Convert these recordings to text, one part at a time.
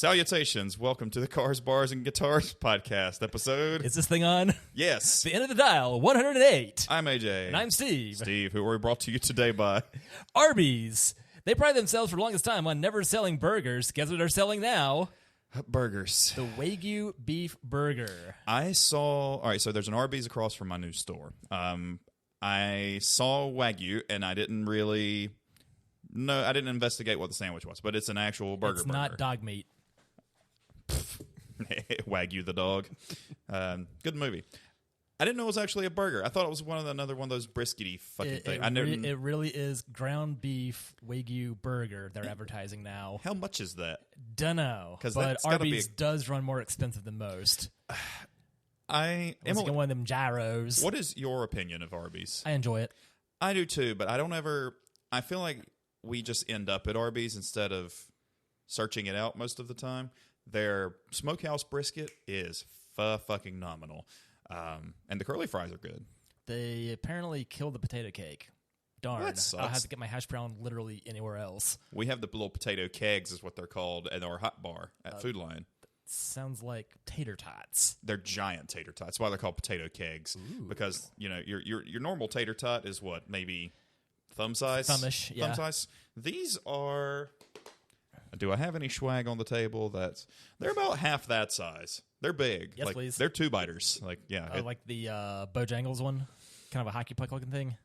Salutations. Welcome to the Cars, Bars, and Guitars podcast episode. Is this thing on? Yes. The end of the dial, 108. I'm AJ. And I'm Steve. Steve, who we're brought to you today by Arby's. They pride themselves for the longest time on never selling burgers. Guess what they're selling now? Burgers. The Wagyu beef burger. All right, so there's an Arby's across from my new store. I saw Wagyu, and I didn't investigate what the sandwich was, but it's an actual burger. It's not dog meat. Wagyu the dog. Good movie. I didn't know it was actually a burger. I thought it was another one of those briskety fucking things. It really is ground beef Wagyu burger they're advertising now. How much is that? Dunno. But Arby's does run more expensive than most. Emily, one of them gyros. What is your opinion of Arby's? I enjoy it. I do too, but I feel like we just end up at Arby's instead of searching it out most of the time. Their smokehouse brisket is fucking nominal. And the curly fries are good. They apparently killed the potato cake. Darn. That sucks. I'll have to get my hash brown literally anywhere else. We have the little potato kegs is what they're called at our hot bar at Food Lion. Sounds like tater tots. They're giant tater tots. That's why they're called potato kegs. Ooh. Because, your normal tater tot is what, maybe thumb size? Thumbish, yeah. Thumb size. These are... Do I have any swag on the table? They're about half that size. They're big. Yes, please. They're 2-biters. Like the Bojangles one? Kind of a hockey puck looking thing?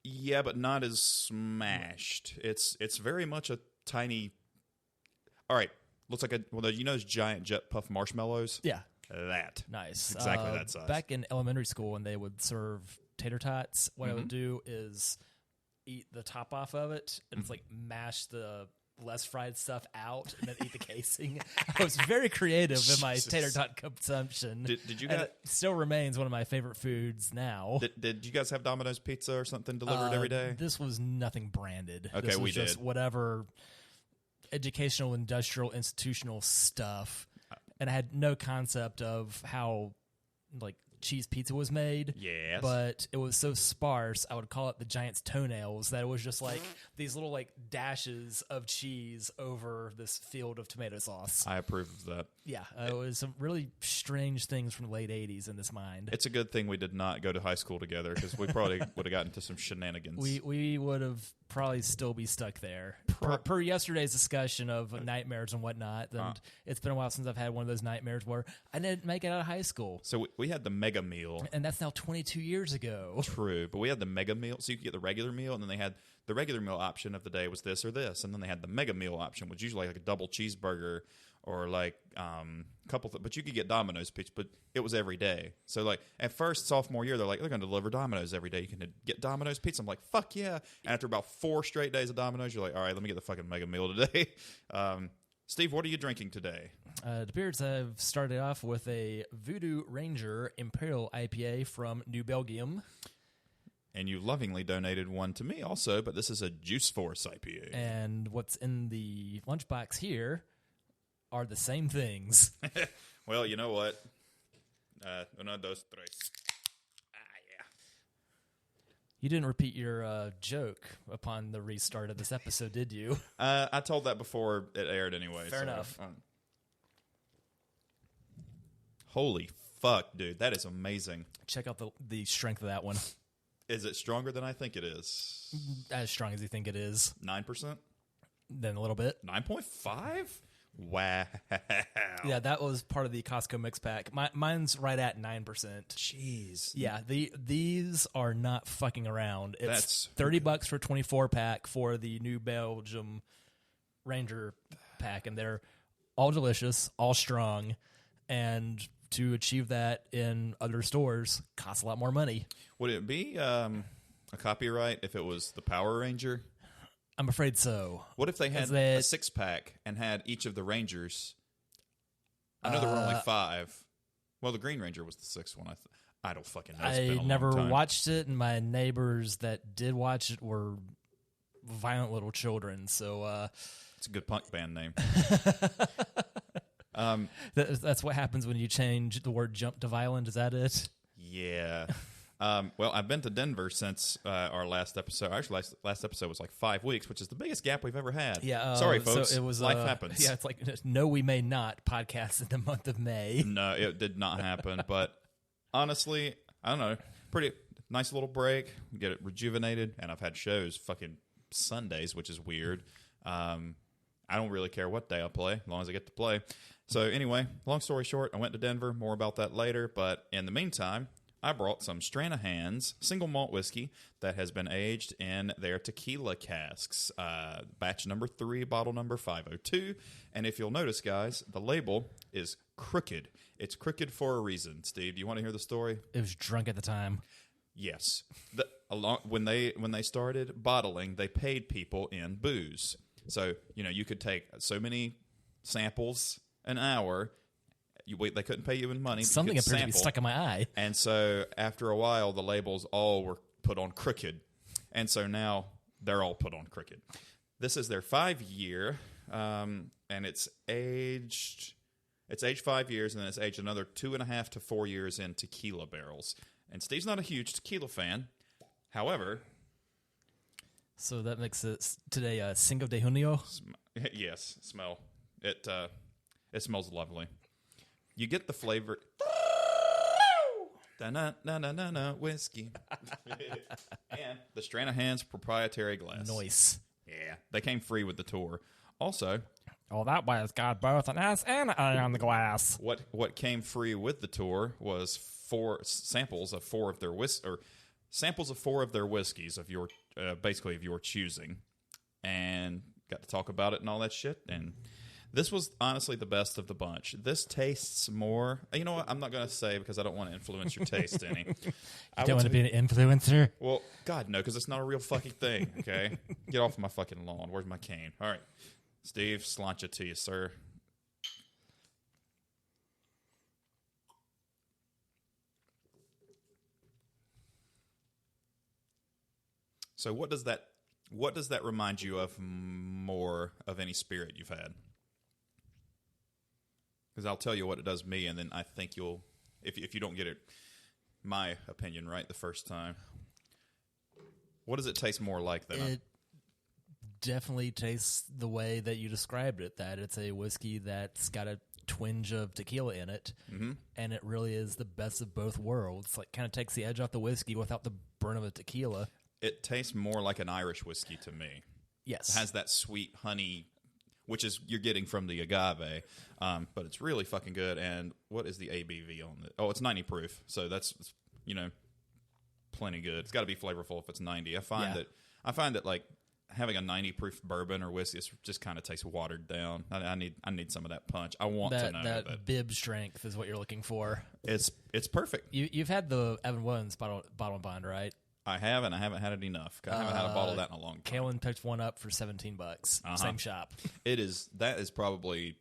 Yeah, but not as smashed. It's very much a tiny... All right. Looks like those giant jet puff marshmallows? Yeah. That. Nice. Exactly that size. Back in elementary school when they would serve tater tots, what I would do is eat the top off of it and it's like mash the less fried stuff out and then eat the casing. I was very creative in my tater tot consumption. Did you guys... It still remains one of my favorite foods now. Did you guys have Domino's pizza or something delivered every day? This was nothing branded. Okay, this was we just did. Whatever educational, industrial, institutional stuff. And I had no concept of how cheese pizza was made. Yes. But it was so sparse, I would call it the Giant's toenails, that it was just like these little dashes of cheese over this field of tomato sauce. I approve of that. Yeah, it was some really strange things from the late 80s in this mind. It's a good thing we did not go to high school together because we probably would have gotten into some shenanigans. We would have probably still be stuck there. Per yesterday's discussion of nightmares and whatnot, and it's been a while since I've had one of those nightmares where I didn't make it out of high school. So we had the mega meal. And that's now 22 years ago. True, but we had the mega meal. So you could get the regular meal, and then they had the regular meal option of the day was this or this, and then they had the mega meal option, which usually like a double cheeseburger or like but you could get Domino's pizza, but it was every day. So at first sophomore year, they're going to deliver Domino's every day. You can get Domino's pizza. I'm like, fuck yeah! And after about 4 straight days of Domino's, you're like, all right, let me get the fucking mega meal today. Steve, what are you drinking today? It appears I've started off with a Voodoo Ranger Imperial IPA from New Belgium. And you lovingly donated one to me also, but this is a Juice Force IPA. And what's in the lunchbox here are the same things. Well, you know what? Uno, dos, tres. Yeah. You didn't repeat your joke upon the restart of this episode, did you? I told that before it aired anyway. Fair enough. Holy fuck, dude. That is amazing. Check out the strength of that one. Is it stronger than I think it is? As strong as you think it is. 9%? Then a little bit. 9.5? Wow. Yeah, that was part of the Costco mix pack. Mine's right at 9%. Jeez. Yeah, these are not fucking around. It's That's $30 for a 24-pack for the New Belgium Ranger pack, and they're all delicious, all strong, and to achieve that in other stores costs a lot more money. Would it be a copyright if it was the Power Ranger? I'm afraid so. What if they had a 6-pack and had each of the Rangers? I know there were only 5. Well, the Green Ranger was the 6th one. I don't fucking know. It's been a long never time. watched it, and my neighbors that did watch it were violent little children. So it's a good punk band name. That's what happens when you change the word jump to violent. Is that it? Yeah. Well, I've been to Denver since our last episode. Actually, last episode was like 5 weeks, which is the biggest gap we've ever had. Yeah. Sorry, folks. So it was life happens. Yeah, it's like no, we may not podcast in the month of May. No, it did not happen. But honestly, I don't know. Pretty nice little break. Get it rejuvenated, and I've had shows fucking Sundays, which is weird. I don't really care what day I play, as long as I get to play. So anyway, long story short, I went to Denver. More about that later. But in the meantime, I brought some Stranahan's single malt whiskey that has been aged in their tequila casks. Batch number 3, bottle number 502. And if you'll notice, guys, the label is crooked. It's crooked for a reason. Steve, do you want to hear the story? It was drunk at the time. Yes. When they started bottling, they paid people in booze. So, you could take so many samples an hour. They couldn't pay you in money. Something appeared to be stuck in my eye. And so after a while, the labels all were put on crooked. And so now they're all put on crooked. This is their 5-year, and it's aged 5 years, and then it's aged another 2.5 to 4 years in tequila barrels. And Steve's not a huge tequila fan. However... So that makes it today Cinco de Junio? Yes, smell. It smells lovely. You get the flavor. Da-na-na-na-na whiskey. And the Stranahan's proprietary glass. Nice. Yeah, they came free with the tour. Also... Oh, that way it's got both an S and an A on the glass. What came free with the tour was 4 samples of 4 of their samples of 4 of their whiskeys of your basically of your choosing, and got to talk about it and all that shit. And this was honestly the best of the bunch. This tastes more. You know what? I'm not going to say because I don't want to influence your taste any. You don't want to be an influencer? Well, God, no, because it's not a real fucking thing, okay? Get off my fucking lawn. Where's my cane? All right. Steve, sláinte to you, sir. So what does that remind you of more of any spirit you've had? Because I'll tell you what it does me, and then I think you'll, if you don't get it, my opinion right the first time. What does it taste more like than? It definitely tastes the way that you described it. That it's a whiskey that's got a twinge of tequila in it, and it really is the best of both worlds. Like, kind of takes the edge off the whiskey without the burn of a tequila. It tastes more like an Irish whiskey to me. Yes. It has that sweet honey, which is you're getting from the agave, but it's really fucking good. And what is the ABV on it? Oh, it's 90 proof, so that's plenty good. It's got to be flavorful if it's 90. I find that like having a 90 proof bourbon or whiskey just kind of tastes watered down. I need some of that punch. I want to know that bib strength is what you're looking for. It's perfect. You've had the Evan Williams bottle and bond, right? I haven't had it enough. I haven't had a bottle of that in a long time. Kalen picked one up for $17. Same shop. That is probably.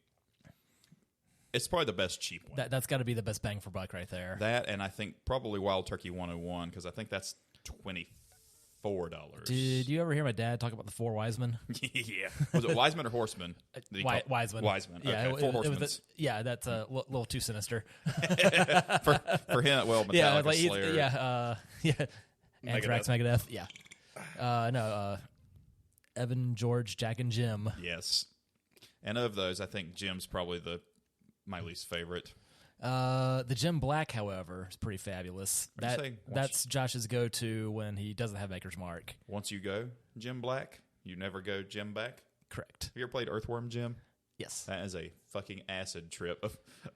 It's probably the best cheap one. That's got to be the best bang for buck right there. That, and I think probably Wild Turkey 101, because I think that's $24. Did you ever hear my dad talk about the 4 wise men? Yeah. Was it Wiseman or Horseman? Wiseman. Wiseman. Yeah, okay. 4 Horsemen. That's a little too sinister. for him, well, Metallica, Slayer. Anthrax, Megadeth. Yeah. Evan, George, Jack, and Jim. Yes. And of those, I think Jim's probably my least favorite. The Jim Black, however, is pretty fabulous. That's Josh's go-to when he doesn't have Maker's Mark. Once you go Jim Black, you never go Jim back? Correct. Have you ever played Earthworm Jim? Yes. That is a fucking acid trip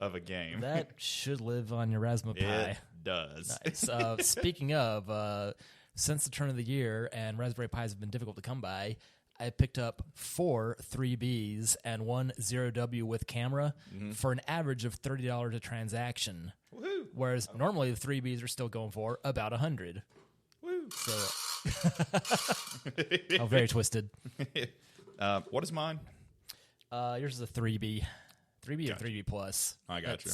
of a game. That should live on your Raspberry Pi. It does. Nice. Speaking of, since the turn of the year and Raspberry Pis have been difficult to come by, I picked up 4 3Bs and 1 0W with camera for an average of $30 a transaction. Woo-hoo. Whereas normally the 3Bs are still going for about $100. Woo. So, very twisted. What is mine? Yours is a 3B. 3B Gotcha. or 3B plus. I got you.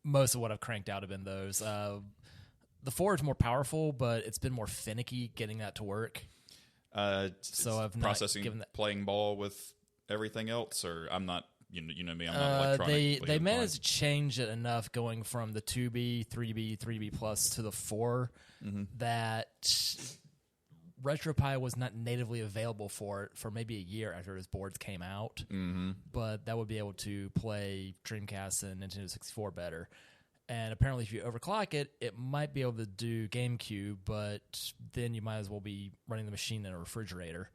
Most of what I've cranked out have been those. The 4 is more powerful, but it's been more finicky getting that to work. So I've not processing given that. playing ball with everything else, or I'm not you know me, I'm not electronic. They managed to change it enough going from the 2B, 3B, 3B plus to the 4 that RetroPie was not natively available for it for maybe a year after his boards came out. But that would be able to play Dreamcast and Nintendo 64 better. And apparently if you overclock it, it might be able to do GameCube, but then you might as well be running the machine in a refrigerator.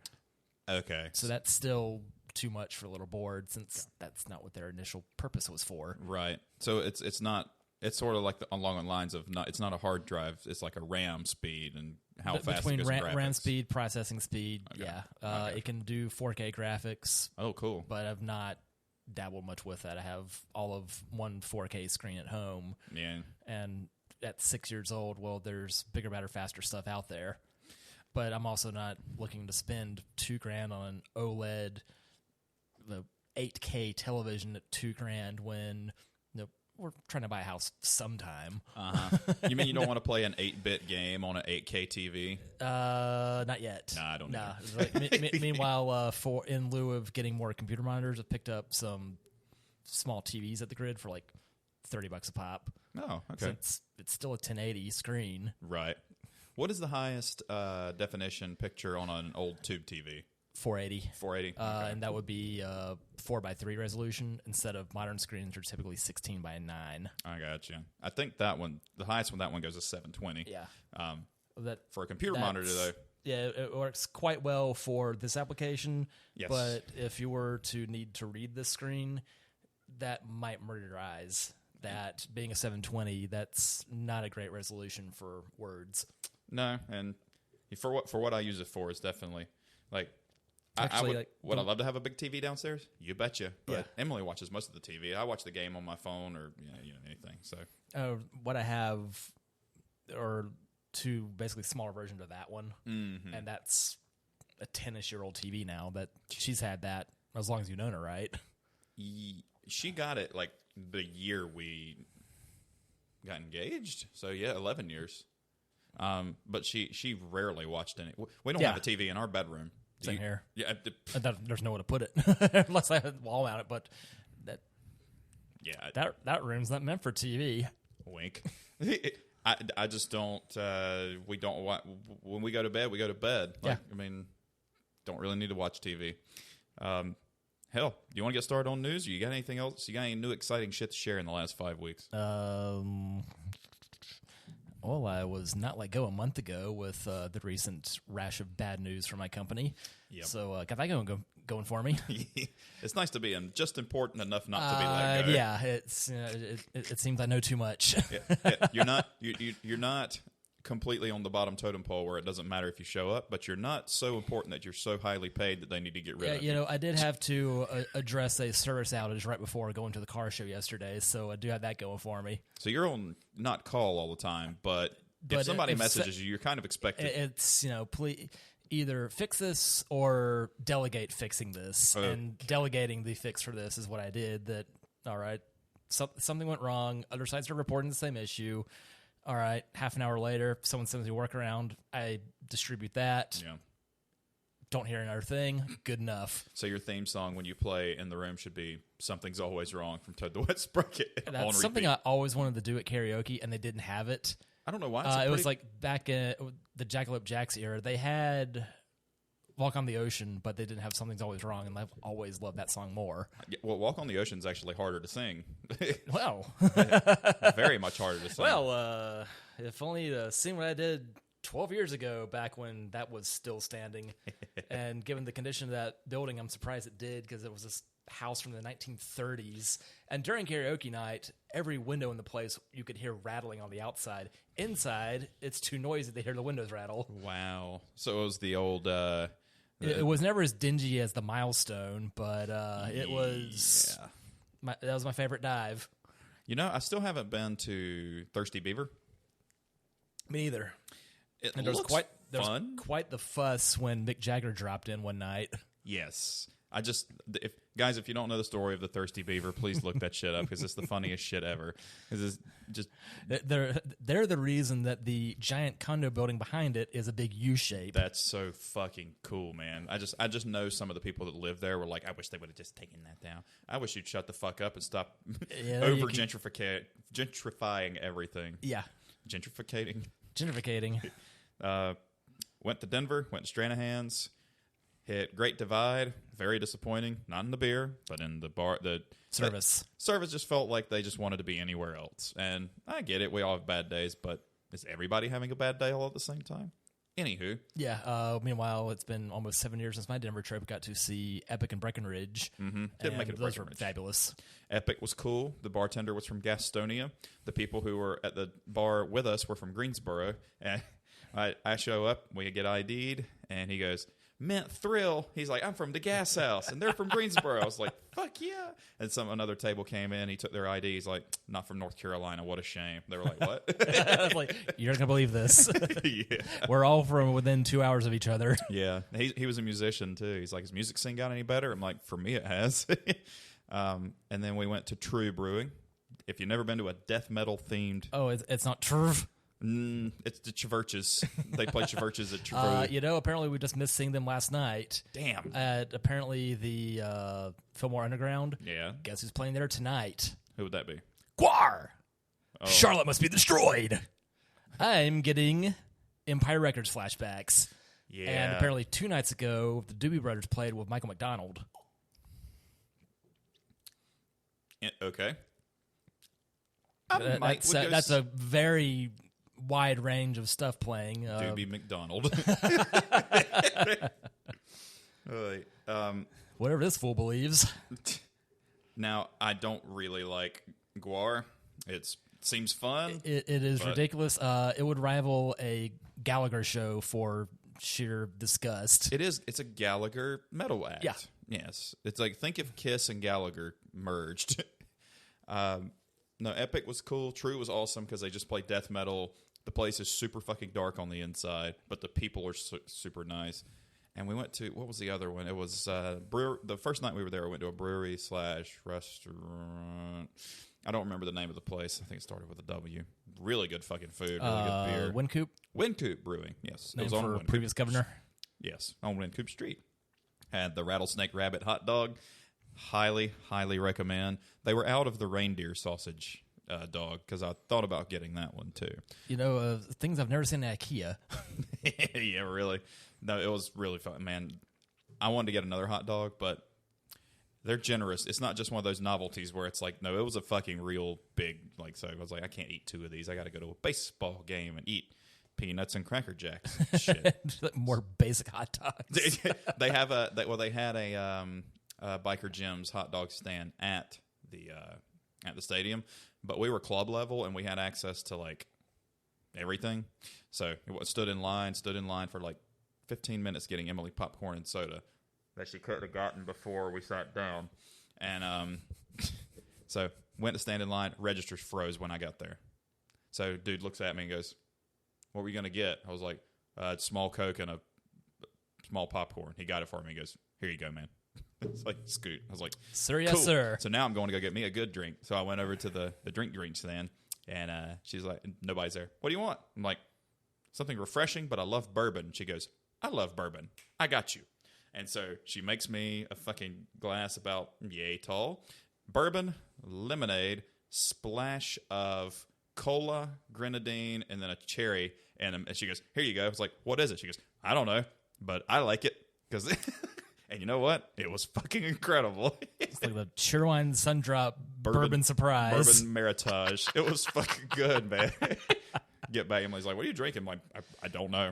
Okay. So that's still too much for a little board since that's not what their initial purpose was for. Right. So it's not. It's sort of like along the lines of it's not a hard drive. It's like a RAM speed and how fast between it goes RAM speed, processing speed. Okay. Yeah, It can do 4K graphics. Oh, cool. But I've not dabbled much with that. I have all of one 4K screen at home. Yeah. And at 6 years old, well, there's bigger, better, faster stuff out there. But I'm also not looking to spend $2,000 on an OLED, the 8K television at $2,000 when we're trying to buy a house sometime. You mean you don't want to play an 8-bit game on an 8K TV? Not yet. Nah, I don't know. Meanwhile, in lieu of getting more computer monitors, I've picked up some small TVs at the grid for like $30 a pop. Oh, okay. So it's still a 1080 screen. Right. What is the highest definition picture on an old tube TV? 480. 480. Okay. And that would be 4:3 resolution instead of modern screens are typically 16:9. I got you. I think that one, the highest one, that one goes to 720. Yeah. For a computer monitor, though. Yeah, it works quite well for this application. Yes. But if you were to need to read this screen, that might murder your eyes. That being a 720, that's not a great resolution for words. No, and for what I use it for is definitely like. Actually, would I love to have a big TV downstairs? You betcha. But yeah. Emily watches most of the TV. I watch the game on my phone or anything. So what I have are two basically smaller versions of that one, and that's a 10-ish-year-old TV now. That she's had that as long as you've known her, right? She got it like the year we got engaged. So yeah, 11 years. But she rarely watched any. We don't have a TV in our bedroom. Same here. Yeah, there's nowhere to put it unless I had a wall mount it. But that room's not meant for TV. Wink. I just don't. We don't want when we go to bed. We go to bed. Like, yeah. I mean, don't really need to watch TV. Hell, do you want to get started on news? You got anything else? You got any new exciting shit to share in the last 5 weeks? Well, I was not let go a month ago with the recent rash of bad news from my company. Yep. So got that going for me. It's nice to be just important enough not to be let go. Yeah, it seems I know too much. You're not completely on the bottom totem pole where it doesn't matter if you show up, but you're not so important that you're so highly paid that they need to get rid of you. I did have to address a service outage right before going to the car show yesterday, so I do have that going for me. So you're on not call all the time, but if somebody messages you, you're kind of expected. It's, please either fix this or delegate fixing this. Okay. And delegating the fix for this is what I did. That, all right, something went wrong. Other sites are reporting the same issue. All right, half an hour later, someone sends me a workaround. I distribute that. Yeah. Don't hear another thing. Good enough. So your theme song when you play in the room should be "Something's Always Wrong" from Toad the Wet Sprocket. That's something I always wanted to do at karaoke, and they didn't have it. I don't know why. It was like back in the Jackalope Jacks era. They had "Walk on the Ocean," but they didn't have "Something's Always Wrong," and I've always loved that song more. Well, "Walk on the Ocean" is actually harder to sing. Well, very much harder to sing. Well, if only seen what I did 12 years ago, back when that was still standing. And given the condition of that building, I'm surprised it did, because it was this house from the 1930s. And during karaoke night, every window in the place you could hear rattling on the outside. Inside, it's too noisy to hear the windows rattle. Wow. So it was the old... It was never as dingy as the Milestone, but it was... Yeah. That was my favorite dive. I still haven't been to Thirsty Beaver. Me either. It looks fun. Quite the fuss when Mick Jagger dropped in one night. Yes. if you don't know the story of the Thirsty Beaver, please look that shit up because it's the funniest shit ever. It's just they're the reason that the giant condo building behind it is a big U shape. That's so fucking cool, man. I just know some of the people that live there were like, I wish they would have just taken that down. I wish you'd shut the fuck up and stop over gentrifying everything. Yeah, gentrificating. Went to Denver, went to Stranahan's, hit Great Divide. Very disappointing. Not in the beer, but in the bar. The service just felt like they just wanted to be anywhere else. And I get it. We all have bad days, but is everybody having a bad day all at the same time? Anywho. Yeah. Meanwhile, it's been almost 7 years since my Denver trip. Got to see Epic and Breckenridge. Mm-hmm. Didn't make it to those were Breckenridge. fabulous. Epic was cool. The bartender was from Gastonia. The people who were at the bar with us were from Greensboro. And I show up, we get ID'd, and he goes, Mint Thrill. He's like, I'm from the Gas House, and they're from Greensboro. I was like, fuck yeah. And another table came in. He took their ID. He's like, not from North Carolina. What a shame. They were like, what? I was like, you're not going to believe this. Yeah. We're all from within 2 hours of each other. Yeah. He was a musician, too. He's like, has music scene got any better? I'm like, for me, it has. And then we went to True Brewing. If you've never been to a death metal themed... Oh, it's not true. It's the Chverches. They play Chverches at True. Apparently we just missed seeing them last night. Damn. At apparently the Fillmore Underground. Yeah. Guess who's playing there tonight? Who would that be? Guar! Oh. Charlotte must be destroyed. I'm getting Empire Records flashbacks. Yeah. And apparently 2 nights ago, the Doobie Brothers played with Michael McDonald. Okay. That's a very wide range of stuff playing. Doobie McDonald. Whatever this fool believes. Now, I don't really like Guar. It seems fun. It is ridiculous. It would rival a Gallagher show for sheer disgust. It is. It's a Gallagher metal act. Yeah. Yes. It's like, think if Kiss and Gallagher merged. No, Epic was cool. True was awesome because they just play death metal. The place is super fucking dark on the inside, but the people are super nice. And we went to, what was the other one? It was the first night we were there, we went to a brewery / restaurant. I don't remember the name of the place. I think it started with a W. Really good fucking food. Really good beer. Wynkoop? Wynkoop Brewing, yes. Name it was for on previous governor? Yes, on Wynkoop Street. Had the Rattlesnake Rabbit hot dog. Highly, highly recommend. They were out of the reindeer sausage dog because I thought about getting that one too. Things I've never seen at IKEA. Yeah, really. No, it was really fun, man. I wanted to get another hot dog, but they're generous. It's not just one of those novelties where it's like, no, it was a fucking real big, like, so I was like, I can't eat 2 of these. I got to go to a baseball game and eat peanuts and Cracker Jacks and shit. More basic hot dogs. They had a Biker Jim's hot dog stand at the stadium, but we were club level and we had access to like everything. So it stood in line for like 15 minutes getting Emily popcorn and soda that she could have gotten before we sat down. And so went to stand in line. Registers froze when I got there. So dude looks at me and goes, "What were you gonna get?" I was like, "Small Coke and a small popcorn." He got it for me. He goes, "Here you go, man." It's like, scoot. I was like, sir, yes, cool. sir. So now I'm going to go get me a good drink. So I went over to the drink stand, and she's like, nobody's there. What do you want? I'm like, something refreshing, but I love bourbon. She goes, I love bourbon. I got you. And so she makes me a fucking glass about yay tall, bourbon, lemonade, splash of cola, grenadine, and then a cherry. And she goes, here you go. I was like, what is it? She goes, I don't know, but I like it because... And you know what? It was fucking incredible. It's like the Sherwine Sundrop bourbon surprise. Bourbon Meritage. It was fucking good, man. Get back. Emily's like, what are you drinking? I'm like, I don't know.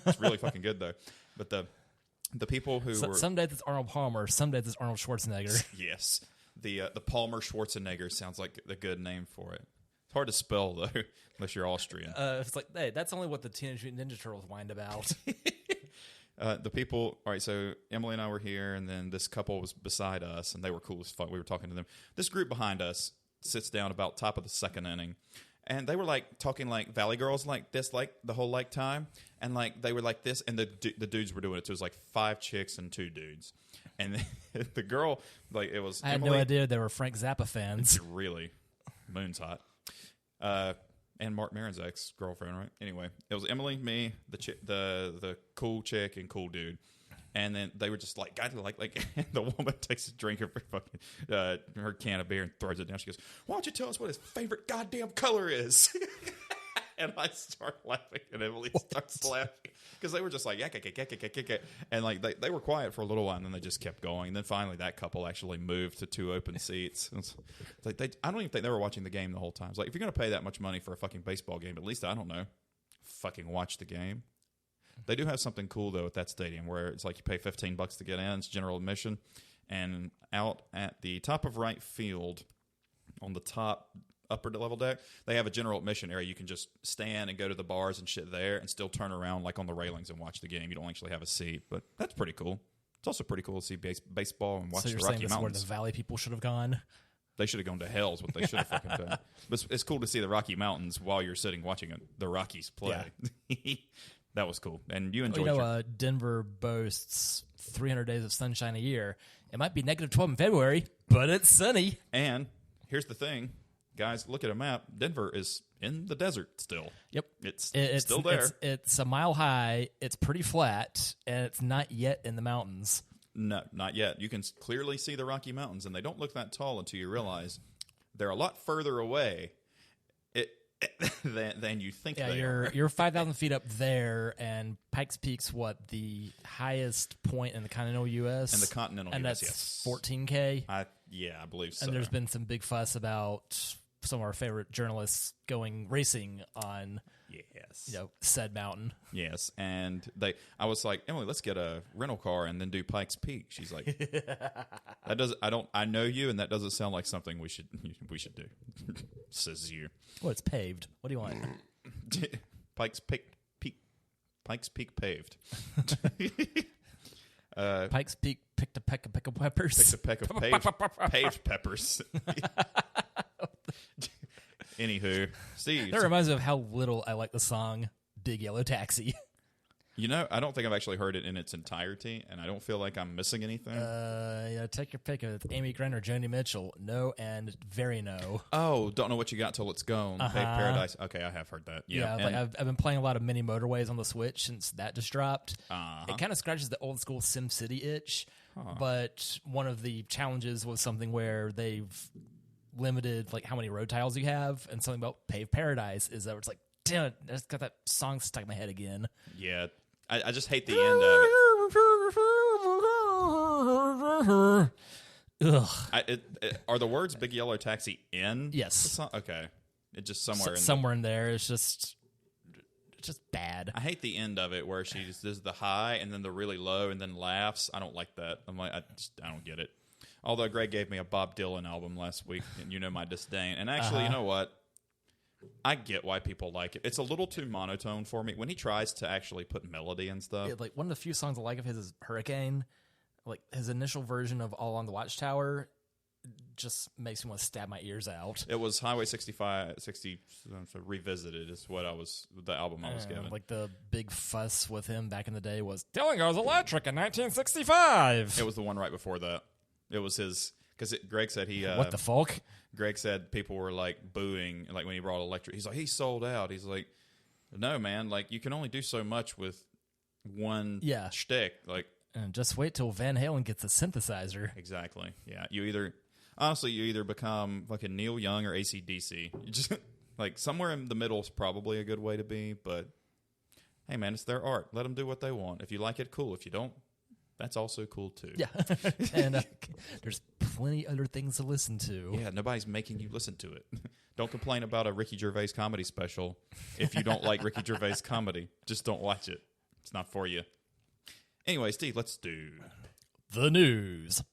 It's really fucking good, though. But the people who were... Some days it's Arnold Palmer. Some days it's Arnold Schwarzenegger. Yes. The Palmer Schwarzenegger sounds like a good name for it. It's hard to spell, though, unless you're Austrian. It's like, hey, that's only what the Teenage Mutant Ninja Turtles whined about. The people, all right, so Emily and I were here, and then this couple was beside us, and they were cool as fuck. We were talking to them. This group behind us sits down about top of the second inning, And they were like talking like Valley Girls like this, like the whole like time. And like they were like this, and the dudes were doing it. So it was like 5 chicks and 2 dudes. And the girl, like it was. I had Emily, no idea they were Frank Zappa fans. Really, Moon's hot. And Mark Maron's ex-girlfriend, right? Anyway, it was Emily, me, the cool chick, and cool dude. And then they were just like, God, like, and the woman takes a drink of her fucking her can of beer and throws it down. She goes, "Why don't you tell us what his favorite goddamn color is?" And I start laughing, and Emily starts laughing because they were just like, yeah, and like they were quiet for a little while, and then they just kept going. And then finally, that couple actually moved to 2 open seats. It's like I don't even think they were watching the game the whole time. It's like, if you're going to pay that much money for a fucking baseball game, at least, I don't know, fucking watch the game. They do have something cool though at that stadium where it's like you pay $15 to get in. It's general admission, and out at the top of right field, on the top upper level deck, they have a general admission area. You can just stand and go to the bars and shit there, and still turn around like on the railings and watch the game. You don't actually have a seat, but that's pretty cool. It's also pretty cool to see baseball and watch the Rocky Mountains. So you're saying Mountains. this is where the Valley people should have gone? They should have gone to hell is what they should have fucking done. But it's cool to see the Rocky Mountains while you're sitting watching the Rockies play. Yeah. That was cool. And you enjoyed Denver boasts 300 days of sunshine a year. It might be -12 in February, but it's sunny. And here's the thing. Guys, look at a map. Denver is in the desert still. Yep. It's still there. It's a mile high. It's pretty flat, and it's not yet in the mountains. No, not yet. You can clearly see the Rocky Mountains, and they don't look that tall until you realize they're a lot further away than you think they are. You're 5,000 feet up there, and Pikes Peak's the highest point in the continental U.S.? In the continental and U.S., that's yes. 14K? I believe so. And there's been some big fuss about some of our favorite journalists going racing on said mountain. Yes, and I was like, Emily, let's get a rental car and then do Pikes Peak. She's like, I know you, and that doesn't sound like something we should do. Says you. Well, it's paved. What do you want? Pikes Peak paved. Pikes Peak picked a peck of peppers. Picked a peck of paved peppers. Anywho, Steve. That reminds me of how little I like the song Big Yellow Taxi. You know, I don't think I've actually heard it in its entirety, and I don't feel like I'm missing anything. Take your pick of Amy Grant or Joni Mitchell. No and very no. Oh, don't know what you got till it's gone. Paved Paradise. Okay, I have heard that. Yeah, I've been playing a lot of Mini Motorways on the Switch since that just dropped. It kind of scratches the old school SimCity itch, but one of the challenges was something where they've limited like how many road tiles you have, and something about Paved Paradise is that it's like, damn it, I just got that song stuck in my head again. Yeah, I just hate the end of it. Ugh. Are the words Big Yellow Taxi in? Yes. Okay. It's just somewhere in there. It's just bad. I hate the end of it where she does the high and then the really low and then laughs. I don't like that. I'm like, I don't get it. Although Greg gave me a Bob Dylan album last week, and you know my disdain. And actually, you know what? I get why people like it. It's a little too monotone for me. When he tries to actually put melody and stuff. Yeah, like one of the few songs I like of his is Hurricane. Like his initial version of All on the Watchtower just makes me want to stab my ears out. It was Highway 60 Revisited is what the album I was given. Like the big fuss with him back in the day was Dylan Goes Electric in 1965. It was the one right before that. It was his, because Greg said what the fuck? Greg said people were like booing, like when he brought Electric. He's like, he sold out. He's like, no, man, like you can only do so much with one shtick. Like, and just wait till Van Halen gets a synthesizer. Exactly. Yeah. You either become fucking Neil Young or AC/DC. You just like somewhere in the middle is probably a good way to be. But hey, man, it's their art. Let them do what they want. If you like it, cool. If you don't, that's also cool too. Yeah, and there's plenty other things to listen to. Yeah, nobody's making you listen to it. Don't complain about a Ricky Gervais comedy special if you don't like Ricky Gervais comedy. Just don't watch it. It's not for you. Anyway, Steve, let's do the news.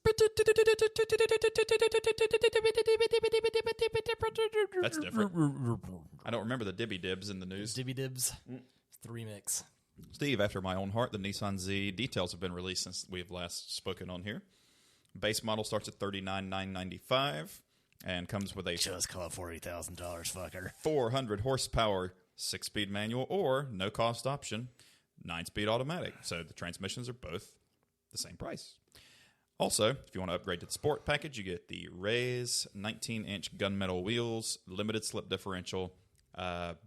That's different. I don't remember the Dibby Dibs in the news. Dibby Dibs. It's the remix. Steve, after my own heart, the Nissan Z details have been released since we've last spoken on here. Base model starts at $39,995. and comes with a Just call it $40,000, fucker. 400 horsepower 6-speed manual or no-cost option 9-speed automatic. So the transmissions are both the same price. Also, if you want to upgrade to the sport package, you get the Rays 19-inch gunmetal wheels, limited slip differential,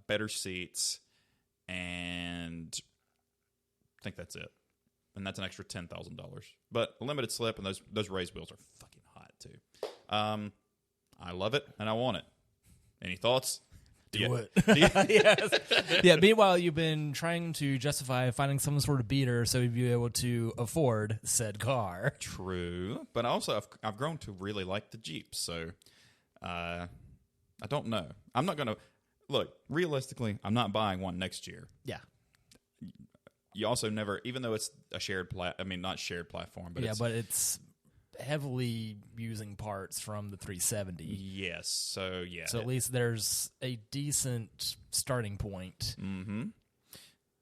better seats, and I think that's it. And that's an extra $10,000. But a limited slip, and those Rays wheels are fucking hot, too. I love it, and I want it. Any thoughts? Do it. Yes. Yeah, meanwhile, you've been trying to justify finding some sort of beater so you'd be able to afford said car. True. But also, I've grown to really like the Jeeps, so I don't know. I'm not going to... Look, realistically, I'm not buying one next year. Yeah. You also never... Even though it's a shared... not shared platform, but but it's heavily using parts from the 370. Yes, so yeah. So at least there's a decent starting point. Mm-hmm.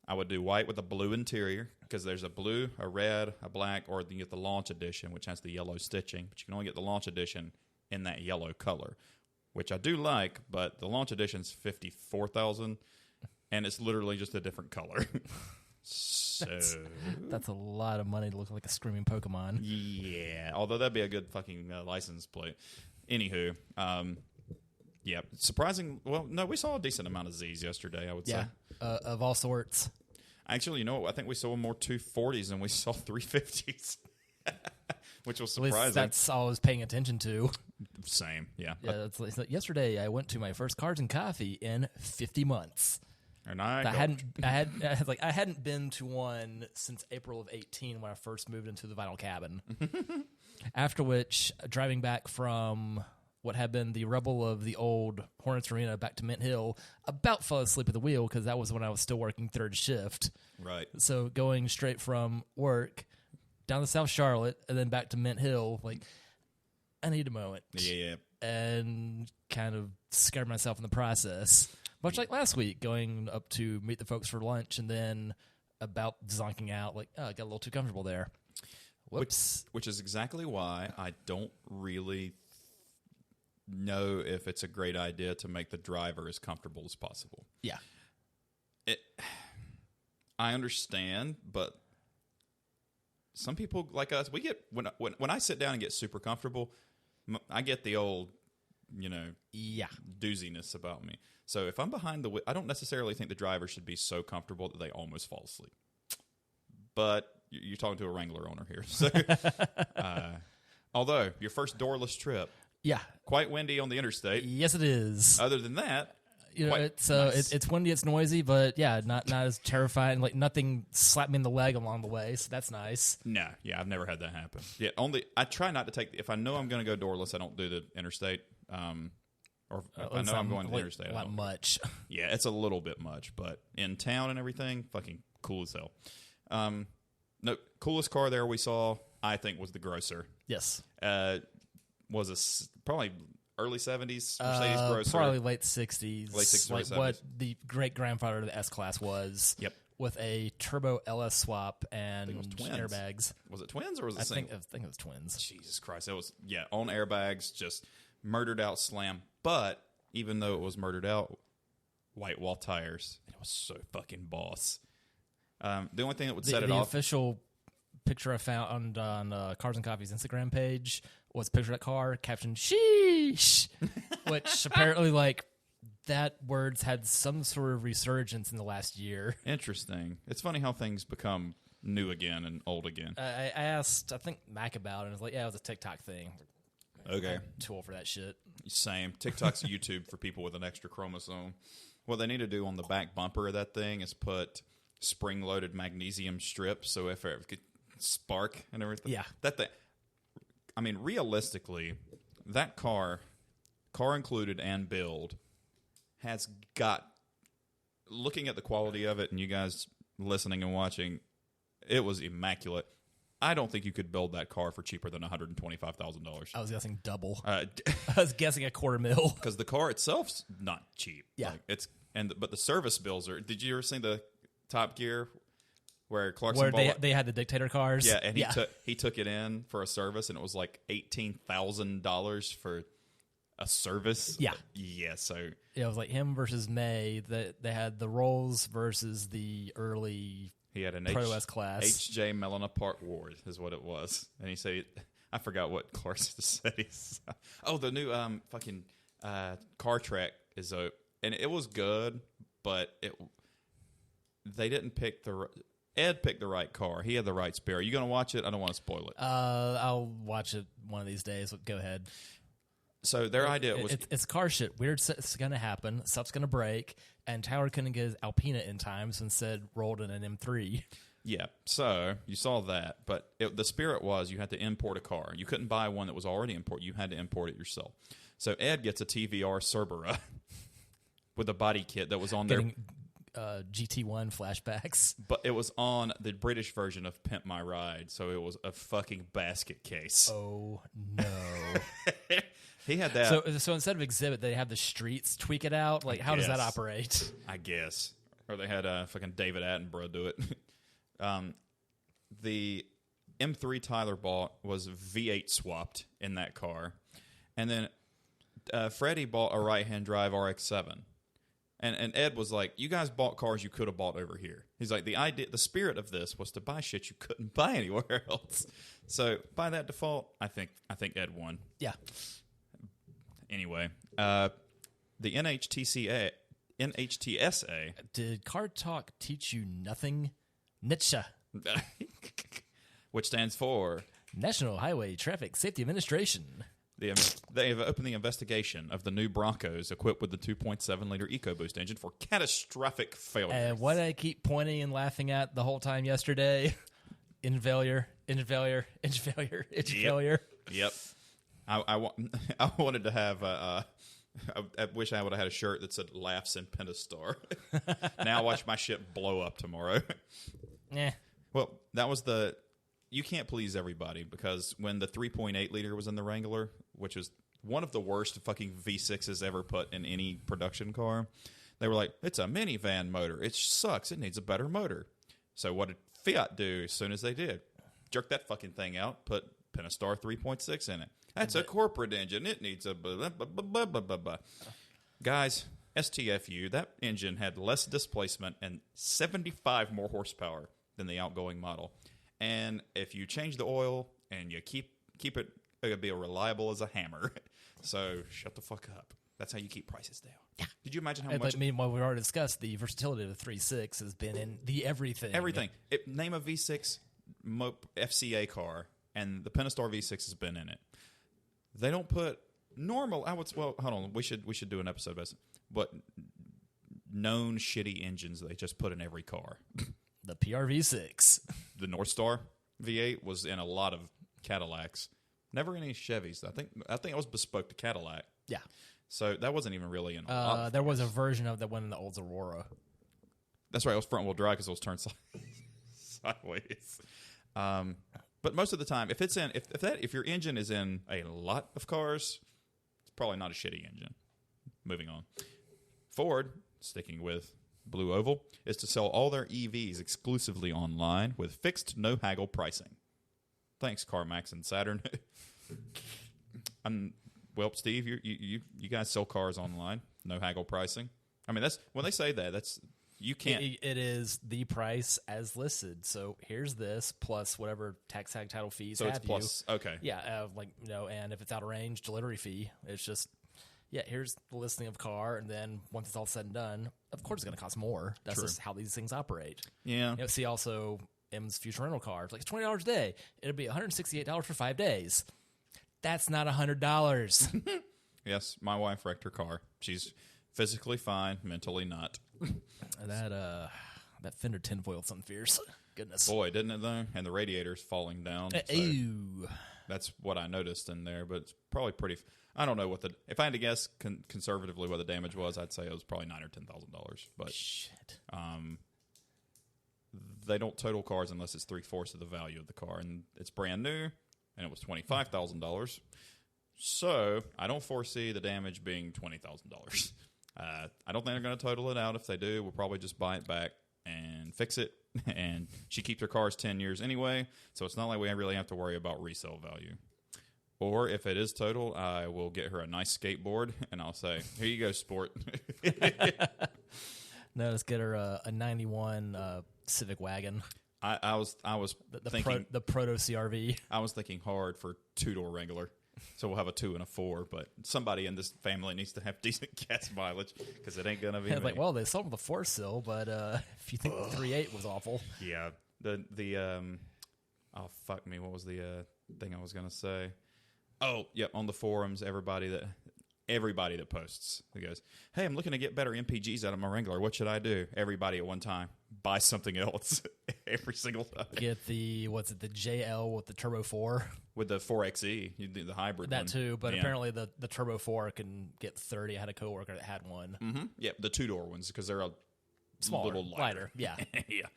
I would do white with a blue interior because there's a blue, a red, a black, or you can get the launch edition, which has the yellow stitching. But you can only get the launch edition in that yellow color, which I do like. But the launch edition's $54,000, and it's literally just a different color. So that's a lot of money to look like a screaming Pokemon. Yeah, although that'd be a good fucking license plate. Anywho, yeah, surprising. Well, no, we saw a decent amount of Z's yesterday, I would say. Of all sorts. Actually, you know what? I think we saw more 240s than we saw 350s, which was At least surprising. that's all I was paying attention to. Same, yeah. It's like yesterday I went to my first Cars and Coffee in 50 months. And I hadn't been to one since April of 2018 when I first moved into the vinyl cabin. After which, driving back from what had been the rubble of the old Hornets Arena back to Mint Hill, about fell asleep at the wheel because that was when I was still working third shift. Right. So going straight from work down to South Charlotte and then back to Mint Hill, like, I need a moment. Yeah. And kind of scared myself in the process. Much like last week, going up to meet the folks for lunch and then about zonking out, like, oh, I got a little too comfortable there. Whoops. Which is exactly why I don't really know if it's a great idea to make the driver as comfortable as possible. Yeah. I understand, but some people like us, we get when I sit down and get super comfortable, I get the old, dooziness about me. So if I'm behind the wheel, I don't necessarily think the driver should be so comfortable that they almost fall asleep. But you're talking to a Wrangler owner here. So, although your first doorless trip, quite windy on the interstate. Yes, it is. Other than that, it's nice. it's windy, it's noisy, but not as terrifying. Like nothing slapped me in the leg along the way, so that's nice. No, I've never had that happen. Yeah, I try not to take. If I know I'm going to go doorless, I don't do the interstate. Or if I know I'm going to the interstate. Not much. Yeah, it's a little bit much, but in town and everything, fucking cool as hell. No, coolest car there we saw, I think, was the Grosser. Yes. Was probably early 70s Mercedes Grosser. Probably late 60s. Late 60s, like 70s. what the great-grandfather of the S-Class was. Yep. With a turbo LS swap and airbags. Was it twins or was it single? I think it was twins. Jesus Christ. It was, on airbags, just murdered out slam. But even though it was murdered out, white wall tires. It was so fucking boss. The only thing that would set it off. The official picture I found on Cars and Coffee's Instagram page was a picture of that car captioned "Sheesh," which apparently that word's had some sort of resurgence in the last year. Interesting. It's funny how things become new again and old again. I asked, I think, Mac about it, and it was like, yeah, it was a TikTok thing. Okay. Too old for that shit. Same. TikTok's YouTube for people with an extra chromosome. What they need to do on the back bumper of that thing is put spring-loaded magnesium strips, so if it could spark and everything. Yeah. That thing. I mean, realistically, that car included and build, has got, looking at the quality of it, and you guys listening and watching, it was immaculate. I don't think you could build that car for cheaper than $125,000. I was guessing double. I was guessing $250,000 because the car itself's not cheap. Yeah, but the service bills are. Did you ever see the Top Gear where Clarkson they had the dictator cars? Yeah, and he took it in for a service, and it was like $18,000 for a service. Yeah. So it was like him versus May. That they had the Rolls versus the early. He had an Pro S class. H.J. Melona Park Ward is what it was, and he said, I forgot what Clarkson said. The new fucking car track is and it was good, but they didn't pick Ed picked the right car. He had the right spare. Are you going to watch it? I don't want to spoil it. I'll watch it one of these days. Go ahead. So their idea was... It's car shit. Weird stuff's going to happen. Stuff's going to break. And Tyler couldn't get his Alpina in time, so instead rolled in an M3. Yeah. So you saw that. But the spirit was you had to import a car. You couldn't buy one that was already imported. You had to import it yourself. So Ed gets a TVR Cerbera with a body kit that was on their... GT1 flashbacks. But it was on the British version of Pimp My Ride, so it was a fucking basket case. Oh, no. He had that. So instead of exhibit, they have the streets tweak it out? Like, how does that operate? I guess. Or they had fucking David Attenborough do it. The M3 Tyler bought was V8 swapped in that car. And then Freddie bought a right-hand drive RX-7. And Ed was like, you guys bought cars you could have bought over here. He's like, the spirit of this was to buy shit you couldn't buy anywhere else. So by that default, I think Ed won. Yeah. Anyway, the NHTSA. Did Car Talk teach you nothing? NHTSA. Which stands for National Highway Traffic Safety Administration. They have opened the investigation of the new Broncos equipped with the 2.7-liter EcoBoost engine for catastrophic failure. And what I keep pointing and laughing at the whole time yesterday, engine failure. Yep. I wanted to have I wish I would have had a shirt that said laughs in Pentastar. Now watch my shit blow up tomorrow. Well, that was you can't please everybody, because when the 3.8 liter was in the Wrangler, which is one of the worst fucking V6s ever put in any production car, they were like, it's a minivan motor. It sucks. It needs a better motor. So what did Fiat do as soon as they did? Jerk that fucking thing out, put Pentastar 3.6 in it. That's a corporate engine. It needs a blah, blah, blah, blah, blah, blah. Guys, STFU, that engine had less displacement and 75 more horsepower than the outgoing model. And if you change the oil and you keep it, it'll be reliable as a hammer. So shut the fuck up. That's how you keep prices down. Yeah. Did you imagine how much? I mean, what we already discussed, the versatility of the 3.6 has been in the everything. Everything. Name a V6 FCA car, and the Pentastar V6 has been in it. They don't put normal. Hold on. We should do an episode about this. But known shitty engines they just put in every car. The PRV6. The North Star V8 was in a lot of Cadillacs. Never any Chevys. I think it was bespoke to Cadillac. Yeah. So that wasn't even really in a lot. There was a version of that one in the old Aurora. That's right. It was front wheel drive because it was turned sideways. But most of the time, if your engine is in a lot of cars, it's probably not a shitty engine. Moving on. Ford, sticking with Blue Oval, is to sell all their EVs exclusively online with fixed, no haggle pricing. Thanks, CarMax and Saturn. Well, Steve, you guys sell cars online, no haggle pricing. I mean, that's when they say that. That's you can't. It is the price as listed. So here's this plus whatever tax tag title fees. So it's plus. Okay. Yeah, and if it's out of range, delivery fee. It's just. Yeah, here's the listing of car, and then once it's all said and done, of course it's going to cost more. That's just how these things operate. Yeah. See also M's future rental car. It's like it's $20 a day. It'll be $168 for 5 days. That's not $100. Yes, my wife wrecked her car. She's physically fine, mentally not. That fender tinfoiled something fierce. Goodness. Boy, didn't it though? And the radiator's falling down. Ew. That's what I noticed in there, but it's probably pretty. I don't know if I had to guess conservatively what the damage was, I'd say it was probably $9,000 or $10,000. But shit. They don't total cars unless it's 3/4 of the value of the car, and it's brand new, and it was $25,000. So I don't foresee the damage being $20,000. I don't think they're going to total it out. If they do, we'll probably just buy it back and fix it. And she keeps her cars 10 years anyway, so it's not like we really have to worry about resale value. Or if it is total, I will get her a nice skateboard, and I'll say, "Here you go, sport." No, let's get her a 91 Civic wagon. I was thinking the proto CRV. I was thinking hard for 2-door Wrangler. So we'll have a 2 and a 4, but somebody in this family needs to have decent gas mileage because it ain't gonna be. Like, well, they sold the 4-sill, but if you think the 3.8 was awful, yeah. Oh fuck me, what was the thing I was gonna say? Oh, yep. On the forums, everybody that posts, who goes, "Hey, I'm looking to get better MPGs out of my Wrangler. What should I do?" Everybody at one time buy something else every single time. Get the JL with the Turbo 4 with the 4xe, you do the hybrid. That one. too, but apparently the Turbo 4 can get 30. I had a coworker that had one. Mm-hmm. Yeah, the 2-door ones because they're a smaller, little lighter. Yeah, yeah.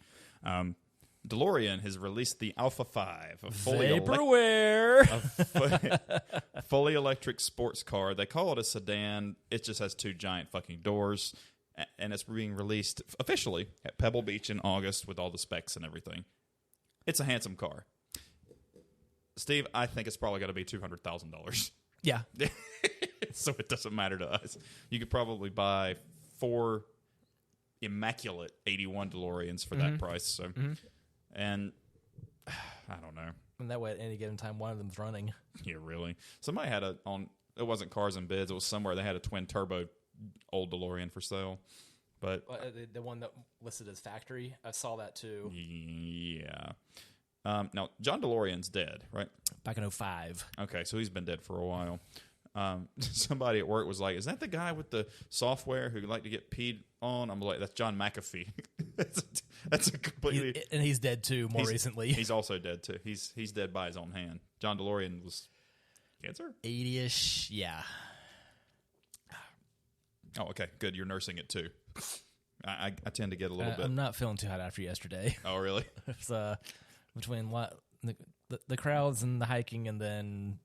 DeLorean has released the Alpha 5, a fully electric sports car. They call it a sedan. It just has 2 giant fucking doors, and it's being released officially at Pebble Beach in August with all the specs and everything. It's a handsome car. Steve, I think it's probably going to be $200,000. Yeah. So it doesn't matter to us. You could probably buy 4 immaculate 81 DeLoreans for that price. So. Mm-hmm. And I don't know. And that way, at any given time, one of them's running. Yeah, really. Somebody had it wasn't Cars and Bids. It was somewhere they had a twin turbo old DeLorean for sale. But the one that listed as factory, I saw that too. Yeah. Now, John DeLorean's dead, right? Back in 2005. Okay, so he's been dead for a while. Somebody at work was like, "Is that the guy with the software who liked to get peed on?" I'm like, "That's John McAfee." that's a completely... And he's dead too, more recently. He's also dead too. He's dead by his own hand. John DeLorean was cancer? 80-ish, yeah. Oh, okay, good. You're nursing it too. I tend to get a little bit... I'm not feeling too hot after yesterday. Oh, really? It's between the crowds and the hiking and then...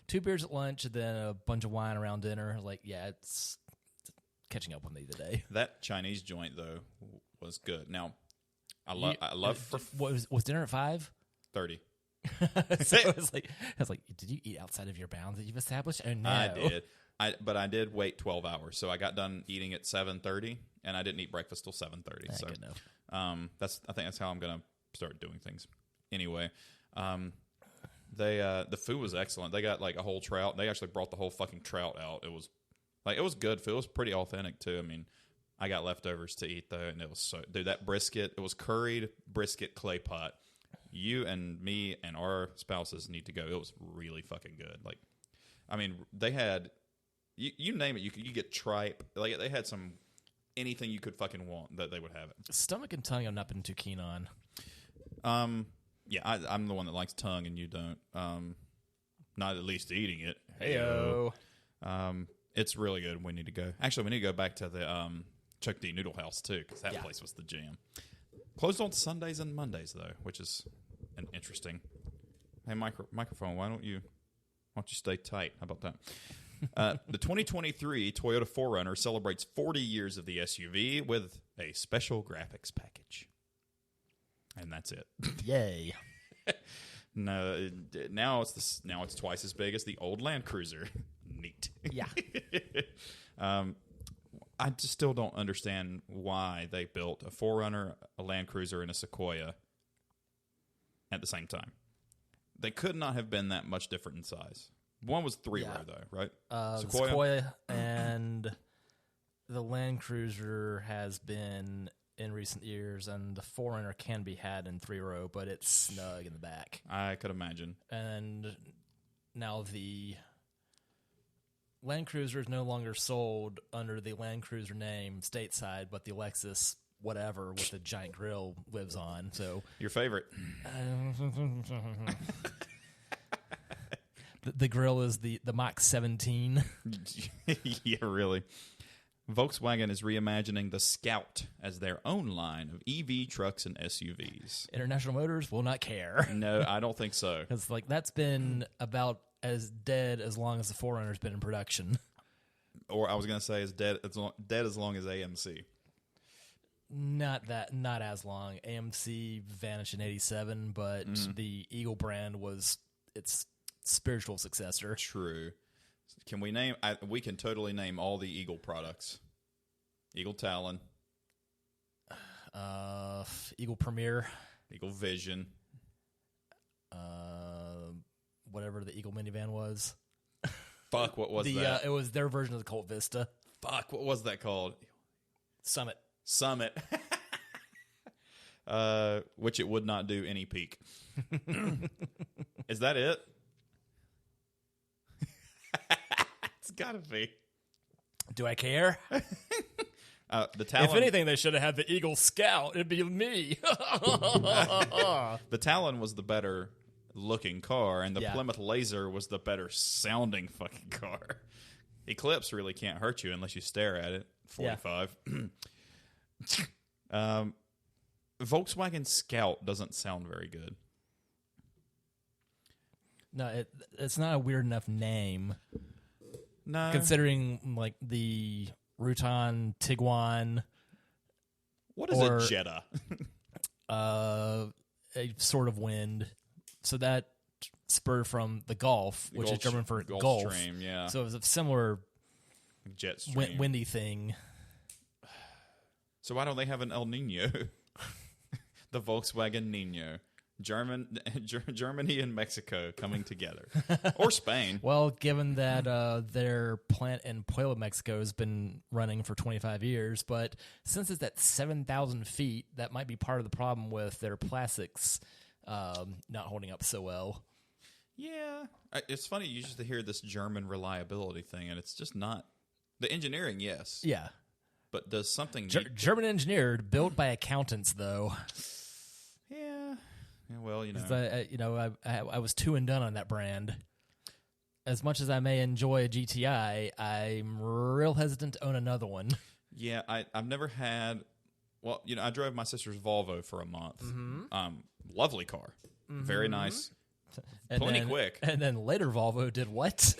2 beers at lunch and then a bunch of wine around dinner. Like, yeah, it's catching up with me today. That Chinese joint though was good. Now, I love. Was dinner at 5:30? So I was like, did you eat outside of your bounds that you've established? Oh no, I did. But I did wait 12 hours, so I got done eating at 7:30, and I didn't eat breakfast till 7:30. So, I think that's how I'm gonna start doing things. Anyway, the food was excellent. They got like a whole trout. They actually brought the whole fucking trout out. It was good food. It was pretty authentic too. I mean, I got leftovers to eat though, and it was that brisket. It was curried brisket clay pot. You and me and our spouses need to go. It was really fucking good. Like, I mean, they had you name it. You get tripe. Like they had anything you could fucking want that they would have it. Stomach and tongue, I've not been too keen on. Yeah, I'm the one that likes tongue, and you don't. Not at least eating it. Heyo. It's really good. We need to go. Actually, we need to go back to the Chuck D. Noodle House too, because that place was the jam. Closed on Sundays and Mondays though, which is an interesting. Hey, microphone, why don't you stay tight? How about that? The 2023 Toyota 4Runner celebrates 40 years of the SUV with a special graphics package. And that's it. Yay! No, now it's twice as big as the old Land Cruiser. Neat. Yeah. I just still don't understand why they built a 4Runner, a Land Cruiser, and a Sequoia at the same time. They could not have been that much different in size. One was 3-row though, right? Sequoia and the Land Cruiser has been in recent years, and the 4Runner can be had in 3-row, but it's snug in the back. I could imagine. And now the Land Cruiser is no longer sold under the Land Cruiser name stateside, but the Lexus whatever with the giant grill lives on. So your favorite. The grill is the Mach 17. Yeah, really. Volkswagen is reimagining the Scout as their own line of EV trucks and SUVs. International Motors will not care. No, I don't think so. Because that's been about as dead as long as the 4Runner's been in production. Or I was going to say as dead as long as AMC. Not as long. AMC vanished in '87, but the Eagle brand was spiritual successor. True. Can we name? We can totally name all the Eagle products. Eagle Talon, Eagle Premier, Eagle Vision, whatever the Eagle minivan was. Fuck, what was that? It was their version of the Colt Vista. Fuck, what was that called? Summit. Which it would not do any peak. Is that it? It's gotta be. Do I care? The Talon. If anything, they should have had the Eagle Scout. It'd be me. The Talon was the better looking car, and the Plymouth Laser was the better sounding fucking car. Eclipse really can't hurt you unless you stare at it. 45. Volkswagen Scout doesn't sound very good. No, it's not a weird enough name. No. Considering, like, the Rutan, Tiguan. What is a Jetta? A sort of wind. So that spurred from the Golf, which is German for Gulf. Stream, yeah. So it was a similar jet stream. windy thing. So why don't they have an El Nino? The Volkswagen Nino. Germany and Mexico coming together. Or Spain. Well, given that their plant in Puebla, Mexico has been running for 25 years, but since it's at 7,000 feet, that might be part of the problem with their plastics not holding up so well. Yeah. It's funny, you used to hear this German reliability thing, and it's just not. The engineering, yes. Yeah. But does something... German engineered, built by accountants, though. Yeah. Yeah, well, you know. I was two and done on that brand. As much as I may enjoy a GTI, I'm real hesitant to own another one. Yeah, I've never had... Well, you know, I drove my sister's Volvo for a month. Mm-hmm. Lovely car. Mm-hmm. Very nice. Plenty quick. And then later Volvo did what?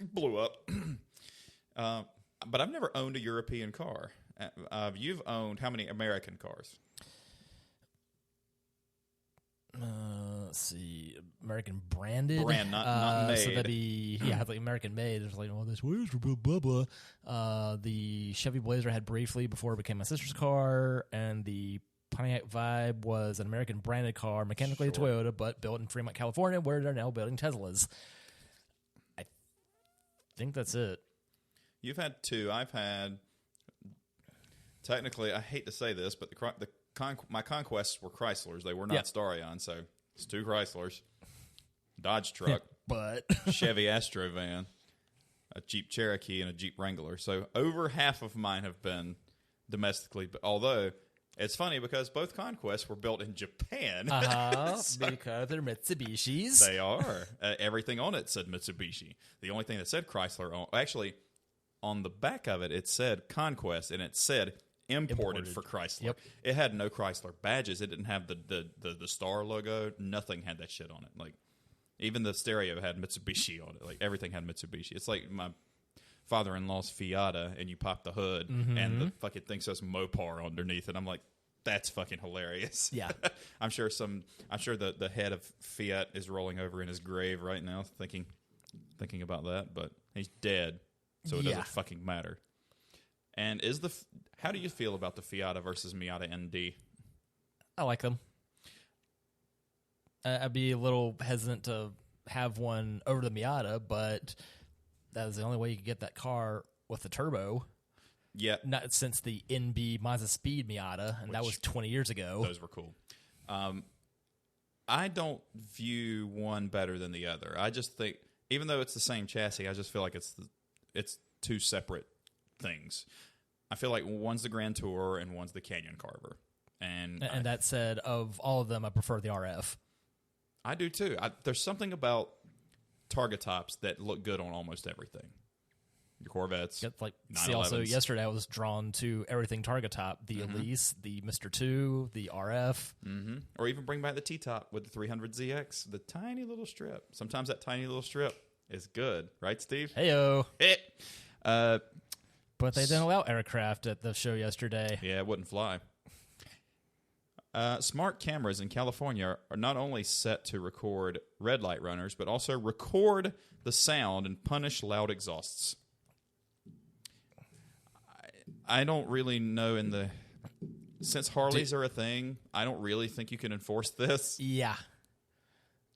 Blew up. But I've never owned a European car. You've owned how many American cars? Let's see, American branded, not made. So that'd be like American made. It's like all this blah blah. The Chevy Blazer I had briefly before it became my sister's car, and the Pontiac Vibe was an American branded car, mechanically a Toyota, but built in Fremont, California, where they're now building Teslas. I think that's it. You've had two. I've had. Technically, I hate to say this, but my conquests were Chryslers. They were not Starion, so it's two Chryslers, Dodge truck, but Chevy Astrovan, a Jeep Cherokee, and a Jeep Wrangler. So over half of mine have been domestically. But although it's funny because both conquests were built in Japan, because they're Mitsubishis. They are. Everything on it said Mitsubishi. The only thing that said Chrysler, actually, on the back of it said Conquest, and it said. Imported for Chrysler. Yep. It had no Chrysler badges. It didn't have the star logo. Nothing had that shit on it. Like even the stereo had Mitsubishi on it. Like everything had Mitsubishi. It's like my father-in-law's Fiat, and you pop the hood, and the fucking thing says Mopar underneath it. I'm like, that's fucking hilarious. Yeah. I'm sure the head of Fiat is rolling over in his grave right now, thinking about that. But he's dead, so it doesn't fucking matter. And how do you feel about the Fiat versus Miata ND? I like them. I'd be a little hesitant to have one over the Miata, but that was the only way you could get that car with the turbo. Yeah. Not since the NB Mazda Speed Miata, and that was 20 years ago. Those were cool. I don't view one better than the other. I just think, even though it's the same chassis, I just feel like it's two separate things. I feel like one's the Grand Tourer and one's the Canyon Carver. And that said, of all of them, I prefer the RF. I do too. There's something about Targa tops that look good on almost everything. Your Corvettes. See, also yesterday I was drawn to everything Targa top. The Elise, the Mr. 2, the RF. Mm-hmm. Or even bring back the T-top with the 300ZX, the tiny little strip. Sometimes that tiny little strip is good. Right, Steve? Heyo. But they didn't allow aircraft at the show yesterday. Yeah, it wouldn't fly. Smart cameras in California are not only set to record red light runners, but also record the sound and punish loud exhausts. I don't really know since Harleys are a thing, I don't really think you can enforce this. Yeah.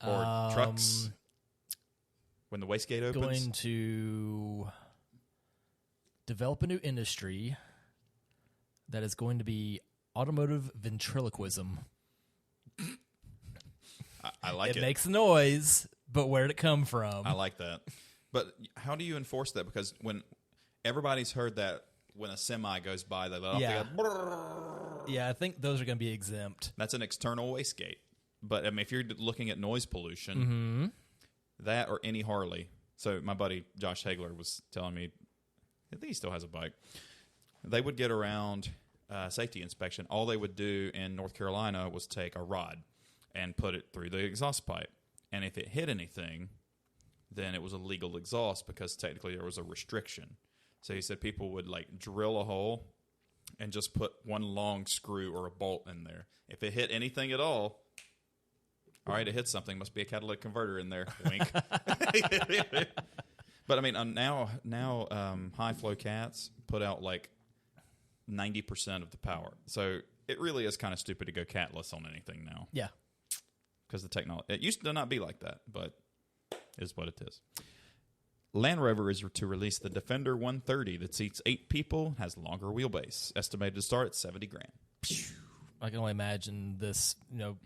Or trucks. When the wastegate opens. Going to develop a new industry that is going to be automotive ventriloquism. I like it. It makes a noise, but where did it come from? I like that. But how do you enforce that? Because when everybody's heard that when a semi goes by, they let off Yeah, I think those are going to be exempt. That's an external wastegate. But I mean, if you're looking at noise pollution, that or any Harley. So my buddy Josh Hagler was telling me, I think he still has a bike. They would get around safety inspection. All they would do in North Carolina was take a rod and put it through the exhaust pipe. And if it hit anything, then it was a legal exhaust because technically there was a restriction. So he said people would like drill a hole and just put one long screw or a bolt in there. If it hit anything at all right, it hit something. Must be a catalytic converter in there. Wink. But I mean, now high flow cats put out like 90% of the power. So it really is kind of stupid to go catless on anything now. Yeah. Because the technology, it used to not be like that, but it is what it is. Land Rover is to release the Defender 130 that seats 8 people, has longer wheelbase, estimated to start at $70,000. I can only imagine this,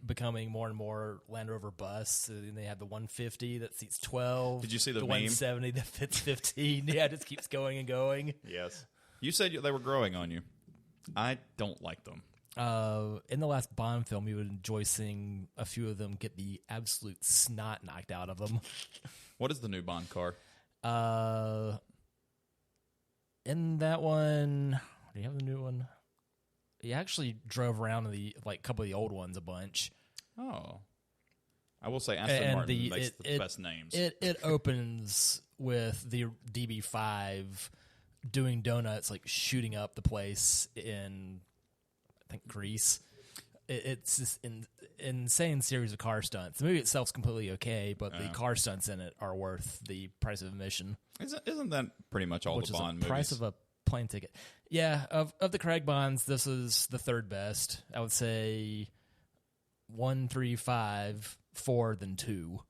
becoming more and more Land Rover bus. And they have the 150 that seats 12. Did you see the meme? 170 that fits 15. Yeah, it just keeps going and going. Yes. You said they were growing on you. I don't like them. In the last Bond film, you would enjoy seeing a few of them get the absolute snot knocked out of them. What is the new Bond car? In that one, do you have the new one? He actually drove around in the couple of the old ones a bunch. Oh, I will say Aston Martin makes the best names. It opens with the DB5 doing donuts, like shooting up the place in, I think, Greece. It's this insane series of car stunts. The movie itself's completely okay, but the car stunts in it are worth the price of admission. Isn't that pretty much all the Bond movies? Price of a plane ticket. Yeah, of the Craig Bonds, this is the third best. I would say 1, 3, 5, 4, then 2.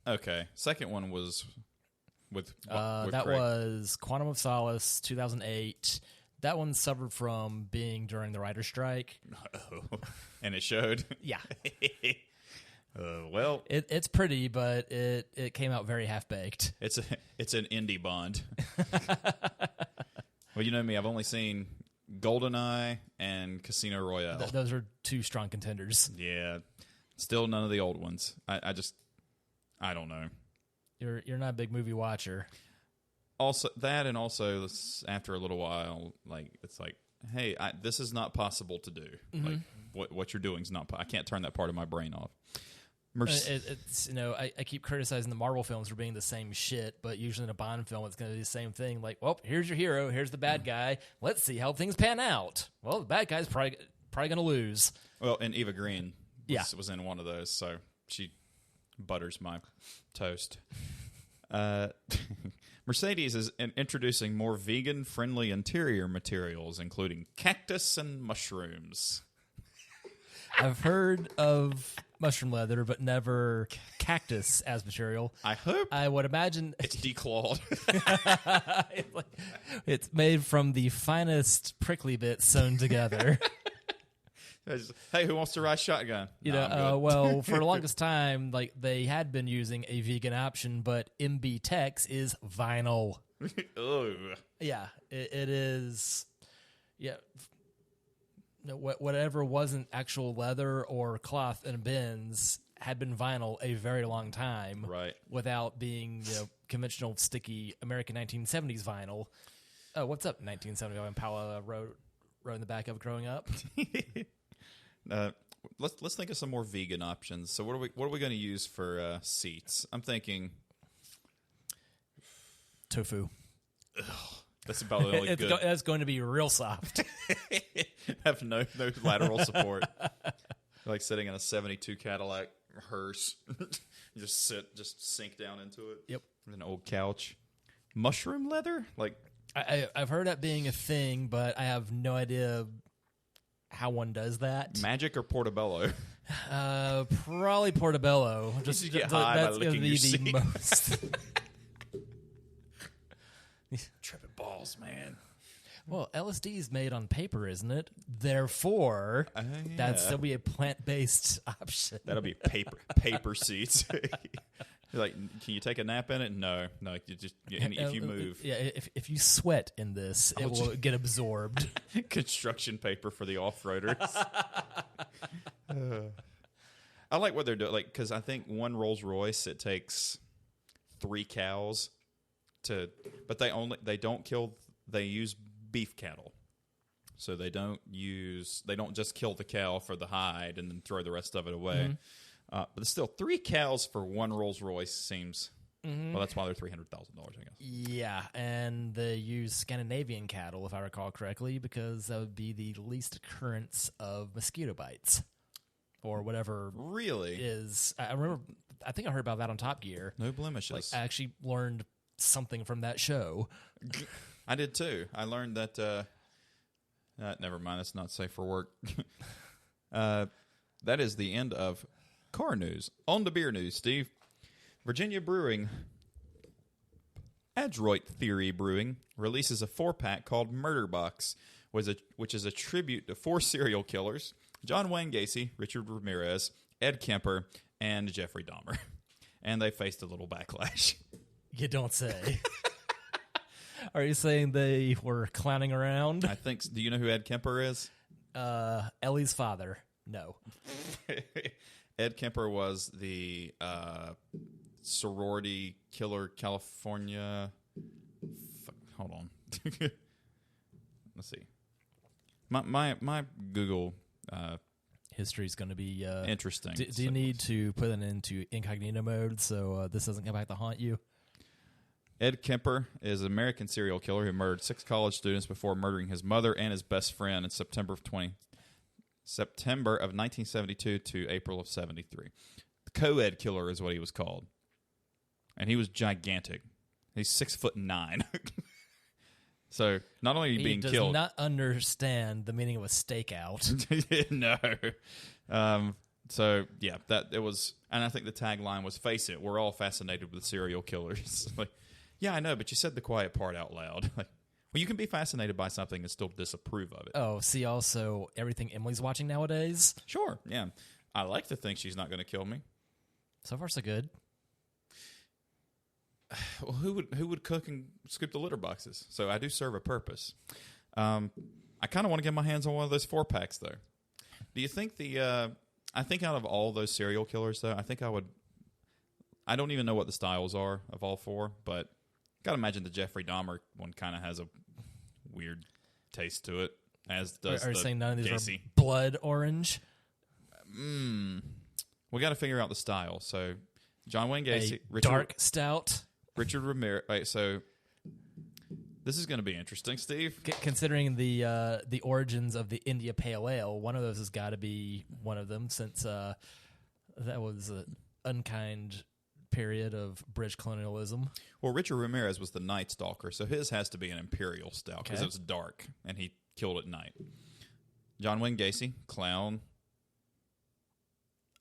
Okay, second one was with that Craig. Was Quantum of Solace, 2008. That one suffered from being during the writer's strike. And it showed? Yeah. Well, it's pretty, but it came out very half-baked. It's an indie Bond. Well, you know me, I've only seen GoldenEye and Casino Royale. Those are 2 strong contenders. Yeah. Still none of the old ones. I don't know. You're not a big movie watcher. Also, that and also after a little while, it's like, hey, this is not possible to do. Mm-hmm. Like what you're doing is not. I can't turn that part of my brain off. It's I keep criticizing the Marvel films for being the same shit, but usually in a Bond film, it's going to be the same thing. Like, well, here's your hero, here's the bad guy. Let's see how things pan out. Well, the bad guy's probably going to lose. Well, and Eva Green was in one of those, so she butters my toast. Mercedes is introducing more vegan-friendly interior materials, including cactus and mushrooms. I've heard of mushroom leather, but never cactus as material. I would imagine it's declawed. It's made from the finest prickly bits sewn together. Hey, who wants to ride shotgun? Well, for the longest time, they had been using a vegan option, but MB Tex is vinyl. Yeah, it is. Yeah. Whatever wasn't actual leather or cloth in bins had been vinyl a very long time, right? Without being conventional sticky American 1970s vinyl. Oh, what's up, 1970? When Paula rode in the back of it growing up. Let's think of some more vegan options. So what are we going to use for seats? I'm thinking tofu. Ugh, that's about the only good. That's going to be real soft. have no lateral support. Like sitting in a 72 Cadillac hearse. You just sink down into it. Yep. With an old couch. Mushroom leather? Like I've heard that being a thing, but I have no idea how one does that. Magic or Portobello? Probably Portobello. Just you get high by licking your seat. Most. Tripping balls, man. Well, LSD is made on paper, isn't it? Therefore, that'd still be a plant-based option. That'll be paper seeds. You're like, can you take a nap in it? No. You just if you move. Yeah, if you sweat in this, it will get absorbed. Construction paper for the off-roaders. I like what they're doing, like because I think one Rolls Royce it takes 3 cows but they don't kill. They use beef cattle, so they don't just kill the cow for the hide and then throw the rest of it away. But still, 3 cows for one Rolls Royce seems. Well, that's why they're $300,000, I guess. Yeah, and they use Scandinavian cattle, if I recall correctly, because that would be the least occurrence of mosquito bites or whatever. Really? Is I remember? I think I heard about that on Top Gear. No blemishes. Like, I actually learned something from that show. I did too. I learned that. Never mind. It's not safe for work. That is the end of car news. On to beer news, Steve. Virginia Brewing, Adroit Theory Brewing, releases a 4-pack called Murder Box, which is a tribute to 4 serial killers: John Wayne Gacy, Richard Ramirez, Ed Kemper, and Jeffrey Dahmer. And they faced a little backlash. You don't say. Are you saying they were clowning around? I think. Do you know who Ed Kemper is? Ellie's father. No. Ed Kemper was the sorority killer California. Hold on. Let's see. My Google history's going to be interesting. Do you need to put it into incognito mode so this doesn't come back to haunt you? Ed Kemper is an American serial killer who murdered 6 college students before murdering his mother and his best friend in September of 1972 to April of 73. The co-ed killer is what he was called. And he was gigantic. He's 6'9". So not only being killed, he does not understand the meaning of a stakeout. No. So yeah, that it was, and I think the tagline was "Face it, we're all fascinated with serial killers." Like, yeah, I know, but you said the quiet part out loud. Like, well, you can be fascinated by something and still disapprove of it. Oh, see, also everything Emily's watching nowadays. Sure, yeah, I like to think she's not going to kill me. So far, so good. Well, who would cook and scoop the litter boxes? So I do serve a purpose. I kind of want to get my hands on one of those 4-packs, though. Do you think I think out of all those serial killers, though, I think I would. I don't even know what the styles are of all 4, but gotta imagine the Jeffrey Dahmer one kind of has a weird taste to it. As does Are you saying none of these Gacy. are blood orange? We got to figure out the style. So John Wayne Gacy, dark stout. Richard Ramirez. Right, so this is going to be interesting, Steve. Considering the origins of the India Pale Ale, one of those has got to be one of them, since that was an unkind period of British colonialism. Well, Richard Ramirez was the Night Stalker, so his has to be an imperial stout because it was dark and he killed at night. John Wayne Gacy, clown.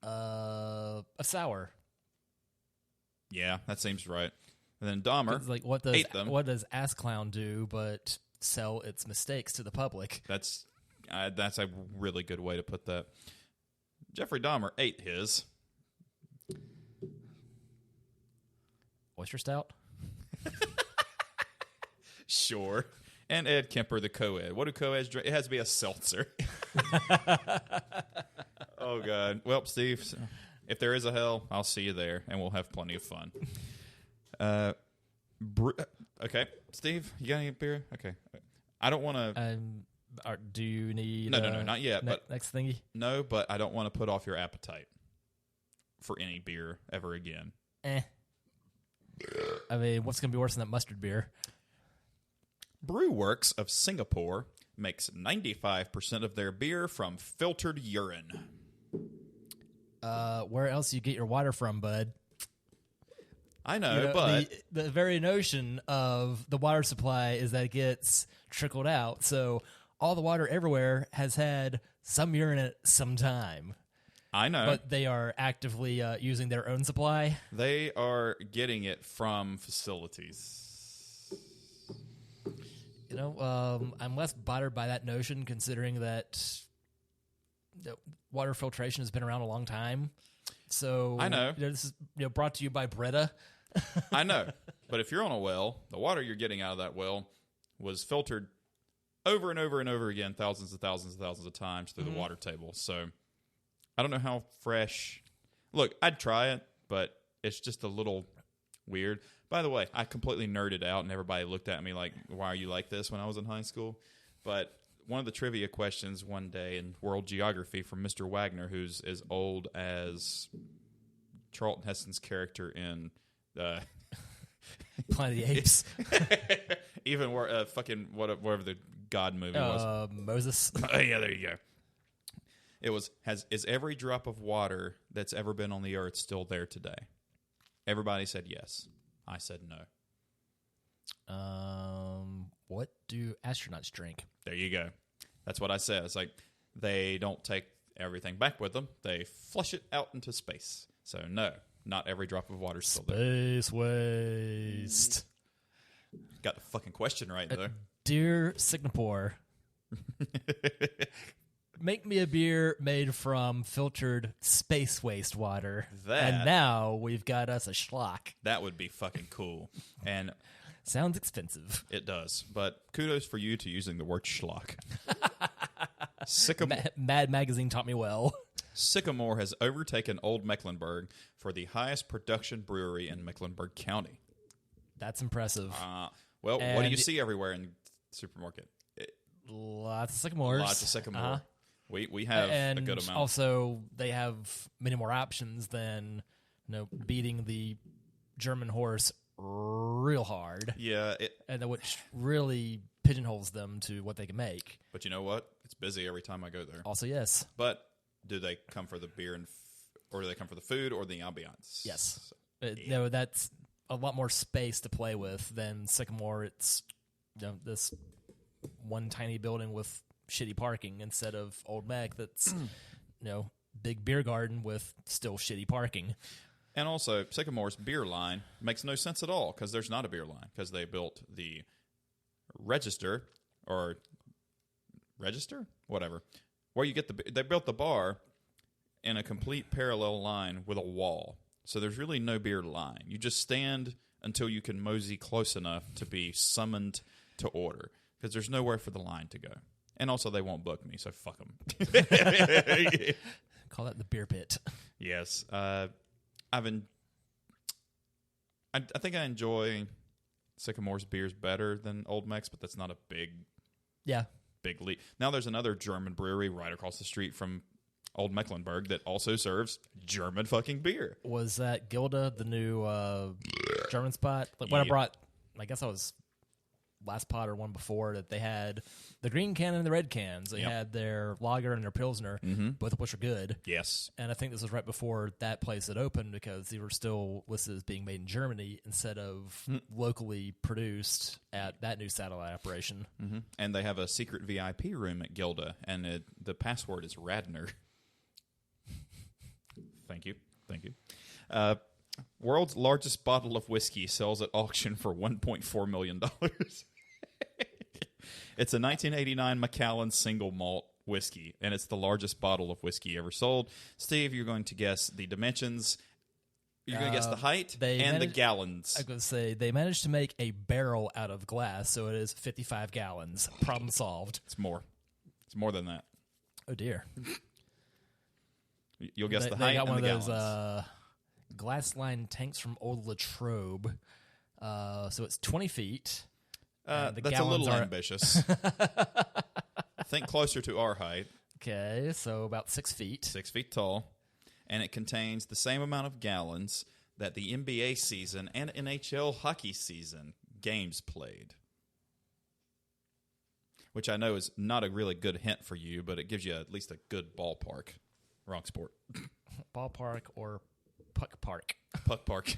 A sour. Yeah, that seems right. And then Dahmer, like what does Ass Clown do but sell its mistakes to the public? That's a really good way to put that. Jeffrey Dahmer ate his. Oyster stout? Sure. And Ed Kemper, the co-ed. What do co-eds drink? It has to be a seltzer. Oh, God. Well, Steve, if there is a hell, I'll see you there, and we'll have plenty of fun. Okay. Steve, you got any beer? Okay. I don't want to... do you need... No, not yet. But next thingy? No, but I don't want to put off your appetite for any beer ever again. I mean, what's going to be worse than that mustard beer? Brewworks of Singapore makes 95% of their beer from filtered urine. Where else do you get your water from, bud? I know, but the very notion of the water supply is that it gets trickled out. So all the water everywhere has had some urine at some time. I know. But they are actively using their own supply. They are getting it from facilities. I'm less bothered by that notion, considering that water filtration has been around a long time. So I know. This is brought to you by Brita. I know. But if you're on a well, the water you're getting out of that well was filtered over and over and over again, thousands and thousands and thousands of times through the water table. So I don't know how fresh. Look, I'd try it, but it's just a little weird. By the way, I completely nerded out, and everybody looked at me like, why are you like this when I was in high school? But one of the trivia questions one day in world geography from Mr. Wagner, who's as old as Charlton Heston's character in Planet of the Apes. Even whatever the God movie was. Moses. Oh, yeah, there you go. It was, is every drop of water that's ever been on the earth still there today? Everybody said yes. I said no. What do astronauts drink? There you go. That's what I said. It's like they don't take everything back with them. They flush it out into space. So no, not every drop of water is still there. Space waste. Got the fucking question right there. Dear Singapore, make me a beer made from filtered space waste water. And now we've got us a schlock. That would be fucking cool. And sounds expensive. It does. But kudos for you to using the word schlock. Mad Magazine taught me well. Sycamore has overtaken Old Mecklenburg for the highest production brewery in Mecklenburg County. That's impressive. What do you see everywhere in the supermarket? Lots of sycamores. Lots of sycamore. We have a good amount. Also, they have many more options than beating the German horse real hard. Yeah. And which really pigeonholes them to what they can make. But you know what? It's busy every time I go there. Also, yes. But do they come for the beer or do they come for the food or the ambiance? Yes. No, that's a lot more space to play with than Sycamore. It's this one tiny building with shitty parking instead of Old Mech that's big beer garden with still shitty parking. And also, Sycamore's beer line makes no sense at all because there's not a beer line because they built the register, whatever, where you get they built the bar in a complete parallel line with a wall. So there's really no beer line. You just stand until you can mosey close enough to be summoned to order because there's nowhere for the line to go. And also, they won't book me, so fuck them. Call that the beer pit. Yes. I think I enjoy Sycamore's beers better than Old Mex, but that's not a big leap. Now there's another German brewery right across the street from Old Mecklenburg that also serves German fucking beer. Was that Gilda, the new German spot? Like when I brought, I guess I was last pod or one before, that they had the green can and the red cans. They had their lager and their pilsner, both of which are good. Yes. And I think this was right before that place had opened because they were still listed as being made in Germany instead of locally produced at that new satellite operation. Mm-hmm. And they have a secret VIP room at Gilda, and the password is Radner. Thank you. World's largest bottle of whiskey sells at auction for $1.4 million. It's a 1989 Macallan single malt whiskey, and it's the largest bottle of whiskey ever sold. Steve, you're going to guess the dimensions. You're going to guess the height and the gallons. I was going to say, they managed to make a barrel out of glass, so it is 55 gallons. Problem solved. It's more. It's more than that. Oh, dear. You'll guess the height and the gallons. They got one of those glass-lined tanks from Old Latrobe. So it's 20 feet. That's a little ambitious. Think closer to our height. Okay, so about 6 feet. 6 feet tall. And it contains the same amount of gallons that the NBA season and NHL hockey season games played. which I know is not a really good hint for you, but it gives you at least a good ballpark. Wrong sport. Ballpark or puck park. Puck park.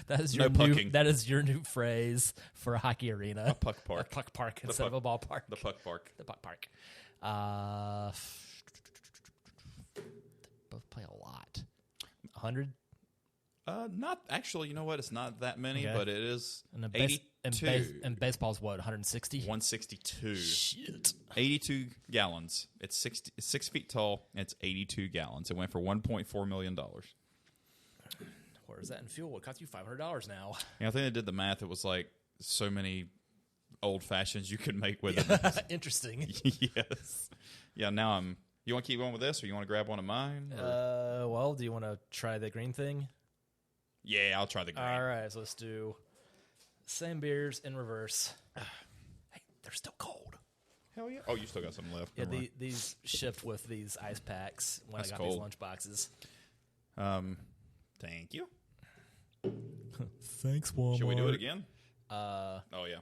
That is No your pucking. that is your new phrase for a hockey arena. A puck park. A puck park instead of a ballpark. The puck park. The puck park. Both play a lot. 100? Not actually. You know what? It's not that many, Okay. but it is And 82. and baseball's what, 160? 162. Shit. 82 gallons. It's 6 feet tall, and it's 82 gallons. It went for $1.4 million. Where is that in fuel? It costs you $500 now. Yeah, I think they did the math. It was like so many old fashions you could make with it. Interesting. Yes. Yeah, now you want to keep going with this, or you want to grab one of mine? Or? Well, do you want to try the green thing? Yeah, I'll try the green. All right, so let's do same beers in reverse. Hey, they're still cold. Hell yeah. Oh, you still got some left. Yeah, Never mind. these shipped with these ice packs when That's I got cold. these lunch boxes. Thank you. Thanks, Walmart. Should we do it again? Oh, yeah.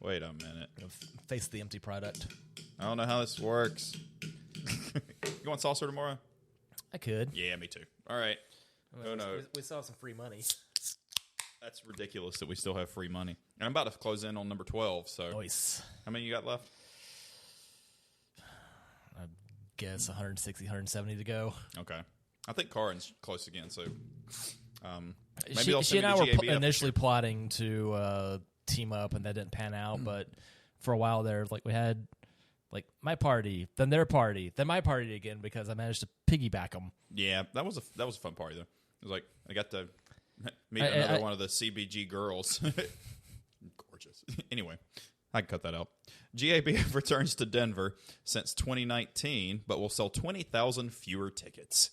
Wait a minute. Face the empty product. I don't know how this works. You want saucer tomorrow? I could. Yeah, me too. All right. Oh, no. We still have some free money. That's ridiculous that we still have free money. And I'm about to close in on number 12, so Nice. how many you got left? I guess 160, 170 to go. Okay. I think Karen's close again, so maybe they'll She send and me I the were GAB initially plotting to team up, and that didn't pan out. But for a while there, like we had like my party, then their party, then my party again because I managed to piggyback them. Yeah, that was a fun party though. It was like I got to meet another one of the CBG girls. Gorgeous. Anyway, I can cut that out. GABF returns to Denver since 2019, but will sell 20,000 fewer tickets.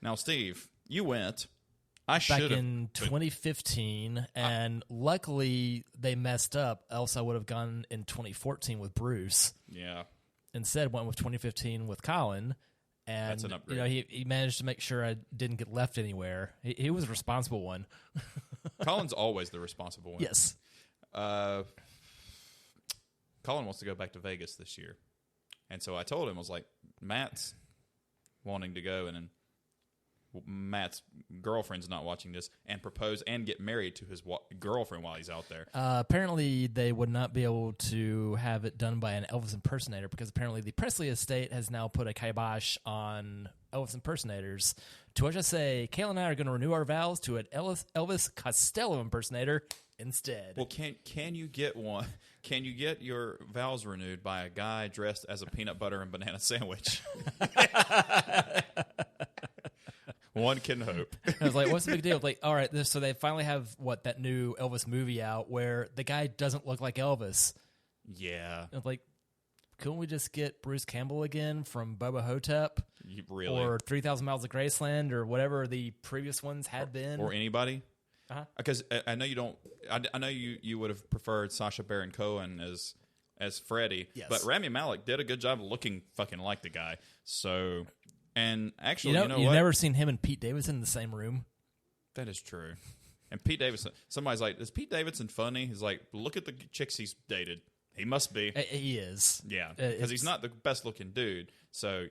Now, Steve, you went. I Back should have. in 2015, and luckily they messed up. Else I would have gone in 2014 with Bruce. Yeah. Instead, went with 2015 with Colin. And That's an upgrade. he managed to make sure I didn't get left anywhere. He was a responsible one. Colin's always the responsible one. Yes. Colin wants to go back to Vegas this year. And so I told him, I was like, Matt's wanting to go, and then Matt's girlfriend's not watching this, and propose and get married to his girlfriend while he's out there. Apparently, they would not be able to have it done by an Elvis impersonator because apparently the Priestley estate has now put a kibosh on Elvis impersonators. To which I say, Kayla and I are going to renew our vows to an Elvis Costello impersonator instead. Well, can you get one? Can you get your vows renewed by a guy dressed as a peanut butter and banana sandwich? One can hope. I was like, what's the big deal? Like, all right, so they finally have, that new Elvis movie out where the guy doesn't look like Elvis. Yeah. And like, couldn't we just get Bruce Campbell again from Bubba Hotep? Really? Or 3,000 Miles of Graceland or whatever the previous ones had been? Or anybody? Uh-huh. Because I know you don't. I know you would have preferred Sacha Baron Cohen as Freddy. Yes. But Rami Malek did a good job of looking fucking like the guy. So, and actually, you know you've what? never seen him and Pete Davidson in the same room. That is true. And Pete Davidson. Somebody's like, "Is Pete Davidson funny?" He's like, "Look at the chicks he's dated. He must be." He is. Yeah, because he's not the best looking dude. So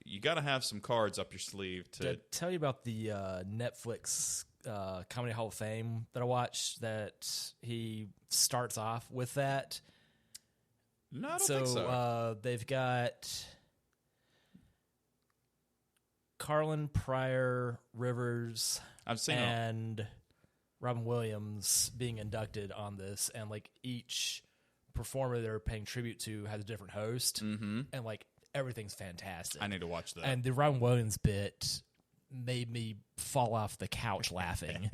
you got to have some cards up your sleeve to. Did I tell you about the Netflix Comedy Hall of Fame that I watched? That he starts off with that. No, I don't think so. They've got Carlin, Pryor, Rivers, I've seen and Robin Williams being inducted on this, and like each performer they're paying tribute to has a different host, and like everything's fantastic. I need to watch that. And the Robin Williams bit made me fall off the couch laughing.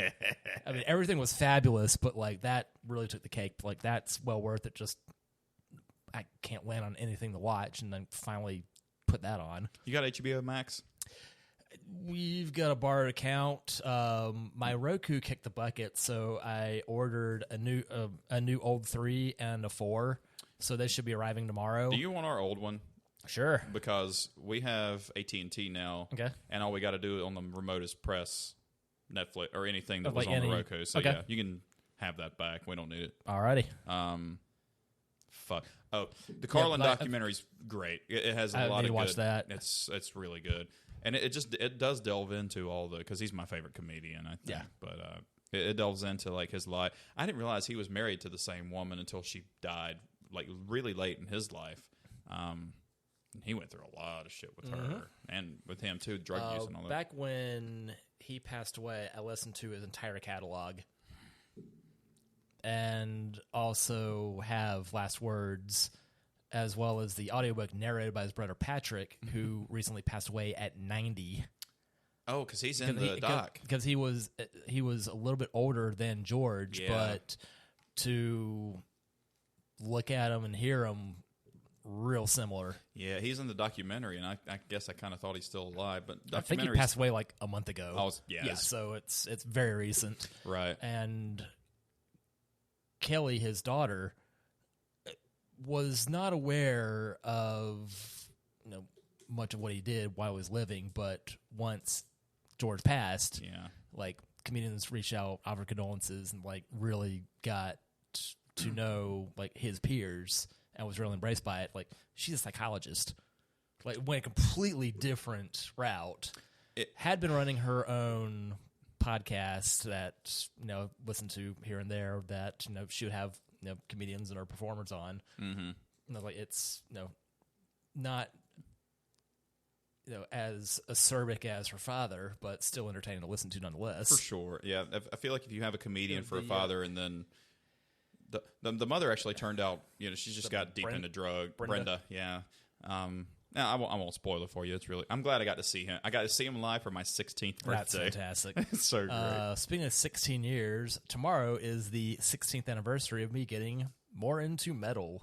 I mean, everything was fabulous, but like that really took the cake. Like that's well worth it. Just I can't land on anything to watch, and then finally put that on. You got HBO Max? We've got a borrowed account. My Roku kicked the bucket, so I ordered a new old 3 and a 4. So they should be arriving tomorrow. Do you want our old one? Sure. Because we have AT&T now. Okay. And all we got to do on the remote is press Netflix or anything that was Like on the any- Roku. So okay. yeah, you can have that back. We don't need it. Alrighty. Fuck. Oh, the Carlin but documentary's great. It has I a lot need of to watch good. that. It's really good, and it does delve into all the because he's my favorite comedian. I think. Yeah. But it delves into like his life. I didn't realize he was married to the same woman until she died, like really late in his life. He went through a lot of shit with her and with him too, drug use and all that. Back when he passed away, I listened to his entire catalog. And also have Last Words, as well as the audiobook narrated by his brother Patrick, who recently passed away at 90. Oh, because he's in the doc. Because he was a little bit older than George, but to look at him and hear him, real similar. Yeah, he's in the documentary, and I guess I kind of thought he's still alive, but I think he passed away like a month ago. So it's very recent, right? And Kelly, his daughter, was not aware of much of what he did while he was living, but once George passed, like comedians reached out, offered condolences, and like really got to know like his peers and was really embraced by it. Like she's a psychologist, like went a completely different route. Had been running her own podcast that listen to here and there that she would have comedians and or performers on. Like it's not as acerbic as her father, but still entertaining to listen to nonetheless. For sure, yeah. I feel like if you have a comedian for a father, and then the mother actually turned out, she's just got deep into drug. Brenda, yeah. No, I won't spoil it for you. It's really. I'm glad I got to see him. I got to see him live for my 16th birthday. That's fantastic. It's so great. Speaking of 16 years, tomorrow is the 16th anniversary of me getting more into metal.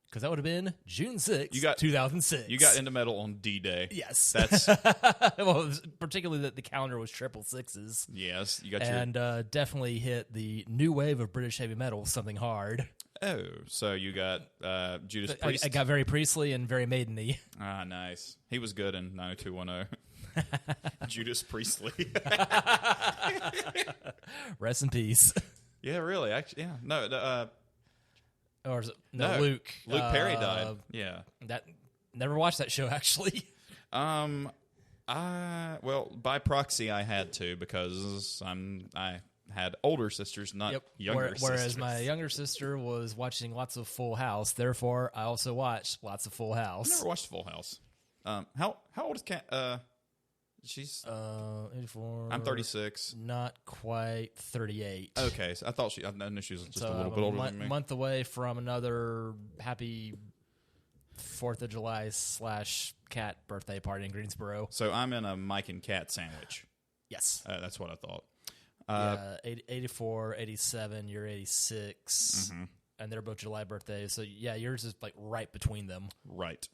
Because that would have been June 6th, 2006. You got into metal on D-Day. Yes. That's well, particularly that the calendar was triple sixes. Yes, you got and definitely hit the new wave of British heavy metal, something hard. Oh, so you got Judas Priest. I got very Priestley and very Maiden-y. Ah, nice. He was good in 90210. Judas Priestley. Rest in peace. Yeah, really. Actually, yeah. No, or is it, no, Luke. Luke Perry died. Yeah. That never watched that show actually. Well, by proxy I had to because I had older sisters, not younger sisters. Whereas my younger sister was watching lots of Full House. Therefore, I also watched lots of Full House. I've never watched Full House. How old is Kat? She's 84. I'm 36. Not quite 38. Okay, so I knew she was just a little bit older than me. Month away from another happy 4th of July / cat birthday party in Greensboro. So I'm in a Mike and Kat sandwich. Yes. That's what I thought. 84, 87, you're 86, and they're both July birthdays. So, yeah, yours is like right between them. Right.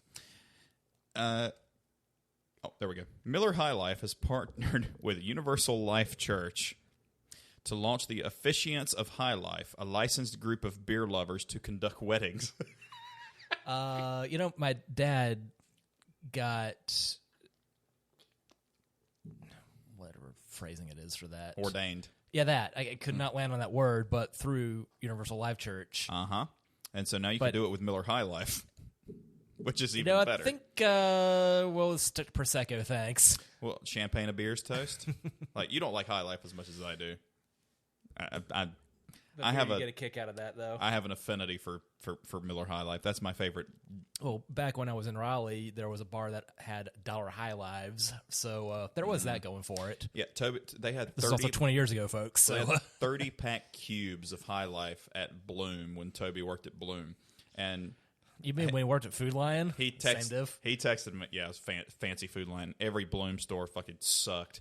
There we go. Miller High Life has partnered with Universal Life Church to launch the Officiants of High Life, a licensed group of beer lovers to conduct weddings. My dad got whatever phrasing it is for that. Ordained. Yeah, that. I could not land on that word, but through Universal Life Church. Uh-huh. And so now you can do it with Miller High Life, which is even better. I think we'll stick to Prosecco, thanks. Well, champagne and beers toast? Like, you don't like High Life as much as I do. I get a kick out of that, though. I have an affinity for Miller High Life. That's my favorite. Well, back when I was in Raleigh, there was a bar that had $1 High Lives, so there was that going for it. Yeah, Toby, they had 30... This is also 20 years ago, folks. So. They had 30-pack cubes of High Life at Bloom when Toby worked at Bloom. And you mean when he worked at Food Lion? He texted me, yeah, it was fancy Food Lion. Every Bloom store fucking sucked.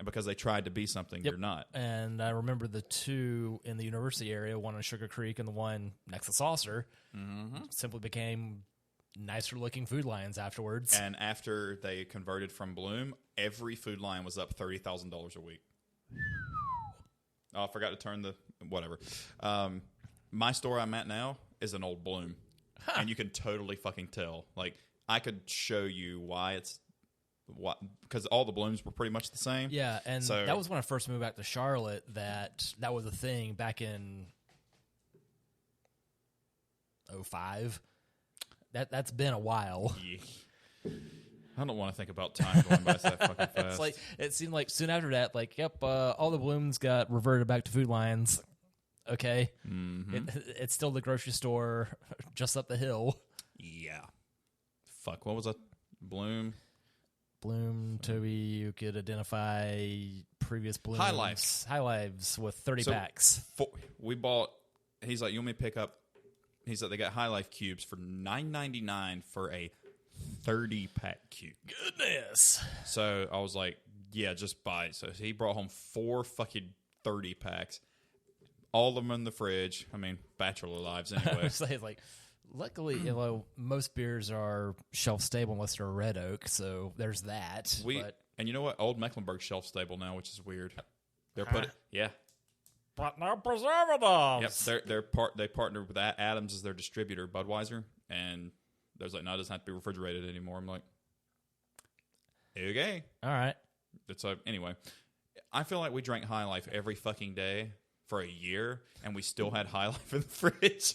Because they tried to be something you're not. And I remember the two in the university area, one on Sugar Creek and the one next to Saucer, simply became nicer-looking Food Lions afterwards. And after they converted from Bloom, every Food Lion was up $30,000 a week. Oh, I forgot to turn the... whatever. My store I'm at now is an old Bloom. Huh. And you can totally fucking tell. Like, I could show you why it's... because all the Blooms were pretty much the same. Yeah, and that was when I first moved back to Charlotte that was a thing back in 05. That's been a while. Yeah. I don't want to think about time going by that fucking fast. It's like it seemed like soon after that, like, yep, all the balloons got reverted back to Food Lions. Okay, it's still the grocery store just up the hill. Yeah. Fuck. What was that? Bloom, Toby. You could identify previous Blooms. High Lives with 30 packs. We bought. He's like, you want me to pick up? He's like, they got High Life cubes for $9.99 for a 30-pack cube. Goodness. So I was like, yeah, just buy it. So he brought home 4 fucking 30 packs. All of them in the fridge. I mean, bachelor lives anyway. Like, luckily, most beers are shelf stable unless they're a red oak, so there's that. And you know what? Old Mecklenburg's shelf stable now, which is weird. Yeah. But no preservatives. Yep, they partnered with Adams as their distributor, Budweiser, and there's like, no, it doesn't have to be refrigerated anymore. I'm like, okay, all right. It's anyway. I feel like we drank High Life every fucking day for a year, and we still had High Life in the fridge.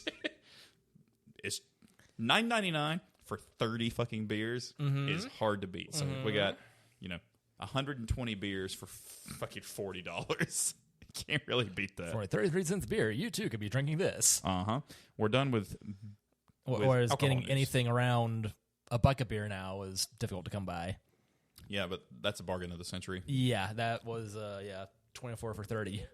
It's $9.99 for 30 fucking beers is hard to beat. So we got 120 beers for fucking $40. Can't really beat that. For a 33 cents beer, you too could be drinking this. We're done with whereas getting anything around a bucket beer now is difficult to come by. Yeah, but that's a bargain of the century. Yeah, that was 24 for 30.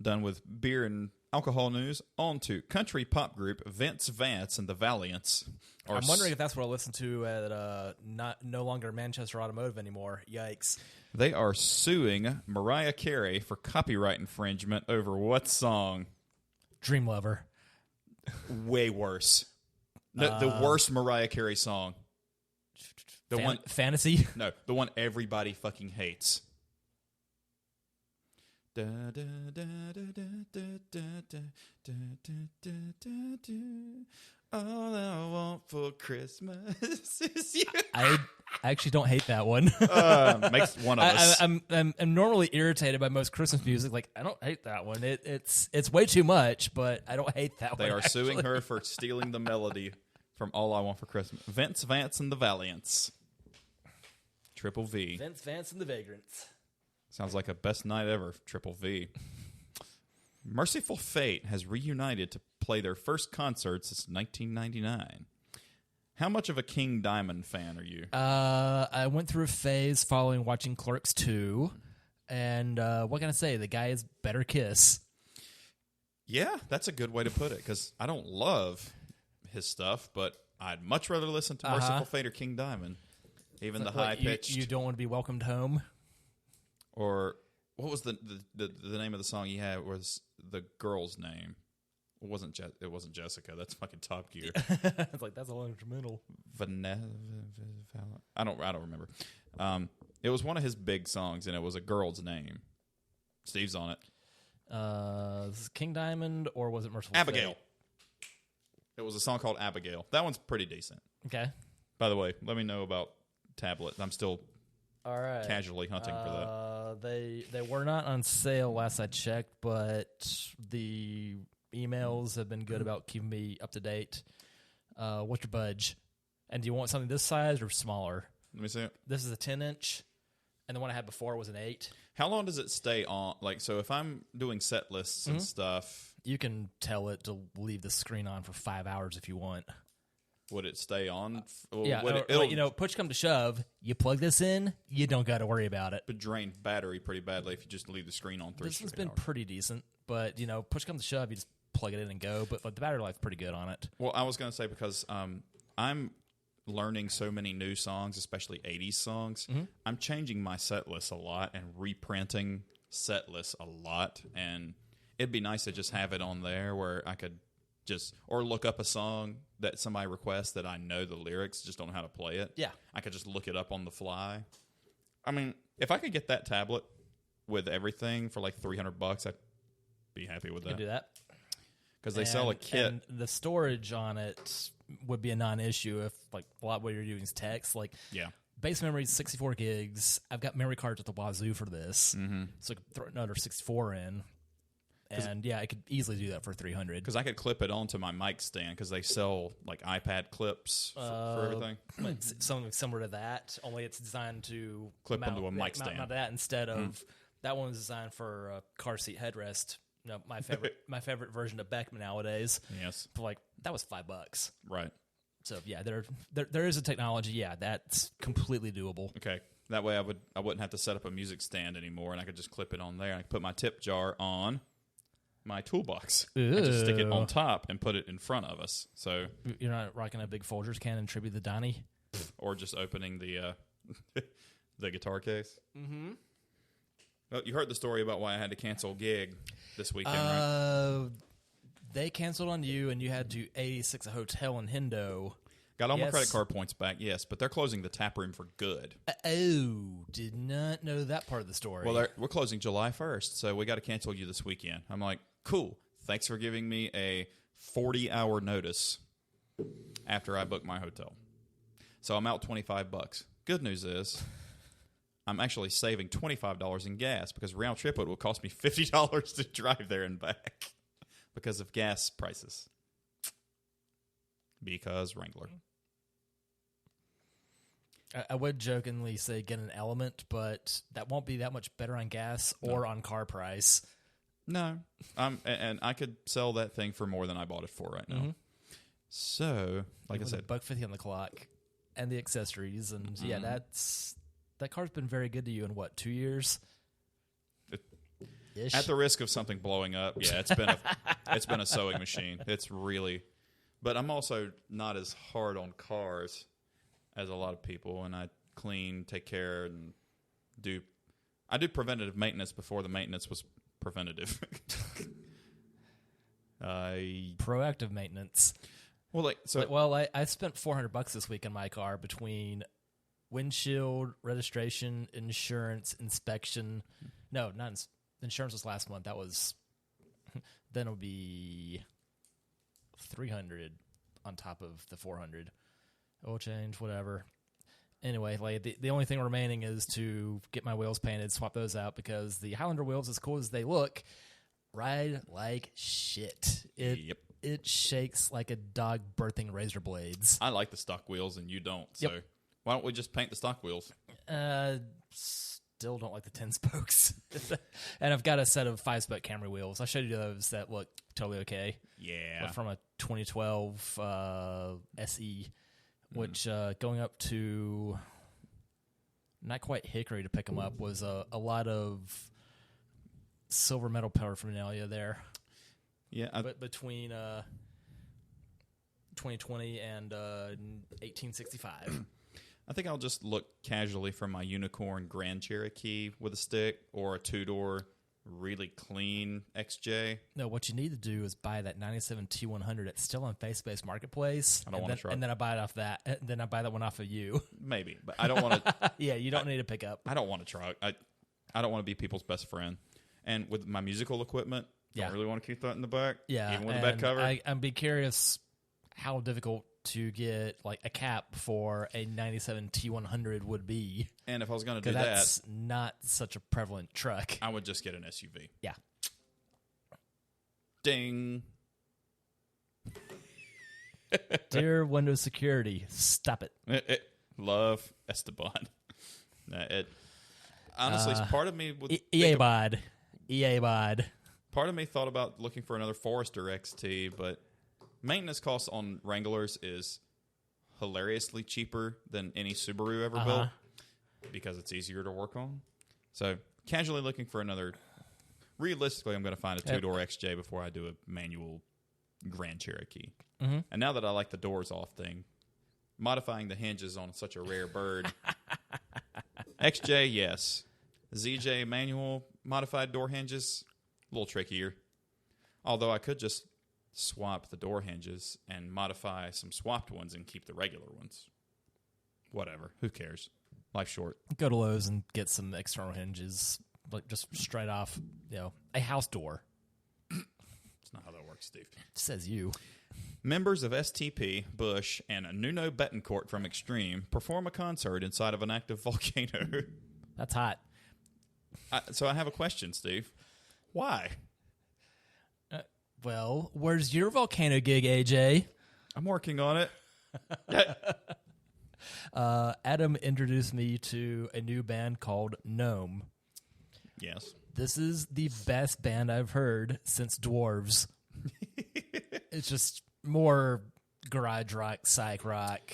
Done with beer and alcohol news. On to country pop group Vince Vance and the Valiants. I'm wondering if that's what I listen to at no longer Manchester Automotive anymore. Yikes. They are suing Mariah Carey for copyright infringement over what song? Dream Lover. Way worse. The worst Mariah Carey song. Fantasy? No, the one everybody fucking hates. All I want for Christmas is you. I actually don't hate that one. Makes one of us. I'm normally irritated by most Christmas music. Like, I don't hate that one. It's way too much, but I don't hate that one. They are suing her for stealing the melody from All I Want for Christmas. Vince Vance and the Valiants. Triple V. Vince Vance and the Vagrants. Sounds like a best night ever, Triple V. Merciful Fate has reunited to play their first concert since 1999. How much of a King Diamond fan are you? I went through a phase following watching Clerks 2, and what can I say? The guy is better Kiss. Yeah, that's a good way to put it, because I don't love his stuff, but I'd much rather listen to Merciful Fate or King Diamond. Even the high-pitched... You don't want to be welcomed home? Or what was the name of the song he had? Was the girl's name? It wasn't Jessica. That's fucking Top Gear. It's like, that's a little instrumental. I don't remember. It was one of his big songs, and it was a girl's name. Steve's on it. This is King Diamond, or was it Merciful Abigail. Fate? It was a song called Abigail. That one's pretty decent. Okay. By the way, let me know about Tablet. I'm still all right. Casually hunting for that. They were not on sale last I checked, but the emails have been good about keeping me up to date. What's your budge? And do you want something this size or smaller? Let me see it. This is a 10-inch, and the one I had before was an 8. How long does it stay on? Like, so if I'm doing set lists and stuff... You can tell it to leave the screen on for 5 hours if you want. Would it stay on? Yeah, push come to shove, you plug this in, you don't got to worry about it. But drain battery pretty badly if you just leave the screen on. This has been pretty decent, but push come to shove, you just plug it in and go. But the battery life's pretty good on it. Well, I was going to say because I'm learning so many new songs, especially 80s songs. I'm changing my set list a lot and reprinting set lists a lot, and it'd be nice to just have it on there where I could or look up a song that somebody requests that I know the lyrics, just don't know how to play it. Yeah. I could just look it up on the fly. I mean, if I could get that tablet with everything for like $300, I'd be happy with that. You can do that. Because they sell a kit. And the storage on it would be a non-issue if like a lot of what you're doing is text. Like, yeah. Base memory is 64 gigs. I've got memory cards at the wazoo for this. So I could throw another 64 in. And I could easily do that for $300. Because I could clip it onto my mic stand because they sell like iPad clips for everything. Something similar to that, only it's designed to Clip onto a mic stand. Mount that instead of that one was designed for a car seat headrest. No, my favorite version of Beckman nowadays. Yes, but like that was $5. Right. So there is a technology. Yeah, that's completely doable. Okay, that way I wouldn't have to set up a music stand anymore, and I could just clip it on there. I could put my tip jar on my toolbox and just stick it on top and put it in front of us. So you're not rocking a big Folgers can and tribute the Donnie, or just opening the the guitar case. Mm-hmm. Well, you heard the story about why I had to cancel a gig this weekend, right? They canceled on you, and you had to 86 a hotel in Hendo. Got all my credit card points back, yes, but they're closing the tap room for good. Did not know that part of the story. Well, we're closing July 1st, so we got to cancel you this weekend. I'm like, cool. Thanks for giving me a 40-hour notice after I booked my hotel. So I'm out $25. Good news is I'm actually saving $25 in gas because round trip it will cost me $50 to drive there and back because of gas prices. Because Wrangler. I would jokingly say get an Element, but that won't be that much better on gas or on car price. No. And I could sell that thing for more than I bought it for right now. Mm-hmm. So, like I said, $150 on the clock and the accessories, and that car's been very good to you in what, 2 years? At the risk of something blowing up, it's been a sewing machine. It's really, but I'm also not as hard on cars as a lot of people, and I clean, take care, and I do preventative maintenance before the maintenance was preventative. Proactive maintenance. Well, I spent $400 this week in my car between windshield, registration, insurance, inspection. No, not insurance was last month. That was then it'll be $300 on top of the $400. Oil change, whatever. Anyway, like the only thing remaining is to get my wheels painted, swap those out because the Highlander wheels, as cool as they look, ride like shit. It shakes like a dog birthing razor blades. I like the stock wheels and you don't. So why don't we just paint the stock wheels? Still don't like the 10 spokes. And I've got a set of 5-spoke Camry wheels. I showed you those that look totally okay. Yeah. But from a 2012 SE, which going up to not quite Hickory to pick them up was a lot of silver metal paraphernalia there. Yeah. But between 2020 and 1865. I think I'll just look casually for my Unicorn Grand Cherokee with a stick or a 2-door really clean XJ. No, what you need to do is buy that 97 T100. It's still on Face-Based Marketplace. I don't want to try. And then I buy it off that. Then I buy that one off of you. Maybe, but I don't want to. Yeah, you don't need to pick up. I don't want to try. I don't want to be people's best friend. And with my musical equipment, I don't really want to keep that in the back. Yeah, even with the back cover. I'd be curious how difficult to get like a cap for a 97 T100 would be. And if I was going to do that's not such a prevalent truck. I would just get an SUV. Yeah. Ding. Dear Windows Security, stop it. Love Esteban. Honestly, part of me would EA bod. Part of me thought about looking for another Forester XT, but maintenance costs on Wranglers is hilariously cheaper than any Subaru ever built because it's easier to work on. So casually looking for another. Realistically, I'm going to find a 2-door XJ before I do a manual Grand Cherokee. Mm-hmm. And now that I like the doors off thing, modifying the hinges on such a rare bird. XJ, yes. ZJ manual modified door hinges, a little trickier. Although I could just swap the door hinges and modify some swapped ones and keep the regular ones. Whatever. Who cares? Life's short. Go to Lowe's and get some external hinges, like just straight off, a house door. That's not how that works, Steve. Says you. Members of STP, Bush, and Nuno Betancourt from Extreme perform a concert inside of an active volcano. That's hot. So I have a question, Steve. Why? Well, where's your volcano gig, AJ? I'm working on it. Adam introduced me to a new band called Gnome. Yes. This is the best band I've heard since Dwarves. It's just more garage rock, psych rock,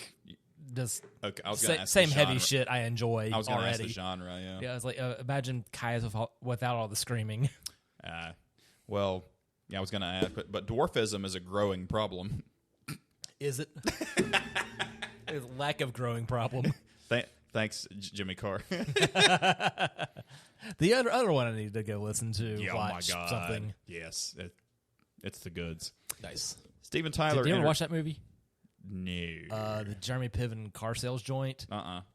just okay, I was gonna ask same the heavy genre. shit I enjoy I was going to ask already. the genre, yeah. Yeah, I was like, imagine Kai's without all the screaming. Well, yeah, I was going to ask, but dwarfism is a growing problem. Is it? There's a lack of growing problem. Thanks, Jimmy Carr. The other one I need to go listen to. Yeah, watch oh my God. something. Yes, it's the goods. Nice. Steven Tyler. Did you ever watch that movie? No. The Jeremy Piven car sales joint.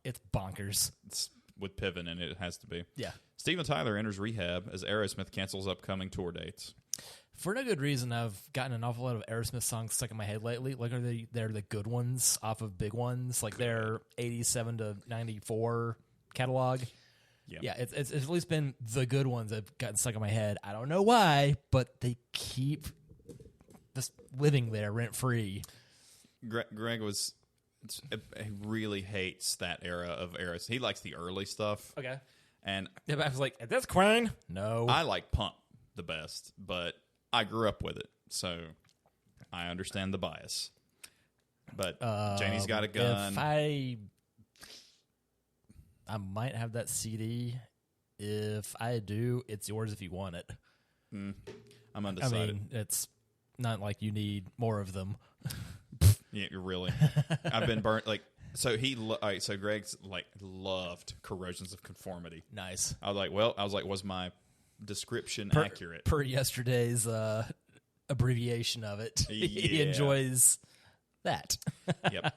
It's bonkers. It's with Piven in it. It has to be. Yeah. Steven Tyler enters rehab as Aerosmith cancels upcoming tour dates. For no good reason, I've gotten an awful lot of Aerosmith songs stuck in my head lately. Like, they're the good ones off of big ones, like their 87 to 94 catalog. Yeah, it's at least been the good ones that have gotten stuck in my head. I don't know why, but they keep just living there rent free. Greg he really hates that era of Aerosmith. He likes the early stuff. Okay. And I was like, is this Queen? No. I like Pump the best, but I grew up with it, so I understand the bias. But Janie's Got a Gun. If I might have that CD. If I do, it's yours if you want it. I'm undecided. I mean, it's not like you need more of them. Yeah, you're really. I've been burnt. Like, so so Greg's like loved Corrosions of Conformity. Nice. I was like, was my description accurate? Per yesterday's abbreviation of it, he Yeah. enjoys that. Yep.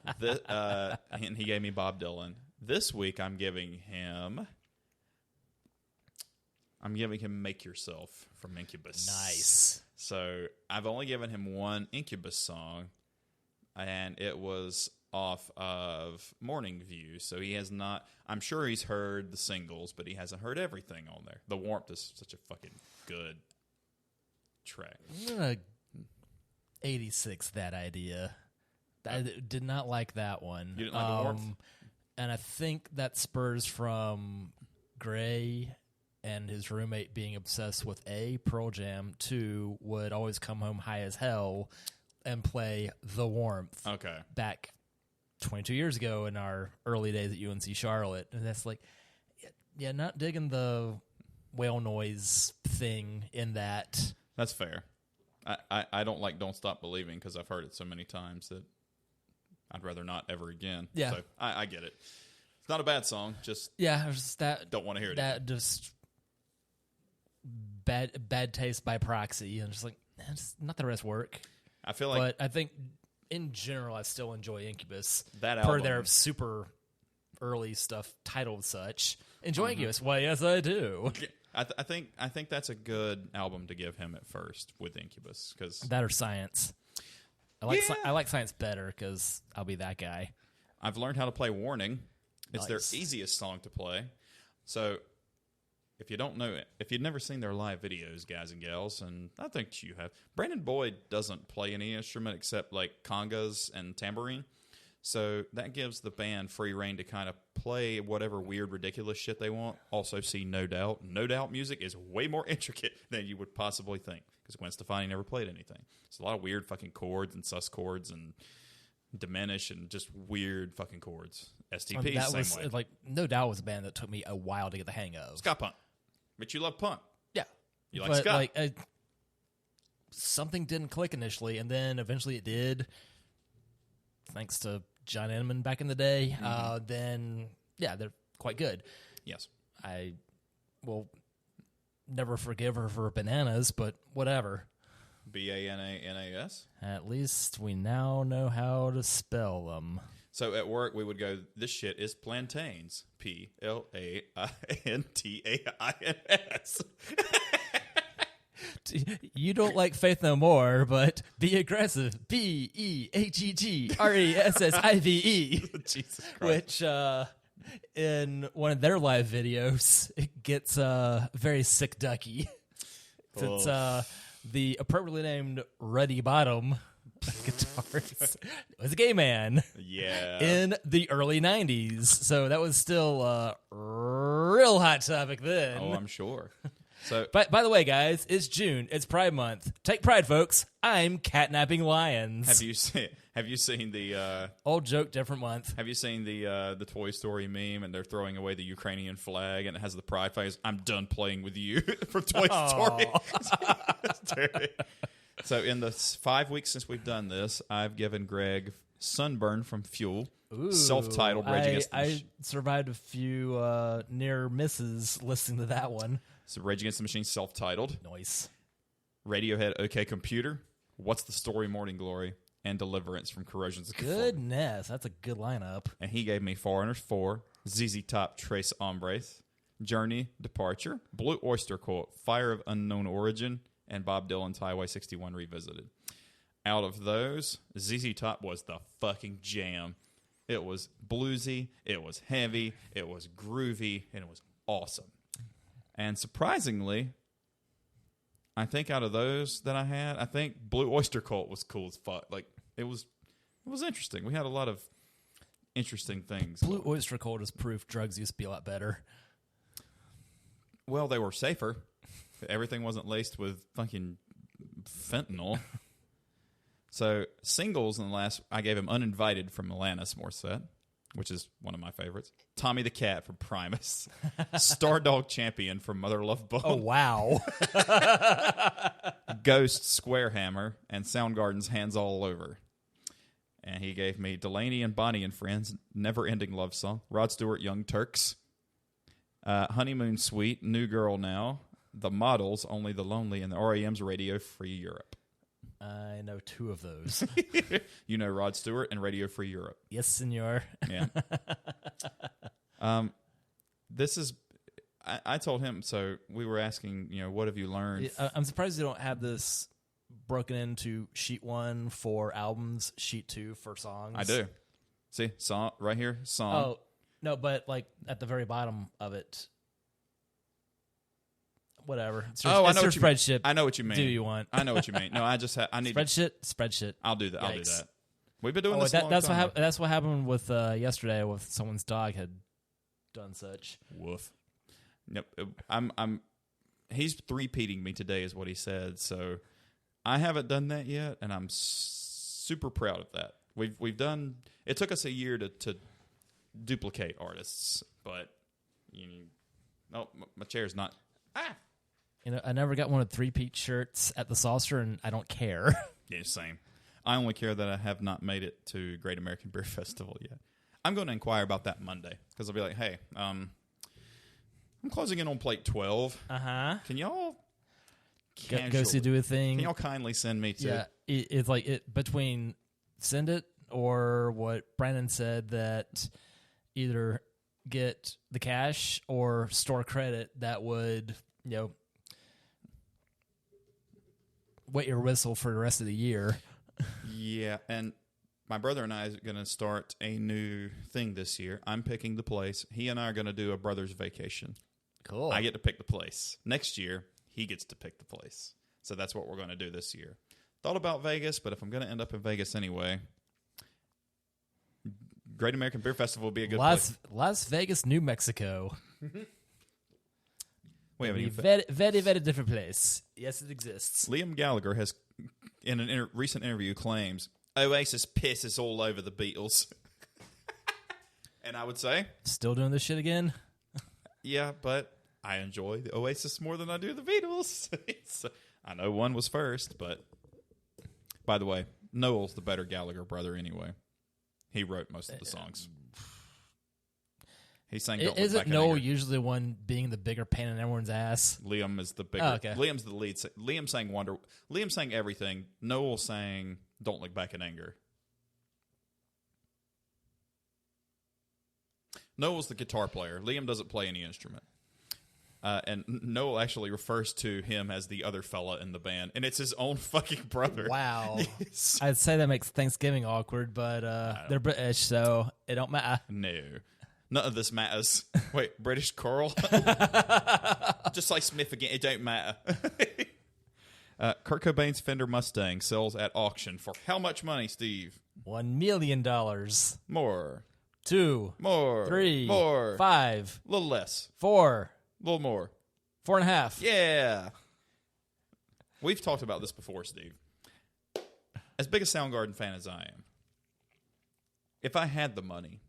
And he gave me Bob Dylan. This week, I'm giving him Make Yourself from Incubus. Nice. So I've only given him one Incubus song, and it was off of Morning View. So he has not, I'm sure he's heard the singles, but he hasn't heard everything on there. The Warmth is such a fucking good track. I'm going to 86 that idea. I did not like that one. You didn't like the Warmth? And I think that spurs from Gray and his roommate being obsessed with Pearl Jam, 2, would always come home high as hell and play The Warmth. Okay. Back 22 years ago in our early days at UNC Charlotte. And that's like, yeah, not digging the whale noise thing in that. That's fair. I don't like Don't Stop Believing because I've heard it so many times that I'd rather not ever again. Yeah. So I get it. It's not a bad song. Just that don't want to hear it. That just bad taste by proxy, and just like it's not the best work. I feel like, but I think in general, I still enjoy Incubus. That per album, their super early stuff titled such. Enjoy Incubus? Well, yes, I do. I think that's a good album to give him at first with Incubus because that or Science. I like Science better because I'll be that guy. I've learned how to play Warning. It's Nice. their easiest song to play. So if you don't know it, if you've never seen their live videos, guys and gals, and I think you have, Brandon Boyd doesn't play any instrument except like congas and tambourine. So that gives the band free reign to kind of play whatever weird, ridiculous shit they want. Also see No Doubt. No Doubt music is way more intricate than you would possibly think because Gwen Stefani never played anything. It's a lot of weird fucking chords and sus chords and diminish and just weird fucking chords. STP, That same was way. like No Doubt was a band that took me a while to get the hang of. Ska punk. But you love punk. Yeah, You like ska. Something didn't click initially, and then eventually it did. Thanks to John Inman back in the day. Then they're quite good. Yes. I will never forgive her for bananas, but whatever. Bananas. At least we now know how to spell them. So at work, we would go, this shit is plantains. Plantains. You don't like Faith No More, but be aggressive. BEAGGRESSIVE. Jesus Christ. Which, in one of their live videos, it gets very sick ducky. It's the appropriately named Ruddy Bottom guitarist was a gay man. Yeah. In the early 90s. So that was still a real hot topic then. Oh, I'm sure. So, But by the way, guys, it's June. It's Pride Month. Take pride, folks. I'm catnapping lions. have you seen the Old joke, different month. have you seen the Toy Story meme, and they're throwing away the Ukrainian flag, and it has the pride face? I'm done playing with you from Toy Story. So in the 5 weeks since we've done this, I've given Greg Sunburn from Fuel, Ooh, self-titled Rage Against the I survived a few near misses listening to that one. So Rage Against the Machine, self-titled. Nice. Radiohead, OK Computer, What's the Story, Morning Glory, and Deliverance from Corrosion's Goodness, that's a good lineup. And he gave me Foreigners 4, ZZ Top, Trace Hombres, Journey, Departure, Blue Oyster Cult, Fire of Unknown Origin, and Bob Dylan's Highway 61 Revisited. Out of those, ZZ Top was the fucking jam. It was bluesy, it was heavy, it was groovy, and it was awesome. And surprisingly, I think out of those that I had, I think Blue Oyster Cult was cool as fuck. Like, it was interesting. We had a lot of interesting things. Blue Oyster Cult is proof drugs used to be a lot better. Well, they were safer. Everything wasn't laced with fucking fentanyl. So, singles in the last, I gave him Uninvited from Alanis Morissette, which is one of my favorites. Tommy the Cat from Primus. Stardog Champion from Mother Love Bone. Oh, wow. Ghost Square Hammer, and Soundgarden's Hands All Over. And he gave me Delaney and Bonnie and Friends, Never Ending Love Song. Rod Stewart, Young Turks. Honeymoon Suite, New Girl Now. The Models, Only the Lonely, and the R.E.M's Radio Free Europe. I know two of those. You know Rod Stewart and Radio Free Europe. Yes, senor. Yeah. This is, I told him, so we were asking, what have you learned? I'm surprised you don't have this broken into sheet 1 for albums, sheet 2 for songs. I do. See, song right here, song. Oh, no, but like at the very bottom of it. Whatever. It's your, I know it's your what you spreadsheet. mean. I know what you mean. Do you want? I know what you mean. No, I just I need spreadsheet. I'll do that. Yikes. I'll do that. We've been doing this a long that's time. that's what happened with yesterday with someone's dog had done such. Woof. Nope. He's three-peating me today is what he said. So I haven't done that yet, and I'm super proud of that. We've done. It took us a year to duplicate artists, but my chair's not. I never got one of the 3-peat shirts at the Saucer, and I don't care. Yeah, same. I only care that I have not made it to Great American Beer Festival yet. I'm going to inquire about that Monday because I'll be like, hey, I'm closing in on plate 12. Uh-huh. Can y'all Go see do a thing? Can y'all kindly send me to? Yeah, it's like between send it or what Brandon said that either get the cash or store credit that would wet your whistle for the rest of the year. Yeah, and my brother and I are going to start a new thing this year. I'm picking the place. He and I are going to do a brother's vacation. Cool. I get to pick the place. Next year, he gets to pick the place. So that's what we're going to do this year. Thought about Vegas, but if I'm going to end up in Vegas anyway, Great American Beer Festival will be a good place. Las Vegas, New Mexico. We haven't even very, very different place. Yes, it exists. Liam Gallagher has, in a recent interview, claims Oasis pisses all over the Beatles. And I would say, still doing this shit again? Yeah, but I enjoy the Oasis more than I do the Beatles. I know one was first, but by the way, Noel's the better Gallagher brother anyway. He wrote most of the songs. He sang. Isn't Noel usually the one being the bigger pain in everyone's ass? Liam is the bigger. Oh, okay. Liam's the lead. Liam sang Wonder. Liam sang everything. Noel sang Don't Look Back in Anger. Noel's the guitar player. Liam doesn't play any instrument. And Noel actually refers to him as the other fella in the band, and it's his own fucking brother. Wow. Yes. I'd say that makes Thanksgiving awkward, but they're British, so it don't matter. No. None of this matters. Wait, British Coral? Just like Smith again, it don't matter. Kurt Cobain's Fender Mustang sells at auction for how much money, Steve? $1 million. More. 2. More. 3. More. 5. A little less. 4. A little more. 4.5. Yeah. We've talked about this before, Steve. As big a Soundgarden fan as I am, if I had the money,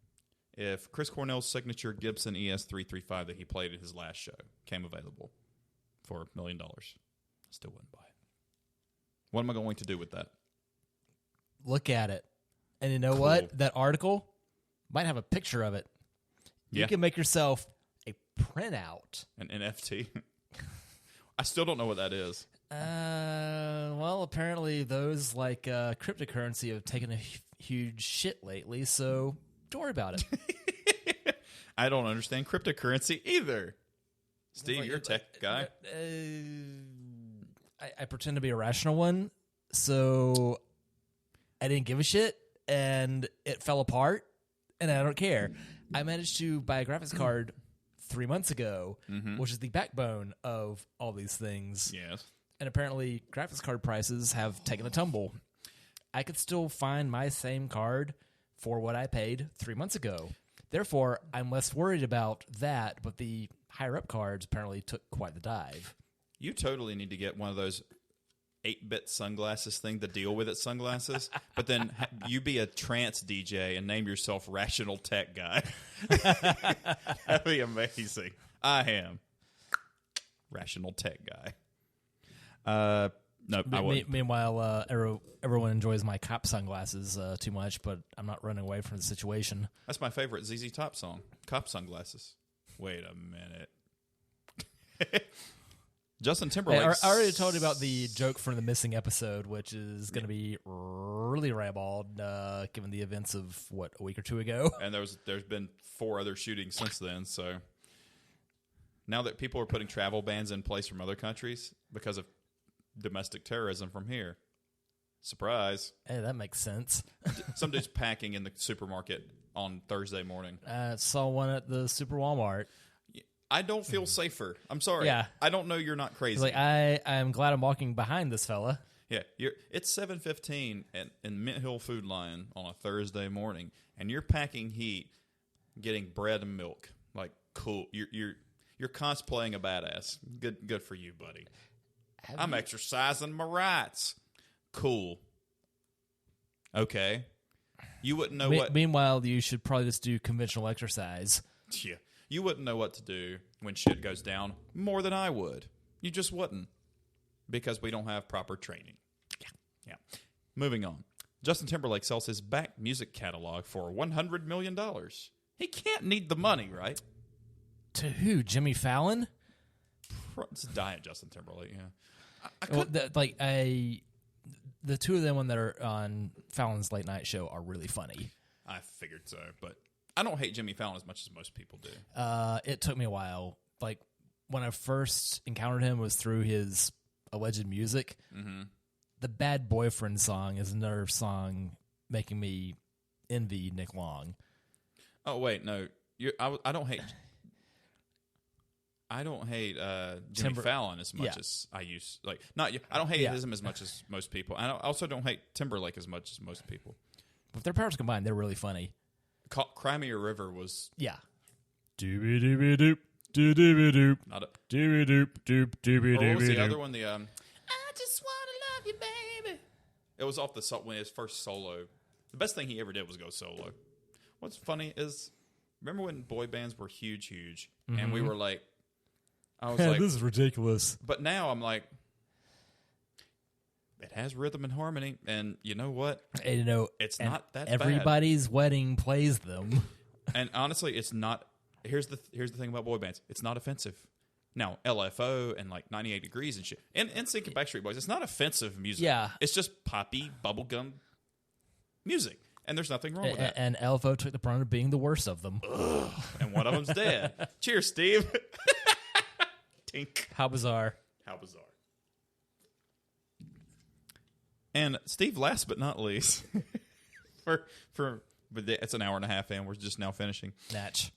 if Chris Cornell's signature Gibson ES335 that he played at his last show came available for $1 million, I still wouldn't buy it. What am I going to do with that? Look at it. And you know Cool. what? That article might have a picture of it. You Yeah. can make yourself a printout. An NFT? I still don't know what that is. Well, apparently those like cryptocurrency have taken a huge shit lately, so don't worry about it. I don't understand cryptocurrency either. Steve, you're a tech guy. I pretend to be a rational one, so I didn't give a shit, and it fell apart, and I don't care. I managed to buy a graphics card 3 months ago, which is the backbone of all these things. Yes. And apparently graphics card prices have taken a tumble. I could still find my same card for what I paid 3 months ago. Therefore, I'm less worried about that, but the higher-up cards apparently took quite the dive. You totally need to get one of those 8-bit sunglasses thing, the deal with it sunglasses, but then you be a trance DJ and name yourself Rational Tech Guy. That'd be amazing. I am Rational Tech Guy. No, I wouldn't. Meanwhile, everyone enjoys my cop sunglasses too much, but I'm not running away from the situation. That's my favorite ZZ Top song, Cop Sunglasses. Wait a minute. Justin Timberlake. Hey, I already told you about the joke from the missing episode, which is going to be really ribald, given the events of, a week or two ago? And there's been 4 other shootings since then, so now that people are putting travel bans in place from other countries because of domestic terrorism from here. Surprise. Hey, that makes sense. Some dude's packing in the supermarket on Thursday morning. I saw one at the Super Walmart. I don't feel safer. I'm sorry. Yeah. I don't know you're not crazy. He's like, I'm glad I'm walking behind this fella. Yeah, it's 7:15 in Mint Hill Food Line on a Thursday morning, and you're packing heat, getting bread and milk. Like, cool. You're cosplaying a badass. Good for you, buddy. I'm exercising my rights. Cool. Okay. You wouldn't know what. Meanwhile, you should probably just do conventional exercise. Yeah. You wouldn't know what to do when shit goes down more than I would. You just wouldn't. Because we don't have proper training. Yeah. Moving on. Justin Timberlake sells his back music catalog for $100 million. He can't need the money, right? To who? Jimmy Fallon? It's Diet Justin Timberlake, yeah. Well, the two of them that are on Fallon's late night show are really funny. I figured so, but I don't hate Jimmy Fallon as much as most people do. It took me a while. Like, when I first encountered him was through his alleged music. Mm-hmm. The Bad Boyfriend song is another song making me envy Nick Long. Oh, wait, no. I don't hate... Jimmy Fallon as much as I used. Like, not I don't hate him as much as most people. I also don't hate Timberlake as much as most people. But if their powers combined, they're really funny. Cry Me a River was Doobie doobie doop, doobie doop, not a. doobie doop doop, doobie Or what was doobie the other doop. one? I just wanna love you, baby. It was off when his first solo. The best thing he ever did was go solo. What's funny is, remember when boy bands were huge, and we were like. I was like, this is ridiculous. But now I'm like, it has rhythm and harmony, and you know what? And, it's not that everybody's wedding plays them. And honestly, it's not. Here's the thing about boy bands. It's not offensive. Now, LFO and like 98 Degrees and shit, and NSYNC and Backstreet Boys, it's not offensive music. Yeah. It's just poppy, bubblegum music, and there's nothing wrong with that. And LFO took the brunt of being the worst of them. Ugh, and one of them's dead. Cheers, Steve. Tink. How bizarre. How bizarre. And Steve, last but not least, but it's an hour and a half in. We're just now finishing. Natch.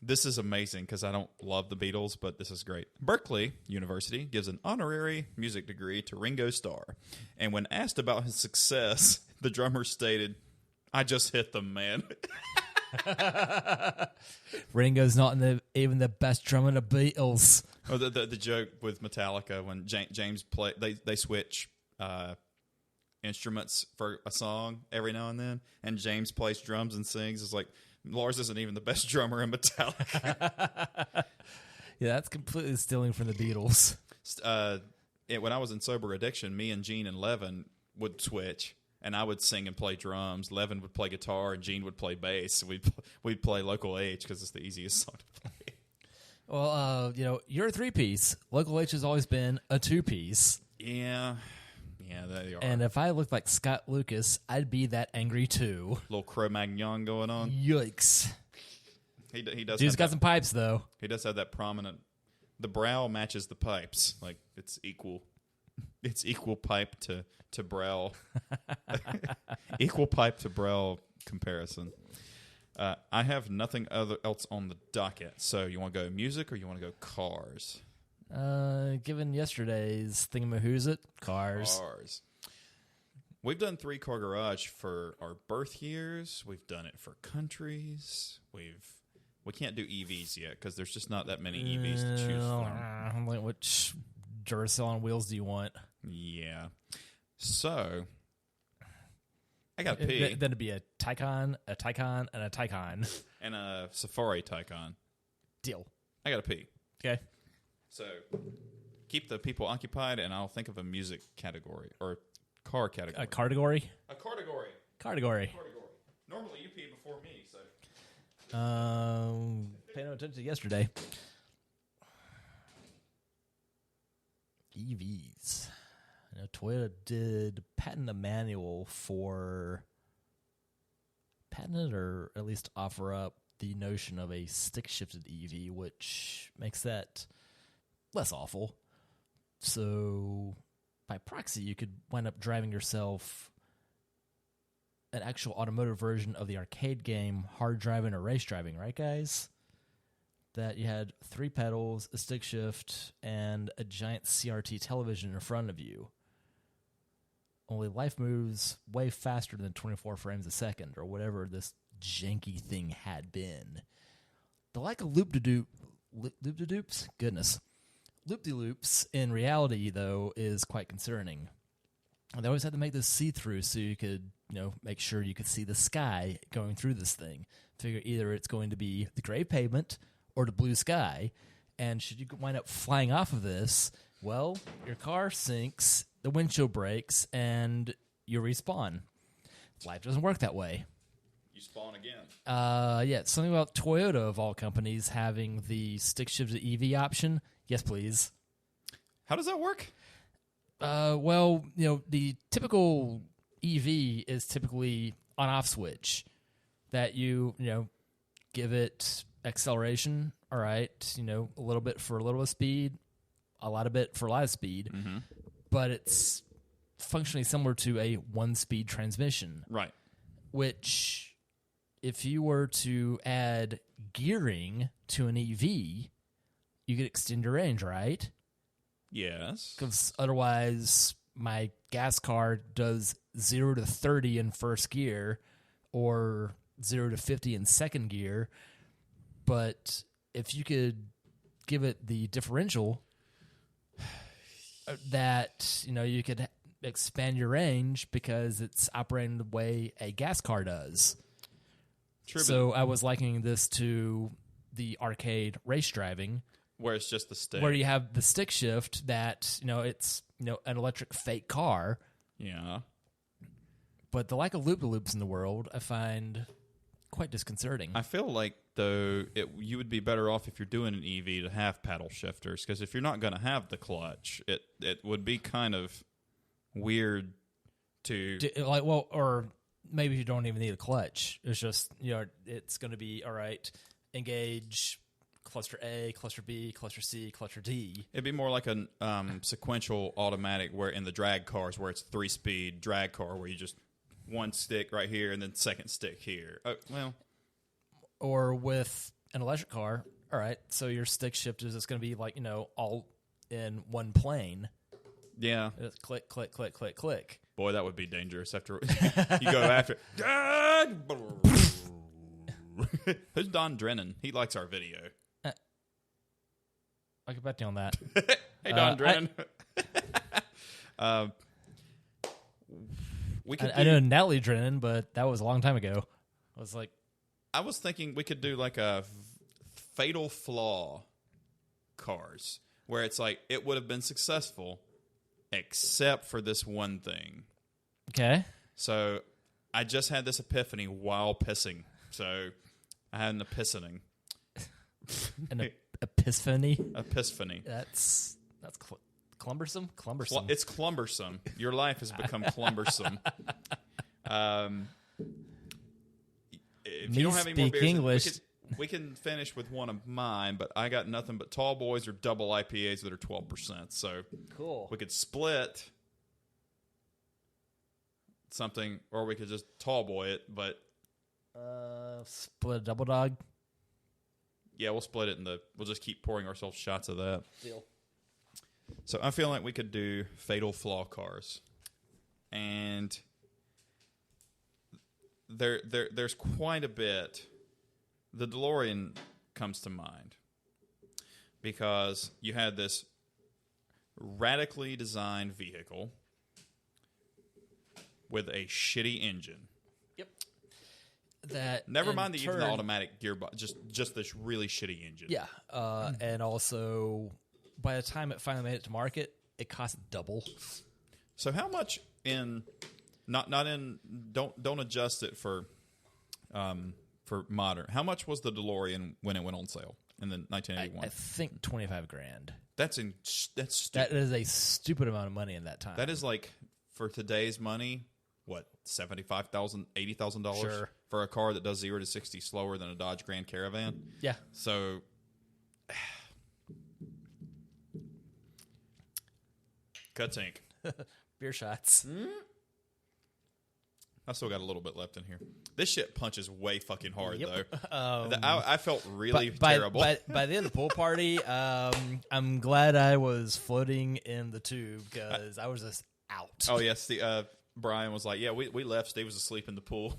This is amazing because I don't love the Beatles, but this is great. Berkeley University gives an honorary music degree to Ringo Starr. And when asked about his success, the drummer stated, "I just hit them, man." Ringo's not even the best drummer in the Beatles. Oh, the joke with Metallica when James play, they switch instruments for a song every now and then, and James plays drums and sings. It's like, Lars isn't even the best drummer in Metallica. Yeah, that's completely stealing from the Beatles. When I was in Sober Addiction, me and Gene and Levin would switch, and I would sing and play drums. Levin would play guitar, and Gene would play bass. We'd play Local H because it's the easiest song to play. Well, you're a 3-piece. Local H has always been a 2-piece. Yeah, they are. And if I looked like Scott Lucas, I'd be that angry too. Little Cro-Magnon going on. Yikes. He does. Dude's got some pipes, though. He does have that prominent. The brow matches the pipes. Like, it's equal. It's equal pipe to brow. Equal pipe to brow comparison. I have nothing else on the docket. So you want to go music or you want to go cars? Given yesterday's thingamahoosit, cars. We've done 3-car garage for our birth years. We've done it for countries. We can't do EVs yet because there's just not that many EVs to choose from. Like, which Duracell on wheels do you want? Yeah. So, I got to pee. Then it'd be a Taycan, and a Taycan. And a Safari Taycan. Deal. I got to pee. Okay. So, keep the people occupied, and I'll think of a music category or car category. A category? A category. Category. Normally, you pee before me, so. Pay no attention to yesterday. EVs. Toyota did patent a manual for patent or at least offer up the notion of a stick-shifted EV, which makes that less awful. So, by proxy, you could wind up driving yourself an actual automotive version of the arcade game Hard Driving or Race Driving, right, guys? That you had 3 pedals, a stick shift, and a giant CRT television in front of you. Only life moves way faster than 24 frames a second, or whatever this janky thing had been. The lack of loop-de-doops? Goodness. Loop-de-loops, in reality, though, is quite concerning. They always had to make this see-through so you could, make sure you could see the sky going through this thing. Figure either it's going to be the gray pavement or the blue sky, and should you wind up flying off of this, well, your car sinks, the windshield breaks, and you respawn. Life doesn't work that way. You spawn again. Yeah, something about Toyota, of all companies, having the stick-shifted EV option. Yes, please. How does that work? Well, the typical EV is typically on-off switch that you give it acceleration, all right, a little bit for a little bit of speed, a lot of bit for a lot of speed, but it's functionally similar to a one-speed transmission. Right. Which, if you were to add gearing to an EV, you could extend your range, right? Yes. Because otherwise, my gas car does 0 to 30 in first gear or 0 to 50 in second gear. But if you could give it the differential that, you could expand your range because it's operating the way a gas car does. True. So I was likening this to the arcade race driving, where it's just the stick. where you have the stick shift that, it's, an electric fake car. Yeah. But the lack of loop-de-loops in the world, I find quite disconcerting. I feel like, though, you would be better off if you're doing an EV to have paddle shifters, because if you're not going to have the clutch, it would be kind of weird to... or maybe you don't even need a clutch. It's just, it's going to be, all right, engage cluster A, cluster B, cluster C, cluster D. It'd be more like a sequential automatic where in the drag cars where it's 3-speed drag car where you just one stick right here and then second stick here. Well, or with an electric car, all right, so your stick shift is just going to be like, all in one plane. Yeah. It's click, click, click, click, click. Boy, that would be dangerous after you go after Who's Don Drennan? He likes our video. I can bet you on that. Hey, Don Drennan. I know Natalie Drennan, but that was a long time ago. I was thinking we could do like a fatal flaw cars where it's like it would have been successful except for this one thing. Okay. So I just had this epiphany while pissing. So I had an epiphany. An epiphany? Epiphany. That's clumbersome? It's clumbersome. Your life has become clumbersome. If you don't have any more beers, English. We can finish with one of mine, but I got nothing but tall boys or double IPAs that are 12%. So cool. We could split something, or we could just tall boy it. But split a double dog. Yeah, we'll split it we'll just keep pouring ourselves shots of that. Deal. So I feel like we could do fatal flaw cars, and there's quite a bit. The DeLorean comes to mind because you had this radically designed vehicle with a shitty engine. Yep. That never mind even the automatic gearbox, just this really shitty engine. Yeah, and also by the time it finally made it to market, it cost double. So how much in don't adjust it for modern. How much was the DeLorean when it went on sale in the 1981? I think $25,000. That's stupid. That is a stupid amount of money in that time. That is like, for today's money, what, $75,000, $80,000 sure. for a car that does 0 to 60 slower than a Dodge Grand Caravan? Yeah. So Cutsink. Beer shots. I still got a little bit left in here. This shit punches way fucking hard, though. I felt really terrible. By the end of the pool party, I'm glad I was floating in the tube because I was just out. Oh, yes. Brian was like, yeah, we left. Steve was asleep in the pool.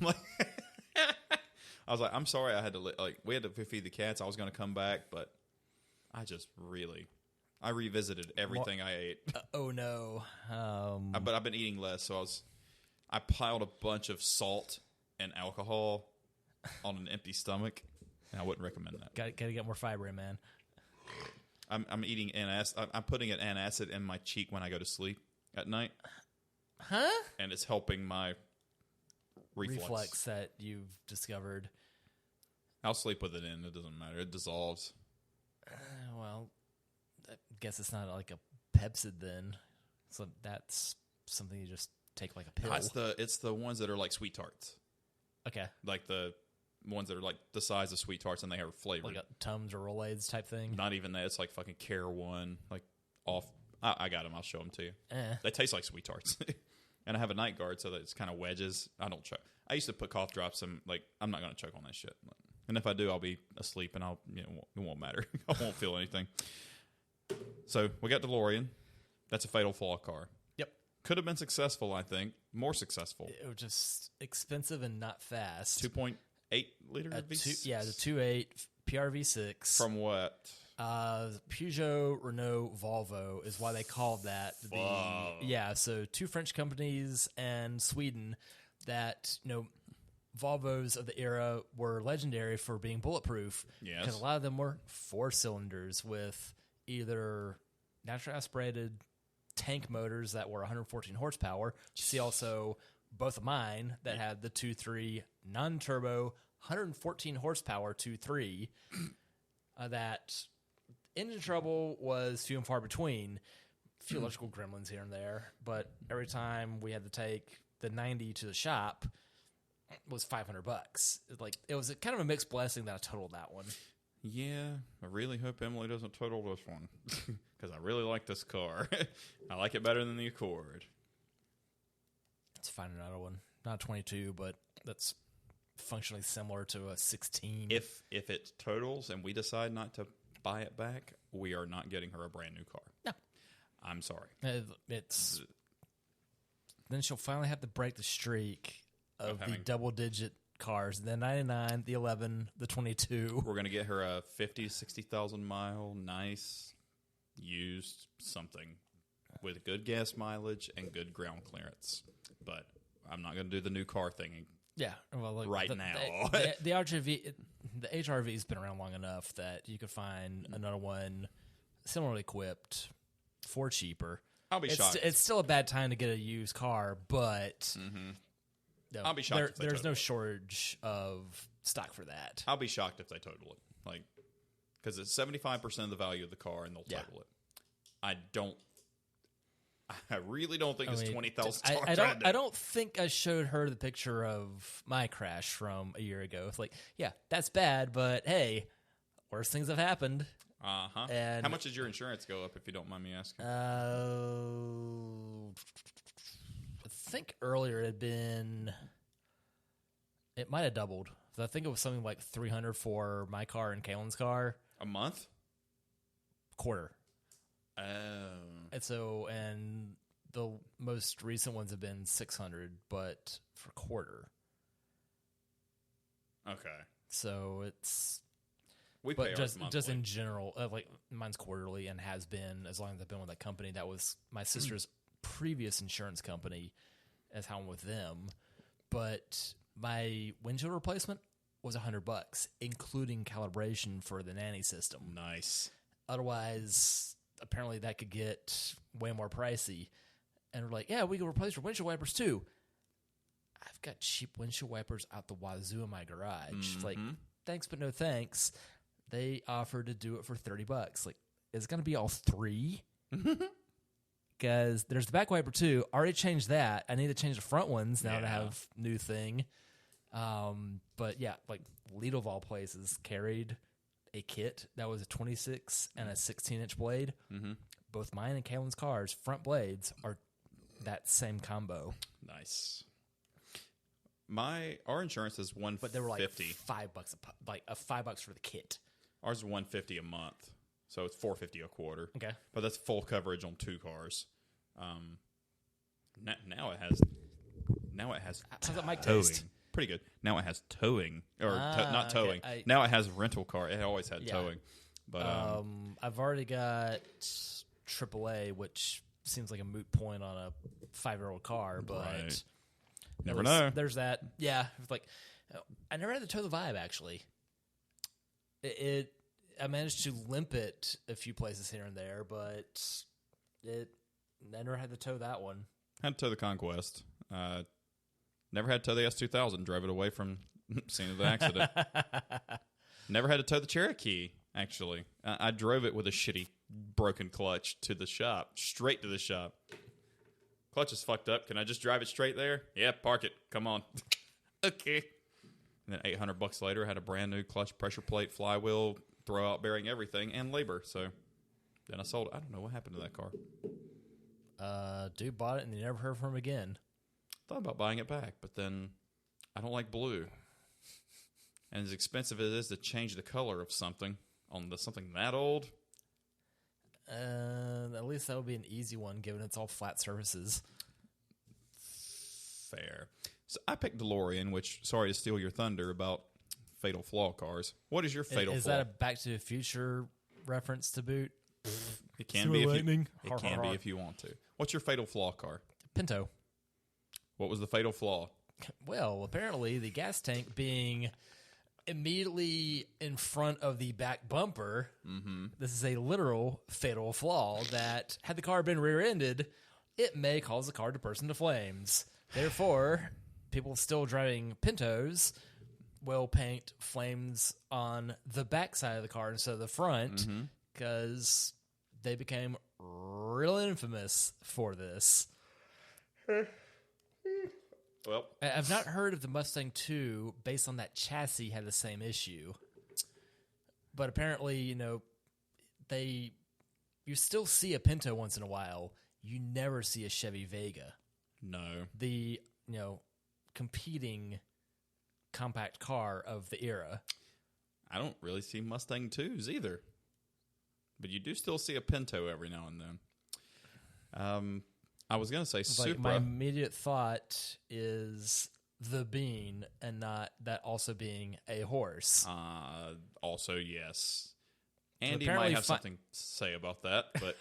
I was like, I'm sorry I had to, we had to feed the cats. I was going to come back, but I just really... I revisited everything I ate. Oh, no. But I've been eating less, so I piled a bunch of salt and alcohol on an empty stomach, and I wouldn't recommend that. Got to get more fiber in, man. I'm eating antacid. I'm putting an antacid in my cheek when I go to sleep at night. Huh? And it's helping my reflux that you've discovered. I'll sleep with it in. It doesn't matter. It dissolves. Well, I guess it's not like a Pepsid then. So that's something you just take like a pill. No, it's the ones that are like sweet tarts. Okay. Like the ones that are like the size of sweet tarts and they have flavor. Like a Tums or Rolaids type thing? Not even that. It's like fucking Care One. Like off. I got them. I'll show them to you. They taste like sweet tarts. And I have a night guard so that it's kind of wedges. I don't choke. I used to put cough drops in. Like, I'm not going to choke on that shit. And if I do, I'll be asleep and it won't matter. I won't feel anything. So we got DeLorean. That's a fatal flaw car. Yep. Could have been successful, I think. More successful. It was just expensive and not fast. 2.8 liter V6? The 2.8 PRV6. From what? Peugeot, Renault, Volvo is why they called that. So two French companies and Sweden that, Volvos of the era were legendary for being bulletproof. Yes. Because a lot of them were 4 cylinders with either naturally aspirated tank motors that were 114 horsepower. You see also both of mine that had the 2.3 non-turbo 114 horsepower 2.3 that engine trouble was few and far between. A few electrical gremlins here and there, but every time we had to take the 90 to the shop, it was $500. It was kind of a mixed blessing that I totaled that one. Yeah, I really hope Emily doesn't total this one because I really like this car. I like it better than the Accord. Let's find another one. Not 22, but that's functionally similar to a 16. If it totals and we decide not to buy it back, we are not getting her a brand new car. No. I'm sorry. It's then she'll finally have to break the streak of the double-digit cars. The 99, the 11, the 22. We're going to get her a 50, 60,000 mile, nice, used something with good gas mileage and good ground clearance. But I'm not going to do the new car thing. Yeah, well, now. The HRV's been around long enough that you could find another one similarly equipped for cheaper. I'll be shocked. It's still a bad time to get a used car, but no, I'll be shocked. There's no shortage of stock for that. I'll be shocked if they total it, because it's 75% of the value of the car, and they'll total it. I really don't think it's $20,000. I don't think I showed her the picture of my crash from a year ago. It's like, yeah, that's bad, but hey, worse things have happened. Uh-huh. And how much did your insurance go up, if you don't mind me asking? I think earlier it might have doubled. I think it was something like $300 for my car and Kaylin's car. A month? Quarter. Oh. And the most recent ones have been $600, but for quarter. Okay. So it's... We pay ours monthly. Just in general, mine's quarterly and has been as long as I've been with that company. That was my sister's previous insurance company, as how I'm with them. But my windshield replacement was $100, including calibration for the nanny system. Nice. Otherwise, apparently that could get way more pricey. And we're like, yeah, we can replace your windshield wipers too. I've got cheap windshield wipers out the wazoo in my garage. It's like, thanks, but no thanks. They offered to do it for $30. Like, is it going to be all three? Because there's the back wiper too. Already changed that. I need to change the front ones now to have new thing. But yeah, Lidl of all places carried a kit that was a 26 and a 16-inch blade. Both mine and Kaylin's cars' front blades are that same combo. Nice. Our insurance is $150. But they were like $5 $5 for the kit. Ours is $150 a month, so it's $450 a quarter. Okay, but that's full coverage on 2 cars. Now it has how's that mic towing. taste? Pretty good. Now it has towing, or not towing. Okay. Now it has rental car. It always had towing. But I've already got AAA, which seems like a moot point on a 5-year-old car, but right. Never know. There's that. Yeah, I never had to tow the Vibe actually. I managed to limp it a few places here and there, but I never had to tow that one. Had to tow the Conquest. Never had to tow the S2000. Drove it away from scene of the accident. Never had to tow the Cherokee, actually. I drove it with a shitty broken clutch to the shop. Straight to the shop. Clutch is fucked up. Can I just drive it straight there? Yeah, park it. Come on. Okay. And then $800 later, had a brand new clutch, pressure plate, flywheel, throwout bearing, everything, and labor. So then I sold it. I don't know what happened to that car. Dude bought it and you never heard from him again. Thought about buying it back, but then I don't like blue. And as expensive as it is to change the color of something on something that old. At least that would be an easy one, given it's all flat surfaces. Fair. So I picked DeLorean, which, sorry to steal your thunder about fatal flaw cars. What is your fatal flaw? Is that a Back to the Future reference to boot? It can be if you want to. What's your fatal flaw car? Pinto. What was the fatal flaw? Well, apparently the gas tank being immediately in front of the back bumper. This is a literal fatal flaw that, had the car been rear-ended, it may cause the car to burst into flames. Therefore, people still driving Pintos will paint flames on the back side of the car instead of the front, because they became real infamous for this. Well, I've not heard of the Mustang 2 based on that chassis had the same issue. But apparently, you still see a Pinto once in a while. You never see a Chevy Vega. No. The, competing compact car of the era. I don't really see Mustang 2s either. But you do still see a Pinto every now and then. I was going to say Supra. My immediate thought is the bean and not that also being a horse. Also, yes. Andy apparently might have something to say about that, but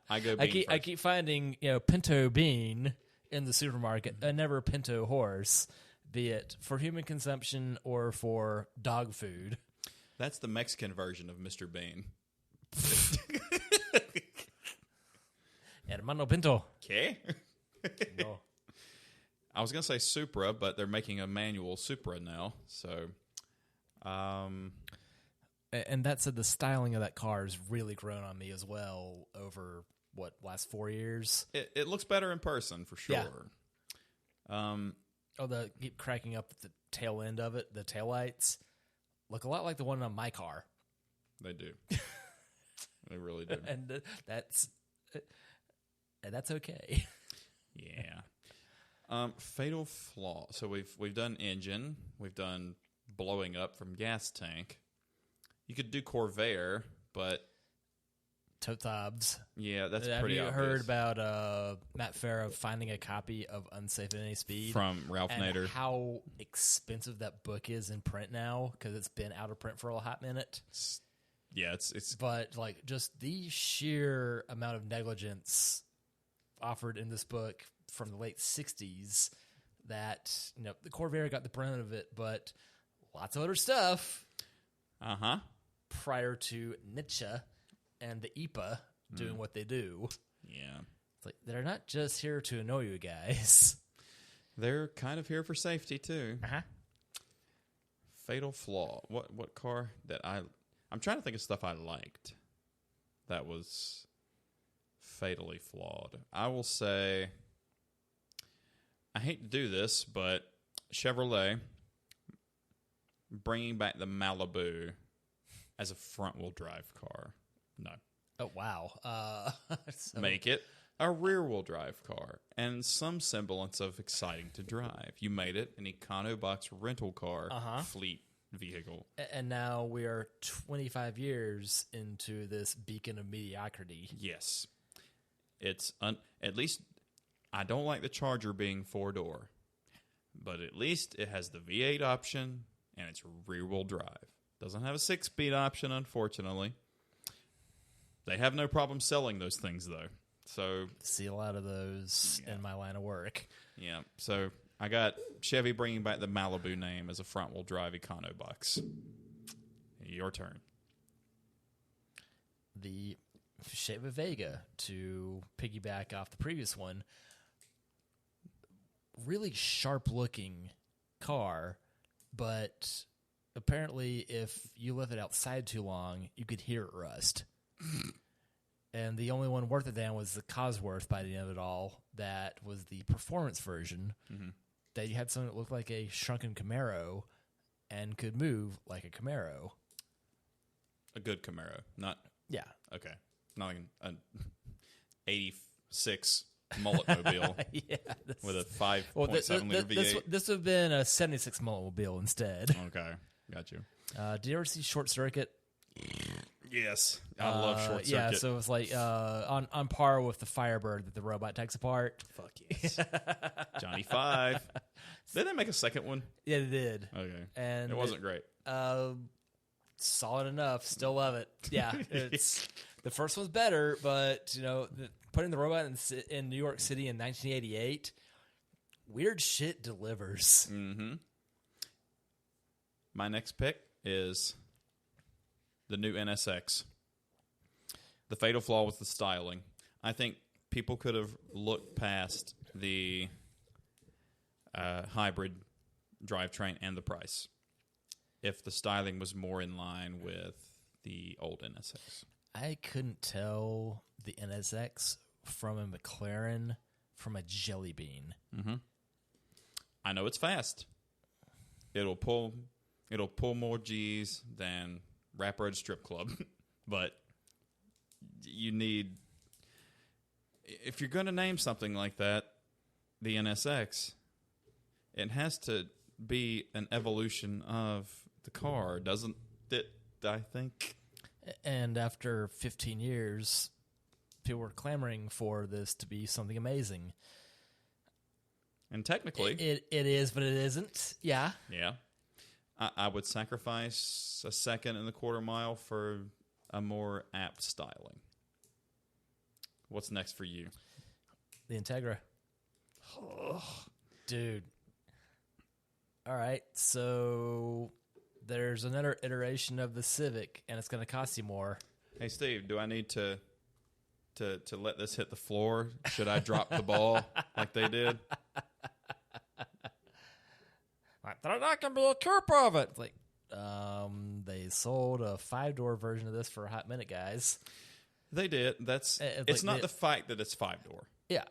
I go bean I first. keep finding, Pinto bean in the supermarket, and never Pinto horse, be it for human consumption or for dog food. That's the Mexican version of Mr. Bean. Hermano Pinto. Okay. No. I was going to say Supra, but they're making a manual Supra now. So, And that said, the styling of that car has really grown on me as well over, last 4 years? it looks better in person, for sure. Yeah. The keep cracking up at the tail end of it, the taillights look a lot like the one on my car. They do. They really do. And that's okay. Yeah. Fatal flaw. So we've done engine. We've done blowing up from gas tank. You could do Corvair, but Tote Tobs. yeah, that's pretty obvious. Have you heard about Matt Farah finding a copy of Unsafe at Any Speed? From Ralph and Nader. how expensive that book is in print now, because it's been out of print for a hot minute. Yeah, it's But just the sheer amount of negligence offered in this book from the late 60s that, the Corvair got the brunt of it, but lots of other stuff prior to Nietzsche and the IPA doing what they do. Yeah. It's like, they're not just here to annoy you guys. They're kind of here for safety, too. Uh-huh. Fatal flaw. What car that I'm trying to think of stuff I liked that was fatally flawed. I will say, I hate to do this, but Chevrolet bringing back the Malibu as a front-wheel drive car. No. Oh, wow. Make it a rear-wheel drive car and some semblance of exciting to drive. You made it an Econobox rental car fleet vehicle. And now we are 25 years into this beacon of mediocrity. Yes. It's at least I don't like the Charger being 4-door, but at least it has the V8 option and it's rear-wheel drive. Doesn't have a 6-speed option, unfortunately. They have no problem selling those things, though. So See a lot of those in my line of work. yeah, so I got Chevy bringing back the Malibu name as a front-wheel drive Econobox. Your turn. The Chevy Vega, to piggyback off the previous one, really sharp-looking car, but apparently if you left it outside too long, you could hear it rust. And the only one worth it then was the Cosworth by the end of it all. That was the performance version. Mm-hmm. That you had something that looked like a shrunken Camaro and could move like a Camaro. A good Camaro, not... Yeah. Okay. Not like an 86 mullet-mobile Yeah. with a 5.7-liter V8. This would have been a 76 mullet-mobile instead. Okay. Got you. Do you ever see Short Circuit? Yes. I love Short Circuit. Yeah, so it's like on par with the Firebird that the robot takes apart. Fuck yes. Johnny 5. Did they make a second one? Yeah, they did. Okay. And it wasn't great. Solid enough. Still love it. Yeah. It's the first one's better, but putting the robot in New York City in 1988, weird shit delivers. Mm-hmm. My next pick is the new NSX. The fatal flaw was the styling. I think people could have looked past the hybrid drivetrain and the price if the styling was more in line with the old NSX. I couldn't tell the NSX from a McLaren from a Jelly Bean. Mm-hmm. I know it's fast. It'll pull more G's than Rap Road Strip Club, but you need, if you're going to name something like that, the NSX, it has to be an evolution of the car, doesn't it? I think. And after 15 years, people were clamoring for this to be something amazing. And technically, it is, but it isn't. Yeah. Yeah. I would sacrifice a second and a quarter mile for a more apt styling. What's next for you? The Integra. Dude. All right, so there's another iteration of the Civic, and it's going to cost you more. Hey, Steve, do I need to let this hit the floor? Should I drop the ball like they did? There's not going to be a curb of it. It's like, they sold a 5-door version of this for a hot minute, guys. They did. It's like not the fact that it's 5-door. Yeah.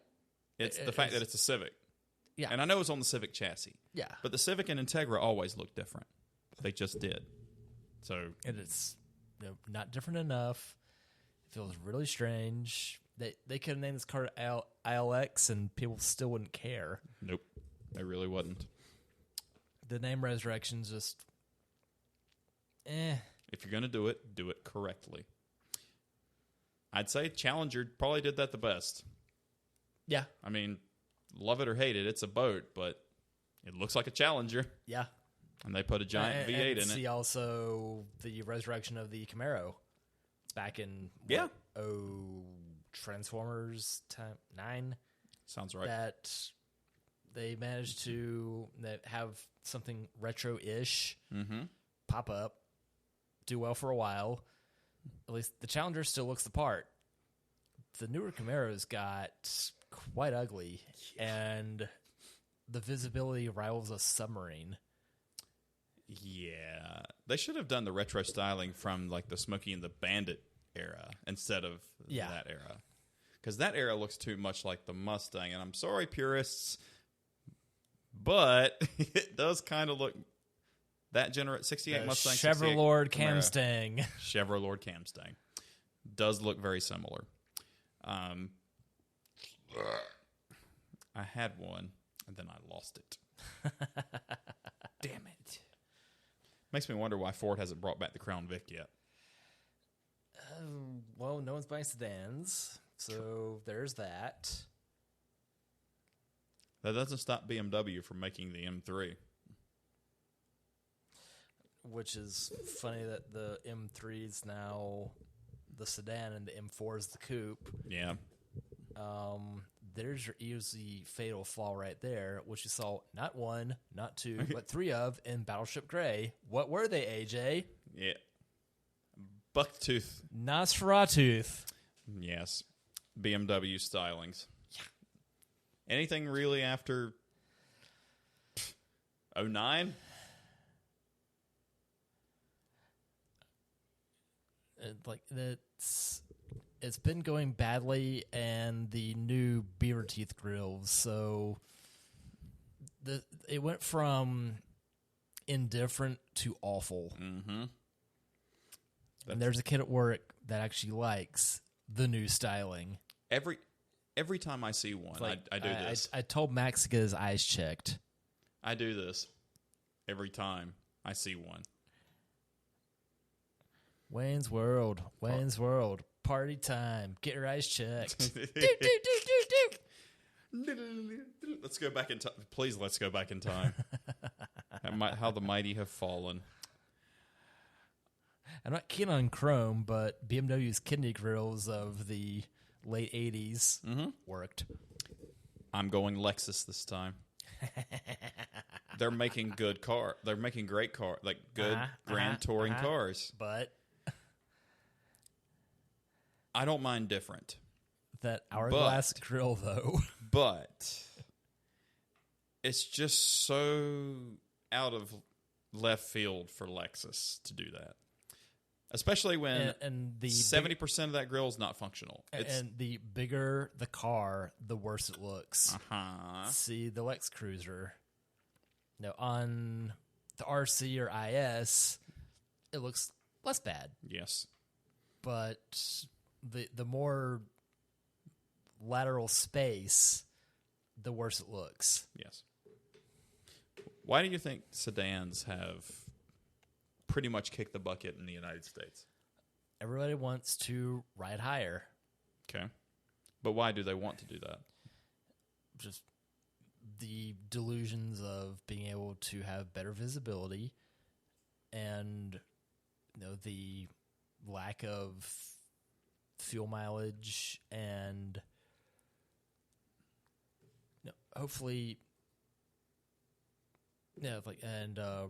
It's the fact that it's a Civic. Yeah. And I know it's on the Civic chassis. Yeah. But the Civic and Integra always look different. They just did. So And it's not different enough. It feels really strange. They could have named this car ILX and people still wouldn't care. nope, they really wouldn't. The name Resurrection's just If you're going to do it correctly. I'd say Challenger probably did that the best. Yeah. I mean, love it or hate it, it's a boat, but it looks like a Challenger. Yeah. And they put a giant V8 in it. See also the resurrection of the Camaro back in Transformers time 9. Sounds right. That they managed to have something retro-ish pop up, do well for a while. At least the Challenger still looks the part. The newer Camaros got quite ugly, and the visibility rivals a submarine. Yeah. They should have done the retro styling from like the Smokey and the Bandit era instead of that era. Because that era looks too much like the Mustang. And I'm sorry, purists, but it does kind of look that 68 Mustang. Chevrolet Camstang. Chevrolet Camstang. Does look very similar. I had one, and then I lost it. Damn it. Makes me wonder why Ford hasn't brought back the Crown Vic yet. Well, no one's buying sedans, so there's that. That doesn't stop BMW from making the M3. Which is funny that the M3 is now the sedan and the M4 is the coupe. Yeah. There's your easy fatal flaw right there, which you saw not one, not two, but 3 of in Battleship Gray. What were they, AJ? Yeah. Bucktooth. Nosferatu. Yes. BMW stylings. Yeah. Anything really after 09? It's been going badly, and the new beaver teeth grills. So it went from indifferent to awful. Mm-hmm. And there's a kid at work that actually likes the new styling. Every time I see one, like, I do this. I told Max to get his eyes checked. I do this every time I see one. Wayne's World, party time. Get your eyes checked. Let's go back in time. Please, let's go back in time. How the mighty have fallen. I'm not keen on chrome, but BMW's kidney grills of the late 80s worked. I'm going Lexus this time. They're making good car. They're making great car, like good grand touring cars. But I don't mind different. That hourglass grill, though. But it's just so out of left field for Lexus to do that. Especially when and the 70% of that grill is not functional. And the bigger the car, the worse it looks. Uh-huh. See, the Lex Cruiser. No, on the RC or IS, it looks less bad. Yes. But the more lateral space, the worse it looks. Yes. Why do you think sedans have pretty much kicked the bucket in the United States? Everybody wants to ride higher. Okay. But why do they want to do that? Just the delusions of being able to have better visibility and the lack of fuel mileage and hopefully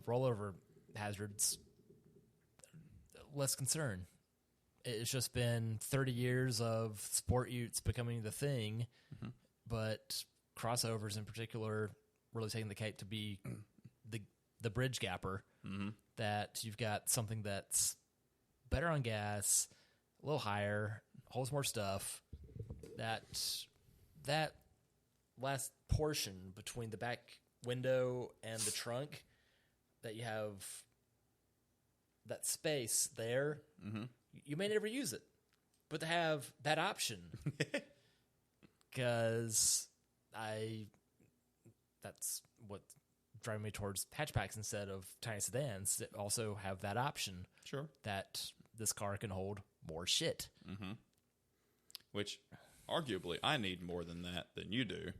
rollover hazards, less concern. It's just been 30 years of sport utes becoming the thing, but crossovers in particular really taking the cake to be the bridge gapper, that you've got something that's better on gas, a little higher, holds more stuff, that last portion between the back window and the trunk, that you have that space there, you may never use it, but to have that option, because that's what driving me towards hatchbacks instead of tiny sedans, that also have that option. Sure. That this car can hold more shit. Which, arguably, I need more than that than you do.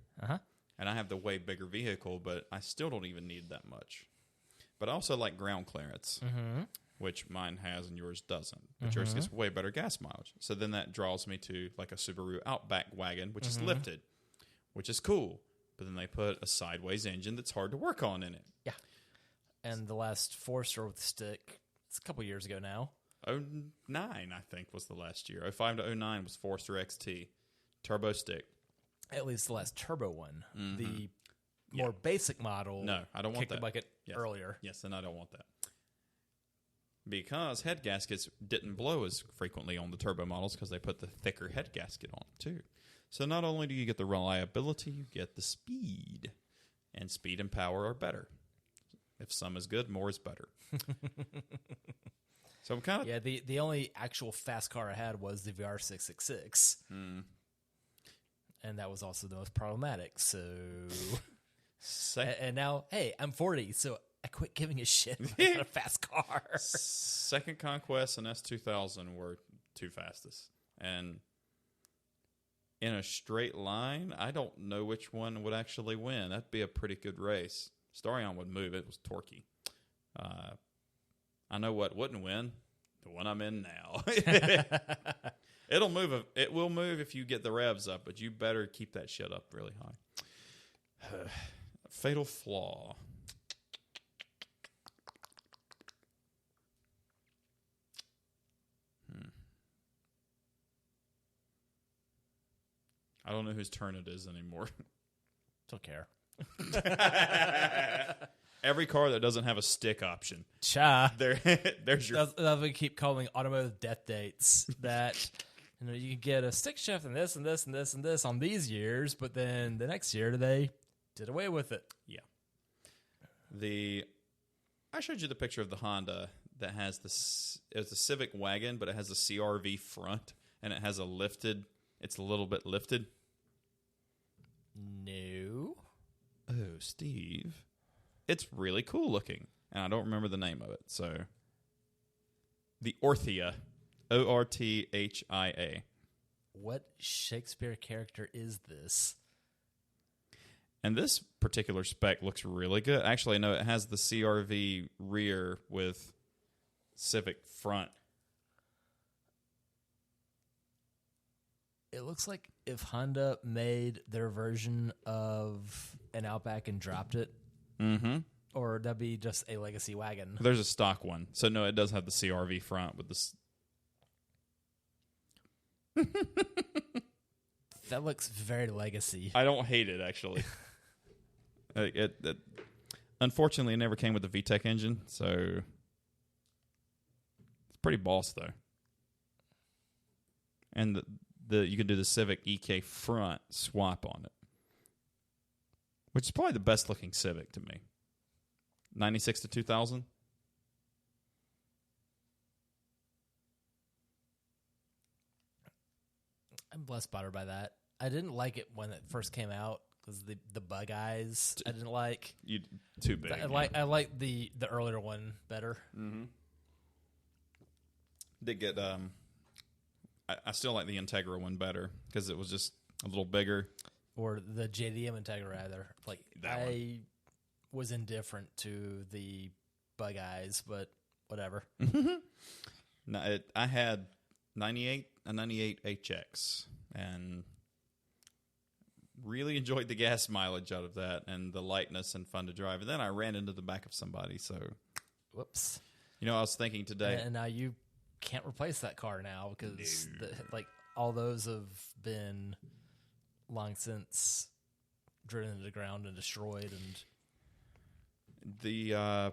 And I have the way bigger vehicle, but I still don't even need that much. But I also like ground clearance, which mine has and yours doesn't. But yours gets way better gas mileage. So then that draws me to like a Subaru Outback wagon, which is lifted, which is cool. But then they put a sideways engine that's hard to work on in it. Yeah. And the last Forester with the stick, it's a couple years ago now. 09, I think, was the last year. 05 to 09 was Forester XT. Turbo stick. At least the last turbo one. The more basic model. No, I don't want that. Kicked the bucket earlier. Yes, and I don't want that. Because head gaskets didn't blow as frequently on the turbo models because they put the thicker head gasket on it, too. So not only do you get the reliability, you get the speed. And speed and power are better. If some is good, more is better. So I'm kind of... Yeah, the only actual fast car I had was the VR666. And that was also the most problematic, so... and now, hey, I'm 40, so I quit giving a shit about a fast car. Second Conquest and S2000 were two fastest. And in a straight line, I don't know which one would actually win. That'd be a pretty good race. Starion would move. It was torquey. I know what wouldn't win. The one I'm in now. It'll move. It will move if you get the revs up, but you better keep that shit up really high. Fatal flaw. I don't know whose turn it is anymore. Don't care. Every car that doesn't have a stick option. There's your... That's we keep calling automotive death dates. That you can get a stick shift and this and this and this and this on these years, but then the next year they did away with it. Yeah. I showed you the picture of the Honda that has it's a Civic wagon, but it has a CRV front and it has it's a little bit lifted. No. Oh, Steve. It's really cool looking, and I don't remember the name of it. So, the Orthia, Orthia. What Shakespeare character is this? And this particular spec looks really good. Actually, no, it has the CRV rear with Civic front. It looks like if Honda made their version of an Outback and dropped it. Or that'd be just a legacy wagon. There's a stock one. So, no, it does have the CRV front with this. That looks very legacy. I don't hate it, actually. Unfortunately, it never came with the VTEC engine, so it's pretty boss, though. And you can do the Civic EK front swap on it, which is probably the best looking Civic to me. 96 to 2000. I'm less bothered by that. I didn't like it when it first came out because the bug eyes I didn't like. You too big. I like the earlier one better. Mm-hmm. Did get I still like the Integra one better because it was just a little bigger. Or the JDM Integra either. Like I was indifferent to the bug eyes, but whatever. No, I had a 98 HX and really enjoyed the gas mileage out of that and the lightness and fun to drive. And then I ran into the back of somebody. So, whoops. You know, I was thinking today. And now you can't replace that car now because all those have been long since driven into the ground and destroyed. And the I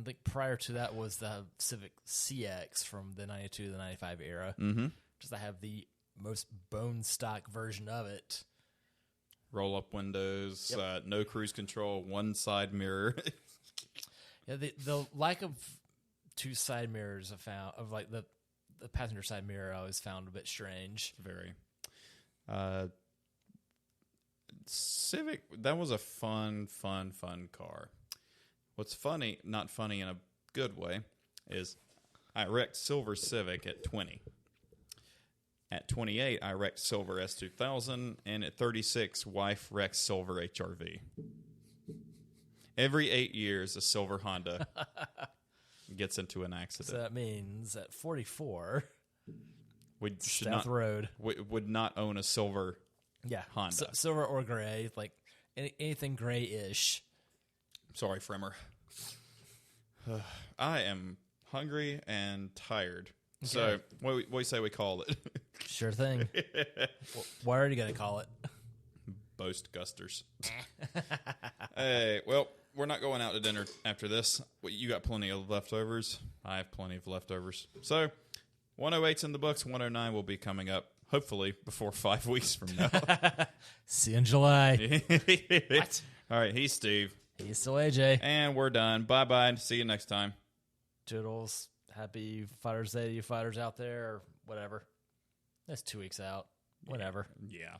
think prior to that was the Civic CX from the 92 to the 95 era. Mm-hmm. Just I have the most bone stock version of it. Roll up windows, Yep. No cruise control, one side mirror. Yeah, the lack of two side mirrors I found of like the passenger side mirror I always found a bit strange. Very. Civic, that was a fun car. What's funny, not funny in a good way, is I wrecked Silver Civic at 20. At 28, I wrecked Silver S2000, and at 36, wife wrecked Silver HRV. Every 8 years, a silver Honda gets into an accident. So that means at 44, We should South not Road. would not own a silver Honda. Silver or gray, like anything gray-ish. Sorry, Fremmer. I am hungry and tired. Okay. So, what do you say we call it? Sure thing. What are you going to call it? Boast Gusters. Hey, well, we're not going out to dinner after this. You got plenty of leftovers. I have plenty of leftovers. So, 108's in the books. 109 will be coming up, hopefully, before 5 weeks from now. See you in July. What? All right, he's Steve. He's still AJ. And we're done. Bye-bye. See you next time. Toodles. Happy Father's Day to you fighters out there, or whatever. That's 2 weeks out. Whatever. Yeah.